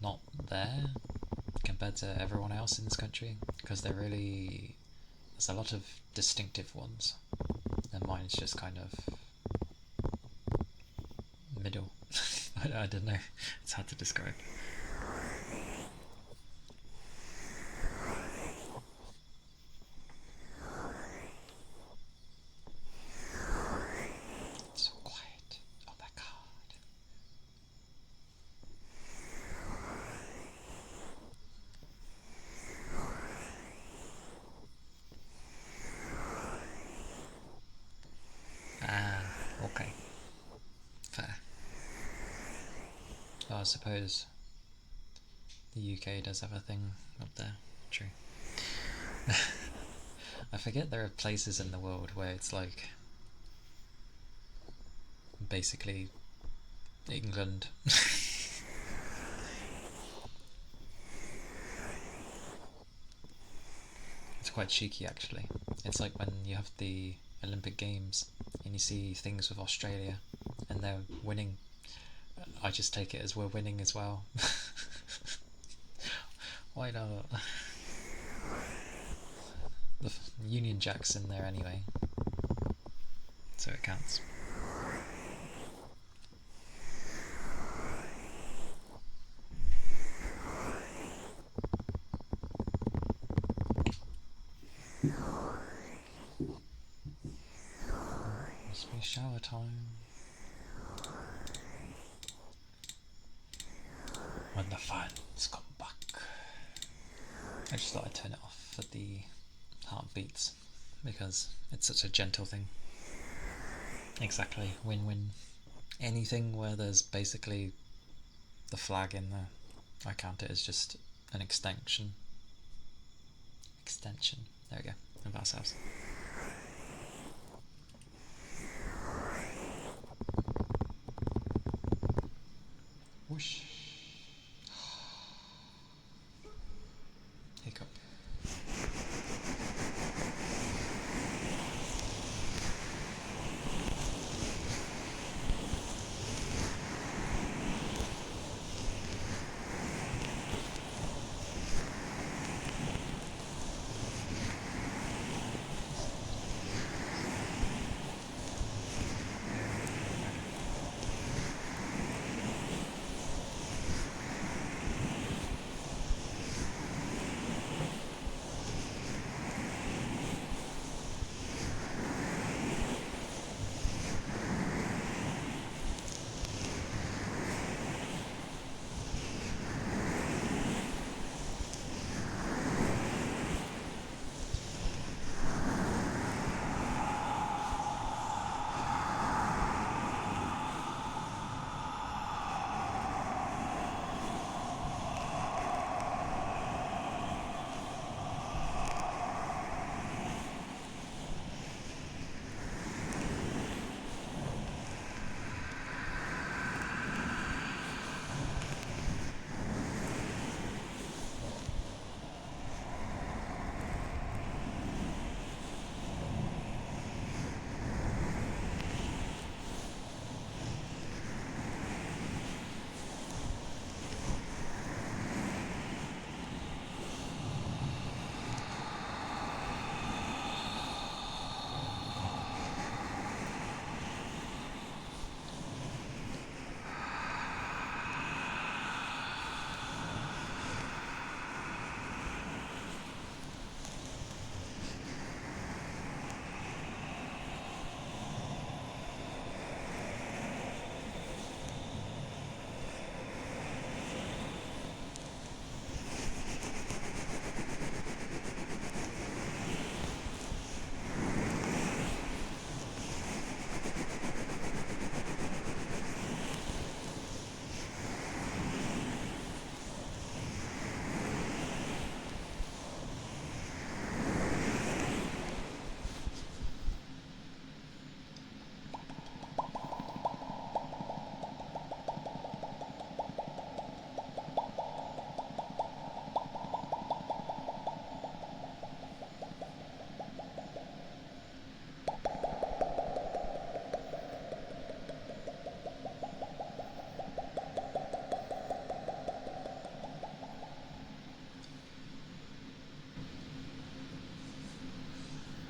not there compared to everyone else in this country, because there's a lot of distinctive ones, and mine's just kind of middle. I don't know. It's hard to describe. So quiet. Oh my god. Ah, okay. Fair. Well, I suppose the UK does have a thing up there. True. I forget there are places in the world where it's like basically England. It's quite cheeky actually. It's like when you have the Olympic Games and you see things with Australia and they're winning. I just take it as we're winning as well. Why not? The Union Jack's in there anyway, so it counts. Must be shower time. When the fans come back. I just thought I'd turn it off for the heartbeats because it's such a gentle thing. Exactly, win-win. Anything where there's basically the flag in there, I count it as just an extension. There we go, of ourselves. Whoosh. Hiccup.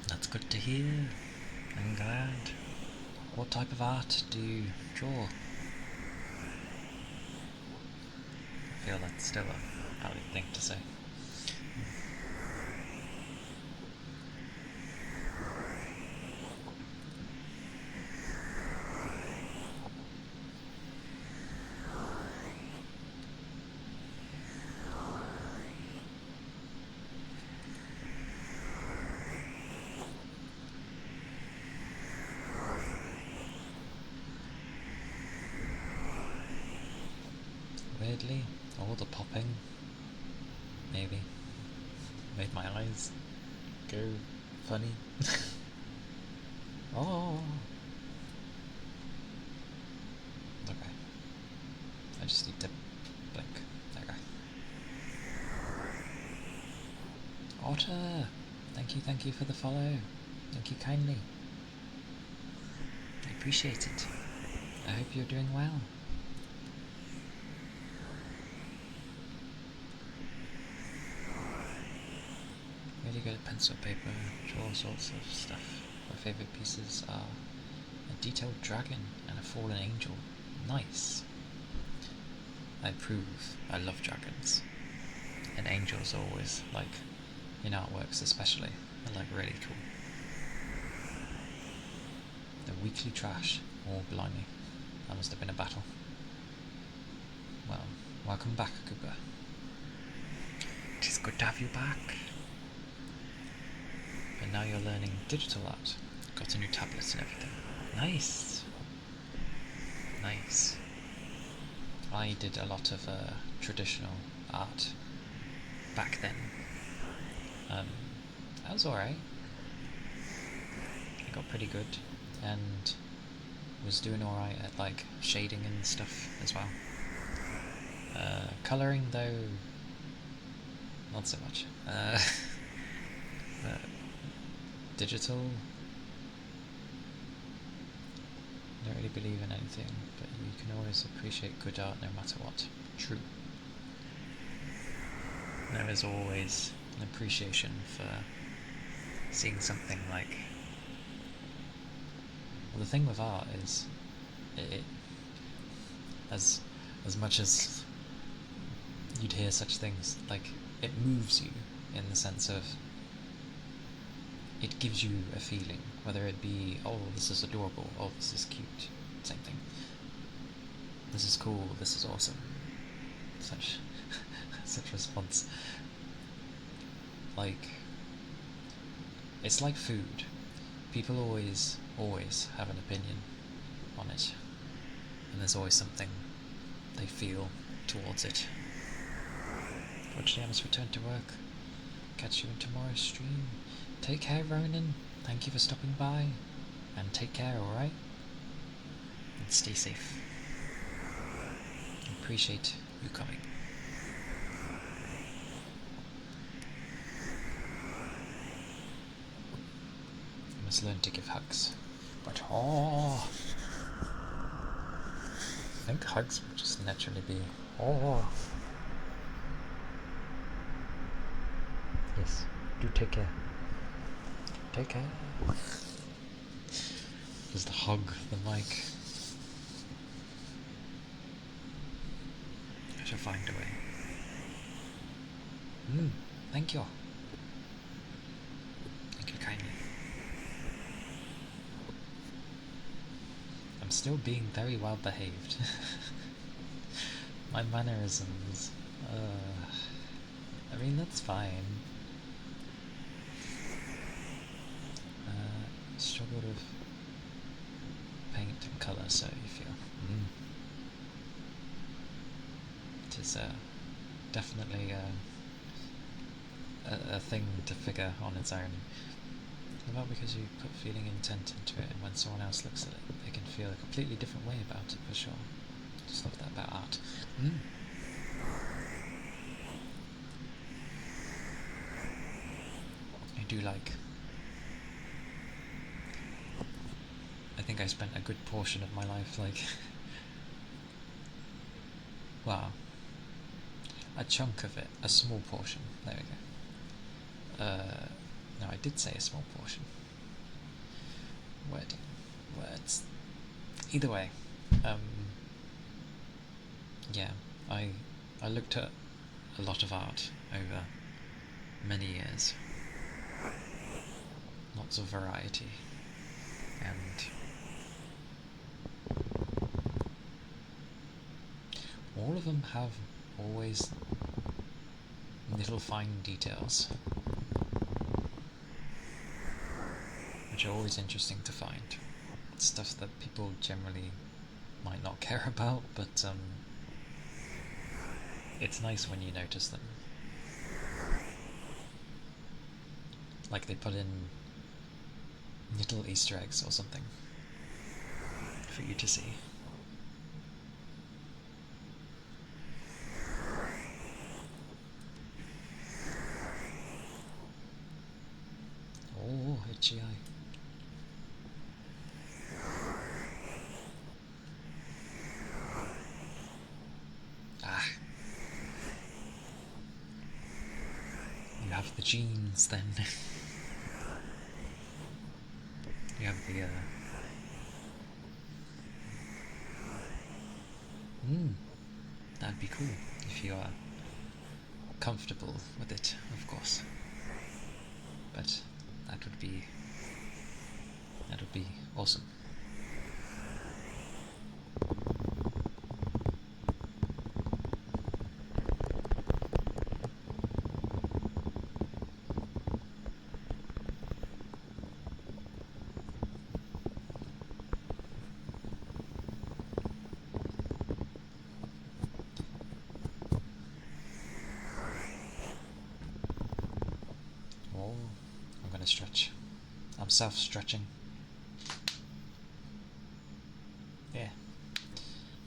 That's good to hear. I'm glad. What type of art do you draw? feel that's still a valid thing to say. Weirdly, all the popping maybe made my eyes go funny. Oh. Okay. I just need to blink. Okay. Otter! Thank you for the follow. Thank you kindly. I appreciate it. I hope you're doing well. Really good at pencil, paper, draw all sorts of stuff. My favourite pieces are a detailed dragon and a fallen angel. Nice. I approve. I love dragons. And angels are always, like, in artworks especially, are like really cool. The weekly trash. Oh, blimey. That must have been a battle. Well, welcome back, Cooper. It is good to have you back. But now you're learning digital art. Got a new tablet and everything. Nice. Nice. I did a lot of traditional art back then. That was alright. I got pretty good and was doing alright at like shading and stuff as well. Colouring though, not so much. Digital, don't really believe in anything, but you can always appreciate good art no matter what. True. There is always an appreciation for seeing something like... Well, the thing with art is, as much as you'd hear such things, like, it moves you in the sense of it gives you a feeling, whether it be, oh, this is adorable, oh, this is cute, same thing. This is cool, this is awesome. Such response. Like, it's like food. People always have an opinion on it, and there's always something they feel towards it. Fortunately, I must return to work. Catch you in tomorrow's stream. Take care, Ronan. Thank you for stopping by. And take care, alright? And stay safe. Appreciate you coming. I must learn to give hugs. But oh, I think hugs would just naturally be oh. Yes, do take care. Take care. Just hug the mic. I shall find a way. Thank you. Thank you kindly. I'm still being very well behaved. My mannerisms. I mean, that's fine. Struggled with paint and colour, so you feel. It is definitely a thing to figure on its own. Not because you put feeling intent into it, and when someone else looks at it, they can feel a completely different way about it, for sure. Just love that about art. I do like... I think I spent a good portion of my life, like... wow. A chunk of it. A small portion. There we go. No, I did say a small portion. Words. Either way. Yeah, I I looked at a lot of art over many years, lots of variety, and all of them have always little fine details, which are always interesting to find. Stuff that people generally might not care about, but it's nice when you notice them. Like they put in little Easter eggs or something for you to see. Oh, itchy eye. Ah. You have the genes then. You have the that'd be cool if you are comfortable with it, of course. But that would be awesome. Oh, I'm gonna stretch. I'm self-stretching. Yeah.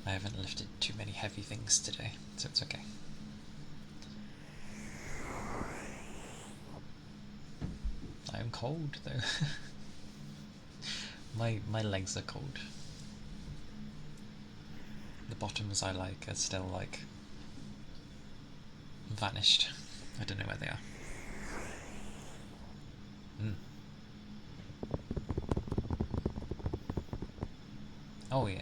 I haven't lifted too many heavy things today, so it's okay. I am cold though. my legs are cold. The bottoms I like are still like vanished. I don't know where they are. Oh yeah.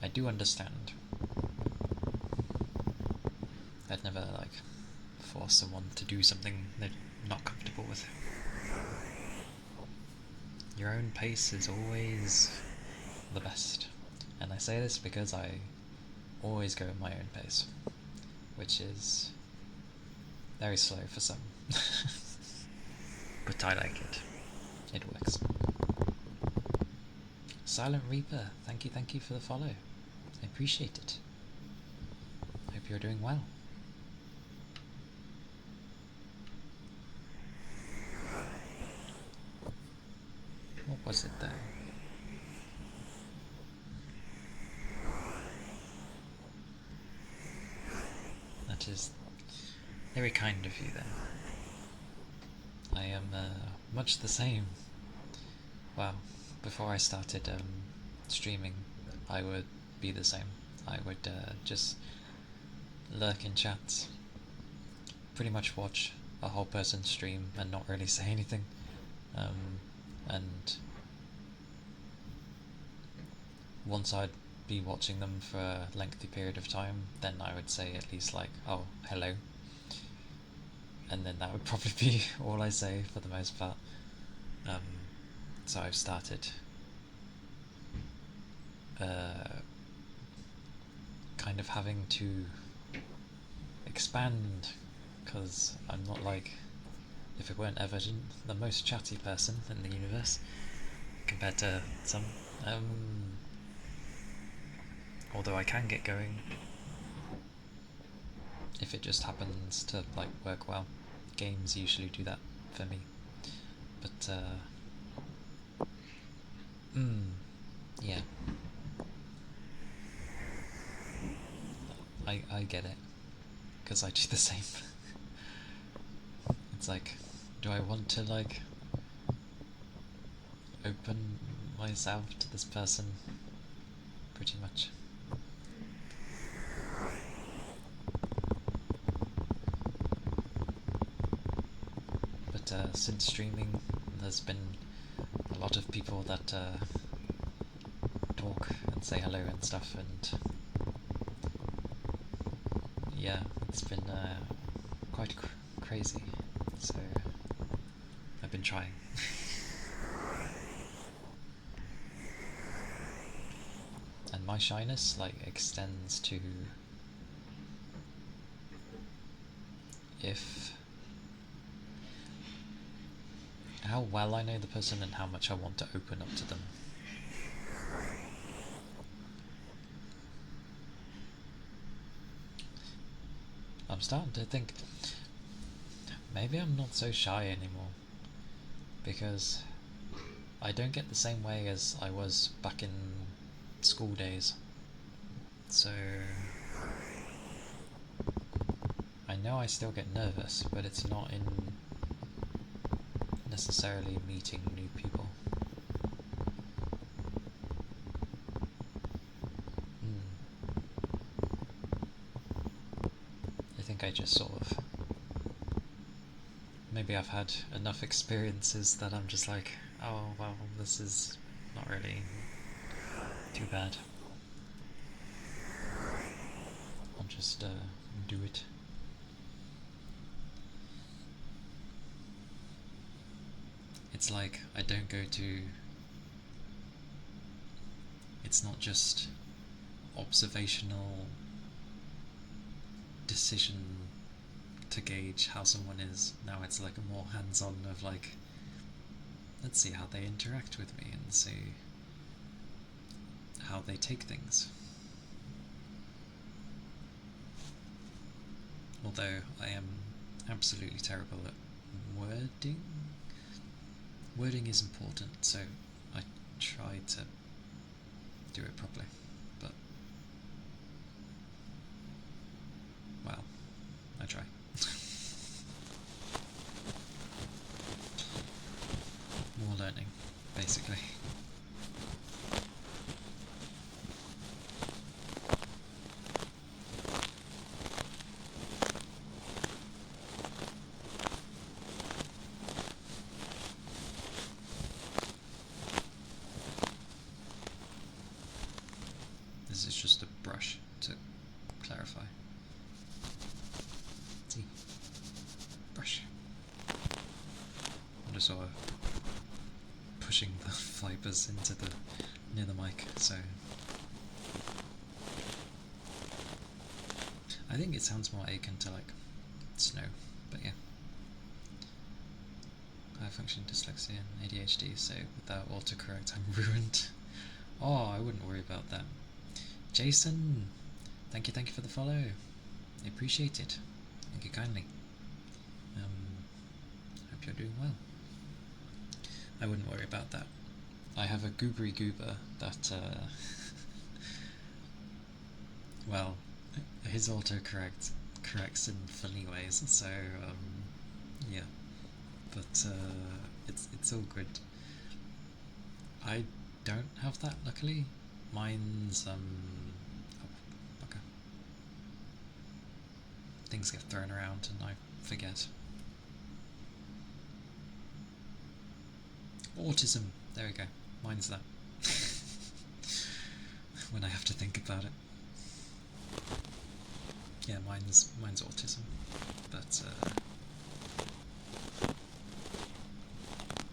I do understand. I'd never like force someone to do something they're not comfortable with. Your own pace is always the best. And I say this because I always go at my own pace, which is very slow for some. But I like it. It works. Silent Reaper, thank you for the follow. I appreciate it. Hope you're doing well. What was it there? That is very kind of you then. I am much the same. Well, before I started streaming, I would be the same. I would just lurk in chats, pretty much watch a whole person stream and not really say anything. And once I'd be watching them for a lengthy period of time, then I would say at least like, oh, hello. And then that would probably be all I say for the most part. So I've started kind of having to expand, because I'm not like, if it weren't Everton, the most chatty person in the universe compared to some. Although I can get going if it just happens to like work well. Games usually do that for me. But yeah. I get it, because I do the same. It's like, do I want to like open myself to this person? Pretty much. But since streaming, there's been a lot of people that talk and say hello and stuff, and yeah, it's been quite crazy, so I've been trying. And my shyness like extends to if how well I know the person and how much I want to open up to them. I'm starting to think maybe I'm not so shy anymore, because I don't get the same way as I was back in school days. So I know I still get nervous, but it's not in necessarily meeting new people. I think I just sort of, maybe I've had enough experiences that I'm just like, oh well, this is not really too bad. I'll just do it. It's like I don't go to, it's not just observational decision to gauge how someone is. Now it's like a more hands-on of like, let's see how they interact with me and see how they take things. Although I am absolutely terrible at wording. Wording is important, so I try to do it properly, but well, I try. More learning, basically. This is just a brush to clarify. See? Brush. I'm just sort of pushing the fibres into the near the mic, so I think it sounds more akin to like snow, but yeah. High function dyslexia and ADHD, so without autocorrect I'm ruined. Oh, I wouldn't worry about that. Jason, thank you for the follow. I appreciate it. Thank you kindly. Hope you're doing well. I wouldn't worry about that. I have a goobery goober that, well, his autocorrect corrects in funny ways, so, yeah. But, it's all good. I don't have that, luckily. Mine's, oh, bugger. Things get thrown around and I forget. Autism, there we go. Mine's that. When I have to think about it. Yeah, mine's autism, but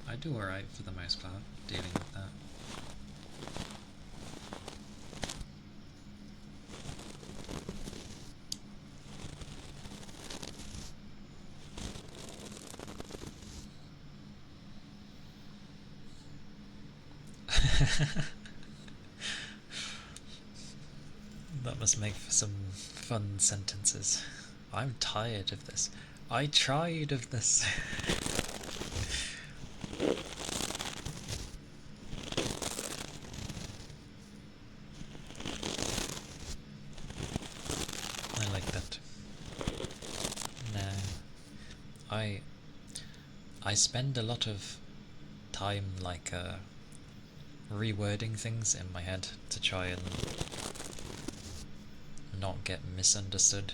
I do alright for the most part, dealing with that. That must make for some fun sentences. I'm tired of this. I tried of this. I like that. No. I spend a lot of time like rewording things in my head to try and not get misunderstood.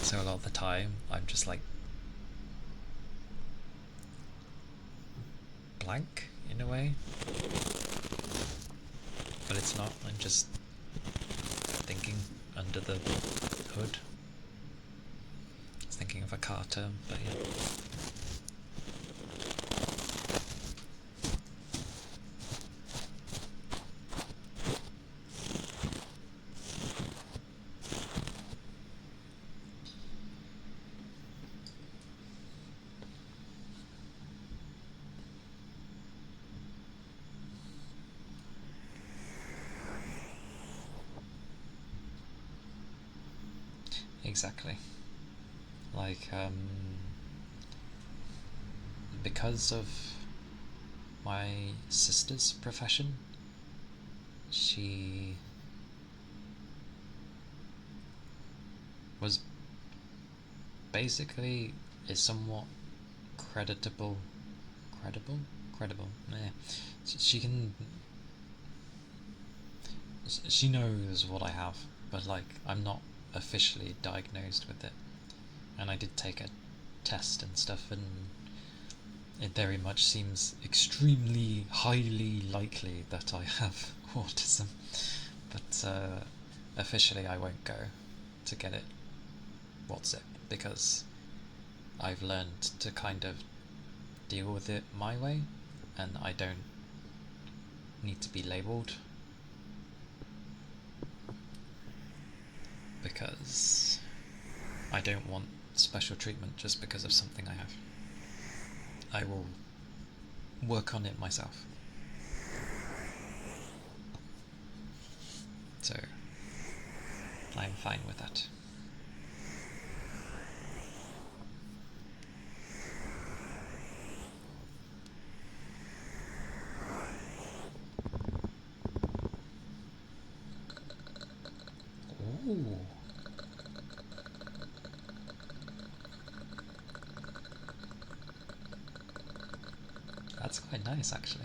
So a lot of the time I'm just like blank in a way. but it's not. I'm just thinking under the hood. I was thinking of a car term, but yeah. Exactly. Like, because of my sister's profession, she was basically a somewhat credible, yeah. She can, she knows what I have, but like, I'm not officially diagnosed with it. And I did take a test and stuff, and it very much seems extremely highly likely that I have autism. But officially, I won't go to get it. What's it? Because I've learned to kind of deal with it my way, and I don't need to be labelled, because I don't want special treatment just because of something I have. I will work on it myself. So I'm fine with that. Ooh. That's quite nice, actually.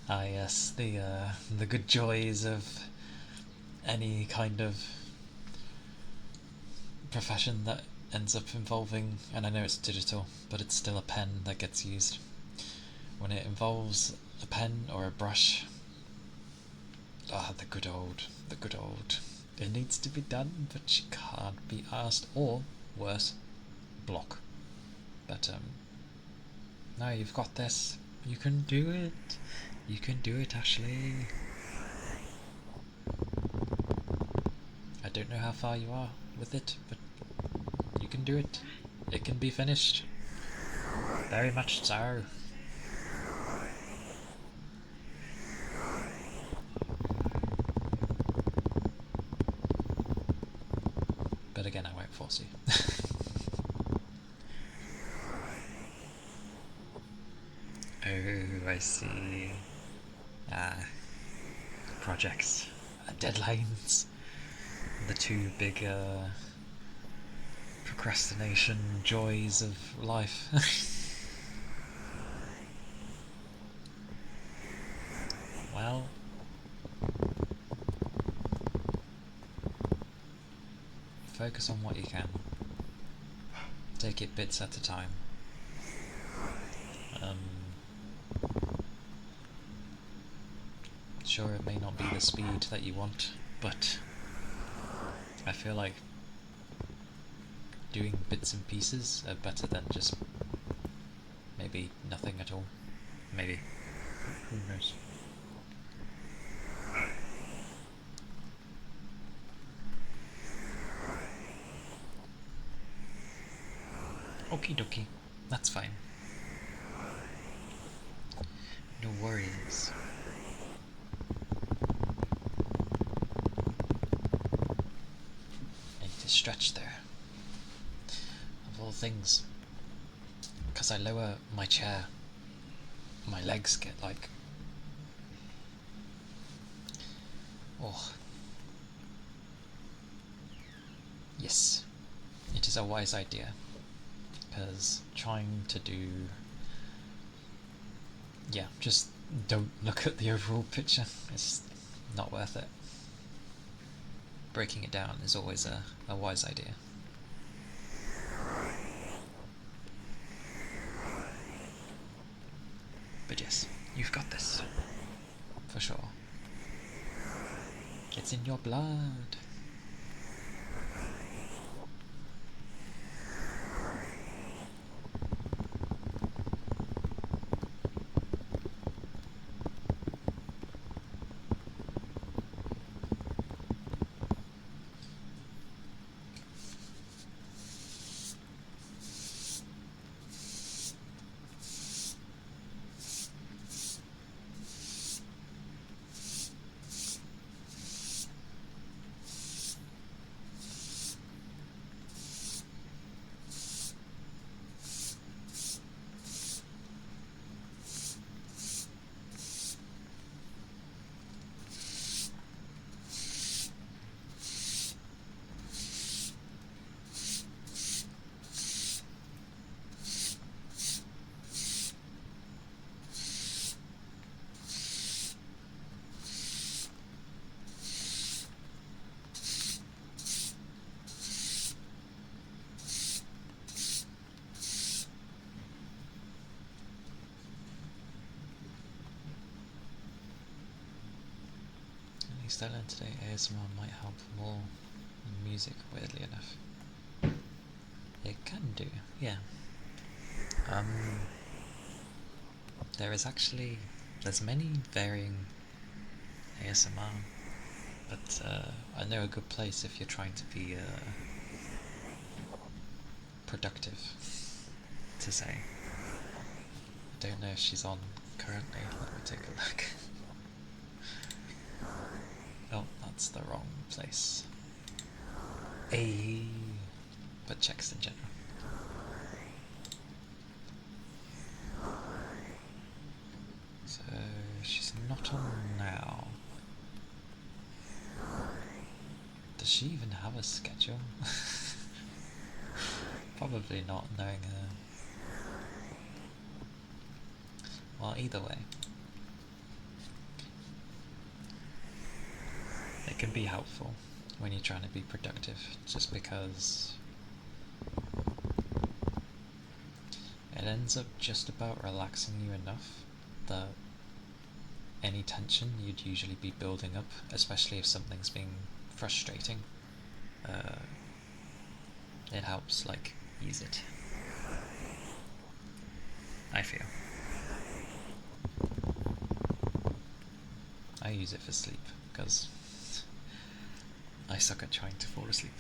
Ah, yes, the good joys of any kind of profession that ends up involving, and I know it's digital, but it's still a pen that gets used. When it involves a pen or a brush, the good old. It needs to be done, but she can't be asked, or worse, block. But no, you've got this. You can do it. You can do it, Ashley. I don't know how far you are with it, but you can do it. It can be finished. Very much so. But again, I won't force you. Oh, I see. Ah, projects, deadlines, the two big procrastination joys of life. Well, focus on what you can. Take it bits at a time. Sure, it may not be the speed that you want, but I feel like doing bits and pieces are better than just maybe nothing at all. Maybe. Who knows? Okie dokie. That's fine. No worries. I need to stretch there. Of all things. Because I lower my chair, my legs get like... Oh. Yes. It is a wise idea. Because trying to do... Yeah, just don't look at the overall picture. It's not worth it. breaking it down is always a wise idea. But yes, you've got this. For sure. It's in your blood. At least I learned today ASMR might help more than music, weirdly enough. It can do, yeah. There's many varying ASMR, but I know a good place if you're trying to be productive, to say. I don't know if she's on currently, let me take a look. Oh, that's the wrong place. But checks in general. So she's not on now. Does she even have a schedule? Probably not, knowing her. Well, either way, it can be helpful when you're trying to be productive, just because it ends up just about relaxing you enough that any tension you'd usually be building up, especially if something's being frustrating, it helps, like, ease it. I feel. I use it for sleep, because I suck at trying to fall asleep.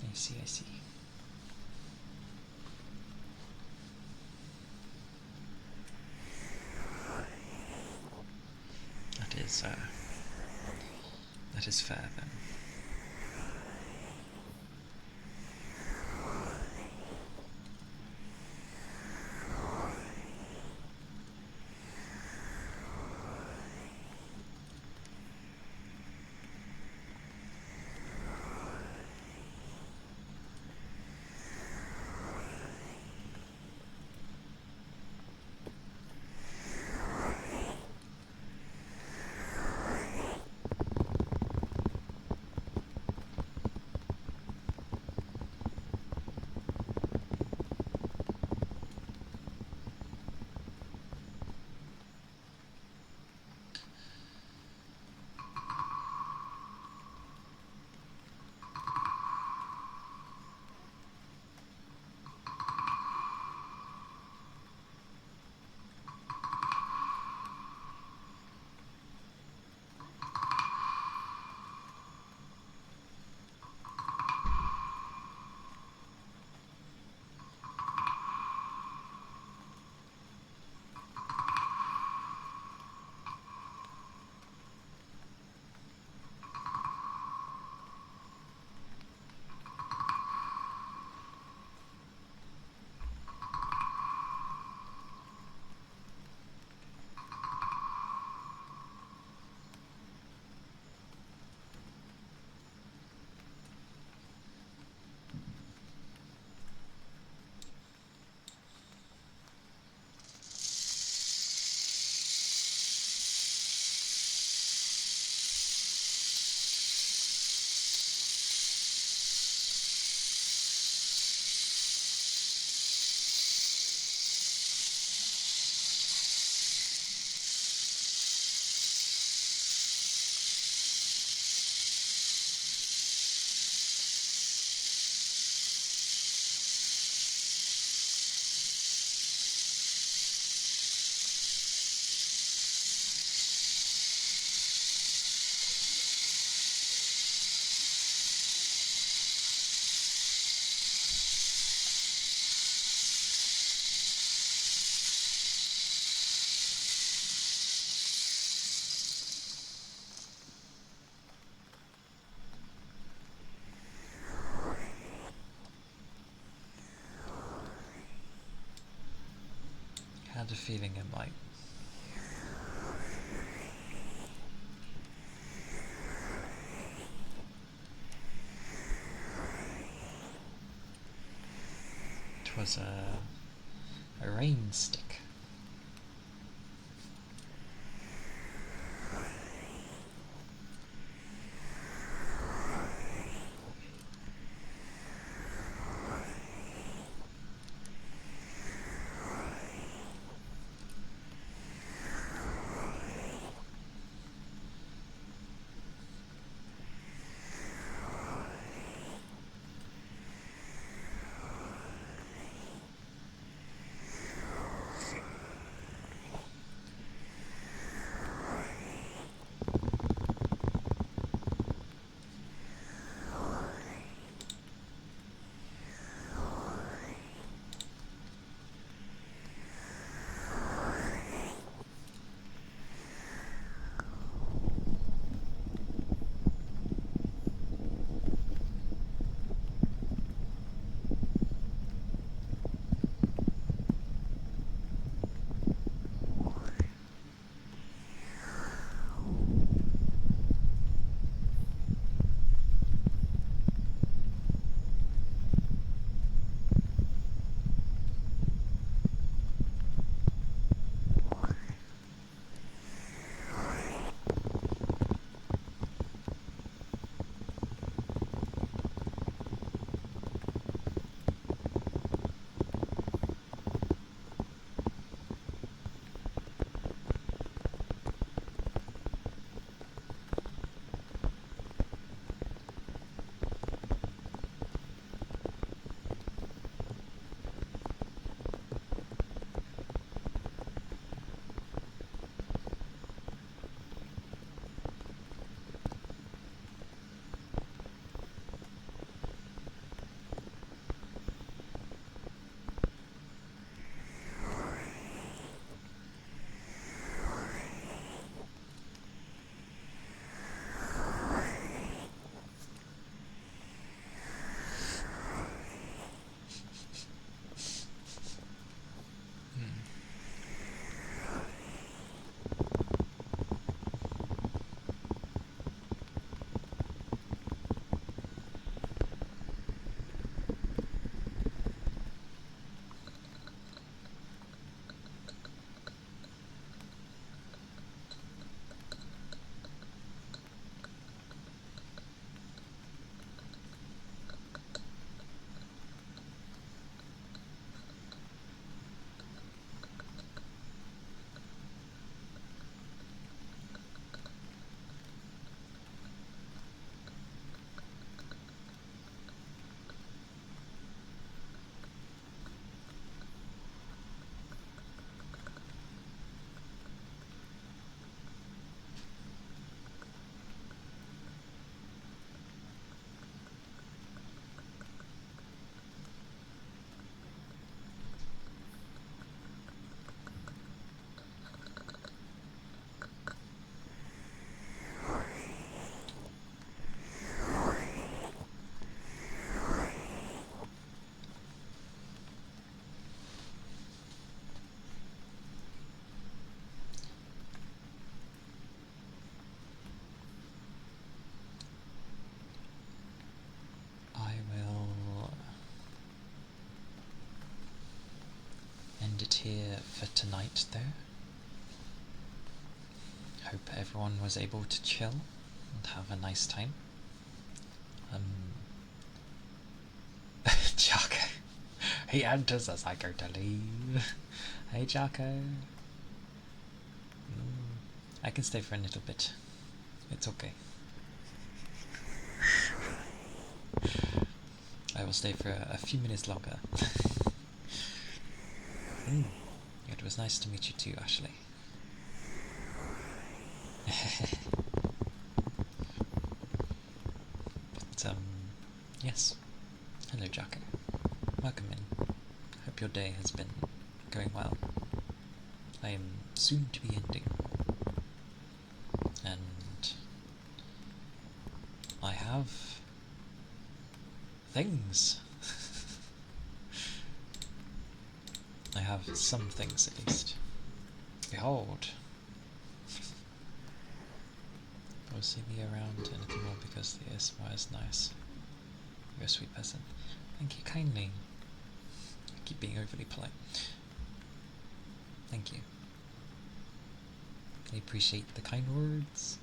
I see. That is fair then. had a feeling it might. It was a rain stick. It here for tonight, though. Hope everyone was able to chill and have a nice time. Jocko. He enters as I go to leave. Hey, Jocko. I can stay for a little bit. It's okay. I will stay for a few minutes longer. It was nice to meet you too, Ashley. But, yes. Hello, Jocko. Welcome in. Hope your day has been going well. I am soon to be ending. And I have things. I have some things at least. Behold! Will see me around anything more because the ASMR is nice. You're a sweet person. Thank you kindly. I keep being overly polite. Thank you. I appreciate the kind words.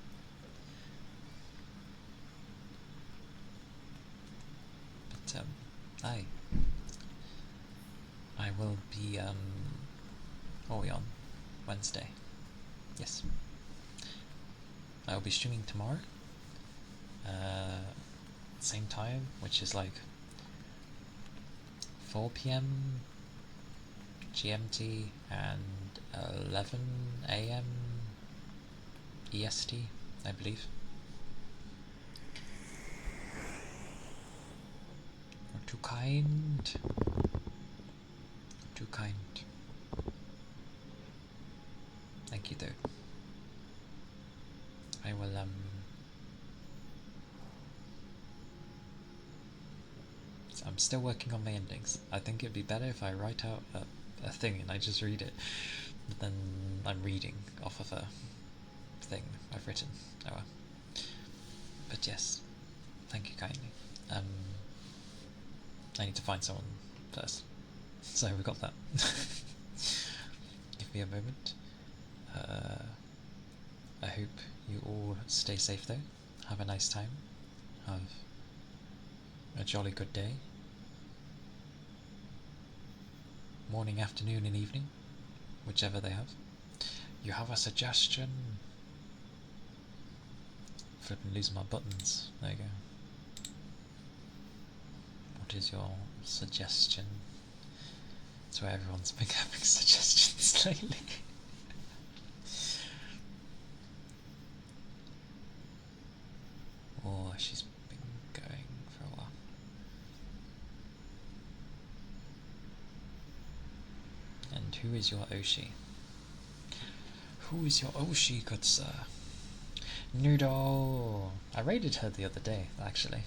But, I will be, what are we on? Wednesday. Yes. I will be streaming tomorrow. Same time, which is like 4 PM GMT and 11 AM EST, I believe. You're too kind. Too kind. Thank you, though. I will, I'm still working on my endings. I think it'd be better if I write out a thing and I just read it, but then I'm reading off of a thing I've written. Oh well. But yes, thank you kindly. I need to find someone first. So we got that. Give me a moment. I hope you all stay safe though. Have a nice time. Have a jolly good day. Morning, afternoon and evening. Whichever they have. You have a suggestion? Flipping lose my buttons. There you go. What is your suggestion? That's where everyone's been having suggestions lately. Oh, she's been going for a while. And who is your Oshi? Who is your Oshi, good sir? Noodle! I raided her the other day, actually.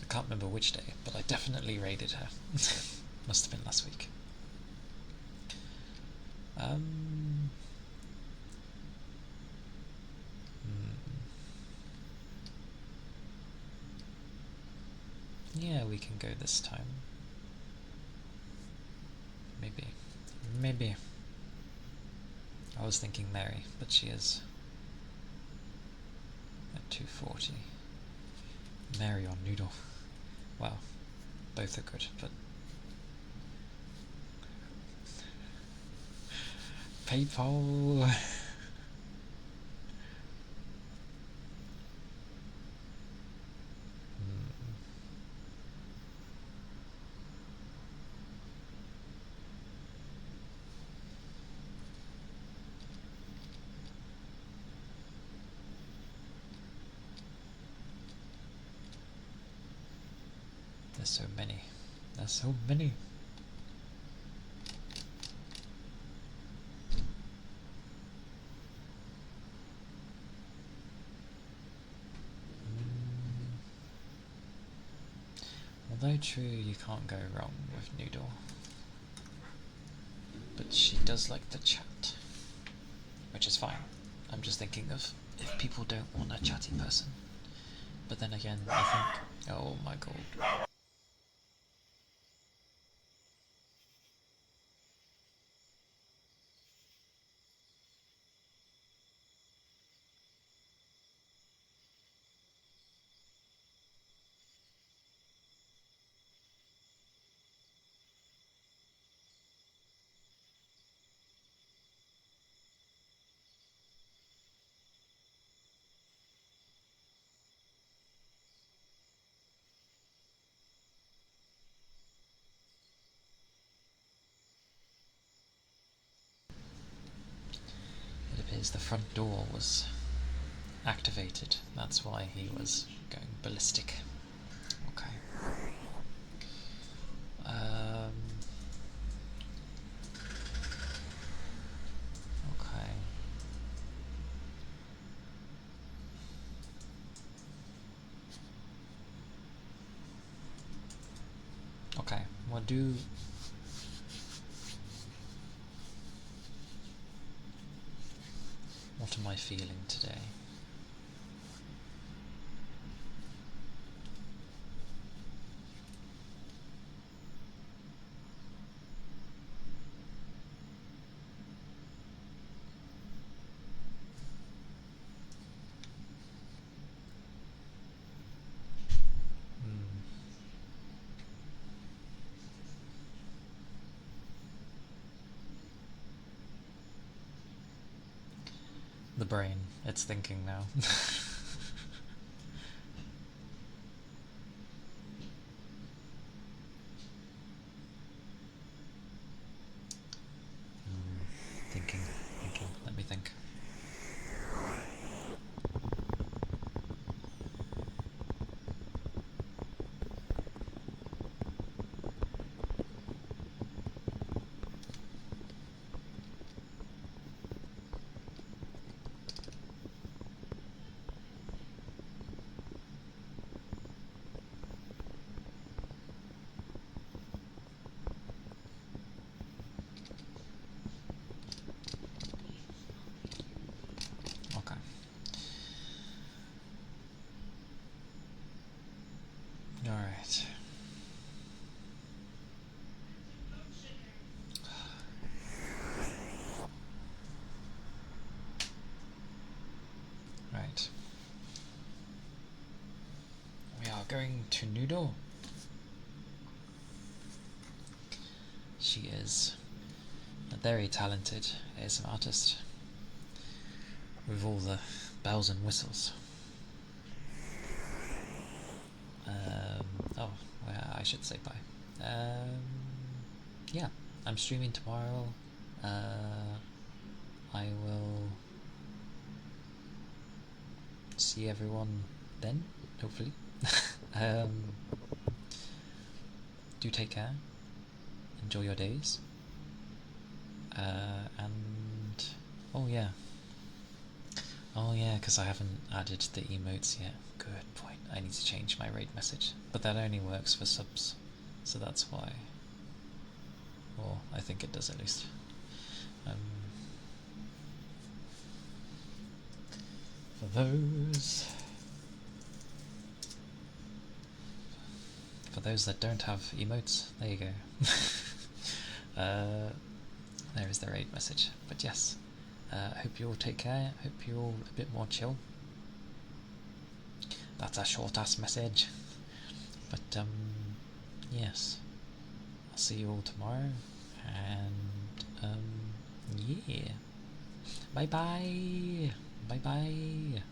I can't remember which day, but I definitely raided her. Must have been last week. Yeah, we can go this time. Maybe. I was thinking Mary, but she is at 240. Mary or Noodle. Well, both are good, but PayPal. There's so many. There's so many. Although true, you can't go wrong with Noodle. But she does like to chat, which is fine. I'm just thinking of if people don't want a chatty person. But then again, I think, oh my god. It appears the front door was activated. That's why he was going ballistic. Okay. Okay. Okay, we'll do What am I feeling today? The brain, it's thinking now. Thinking, let me think. Okay. Alright. Right. We are going to Noodle. She is a very talented ASM artist with all the bells and whistles. Oh, well, I should say bye. Yeah, I'm streaming tomorrow. I will see everyone then, hopefully. Do take care. Enjoy your days. And oh yeah, because I haven't added the emotes yet. Good point. I need to change my raid message, but that only works for subs, so that's why. Or I think it does at least. For those that don't have emotes, there you go. There is the raid message. But yes, I hope you all take care. Hope you're all a bit more chill. That's a short ass message. But yes, I'll see you all tomorrow. And yeah, bye bye. Bye bye.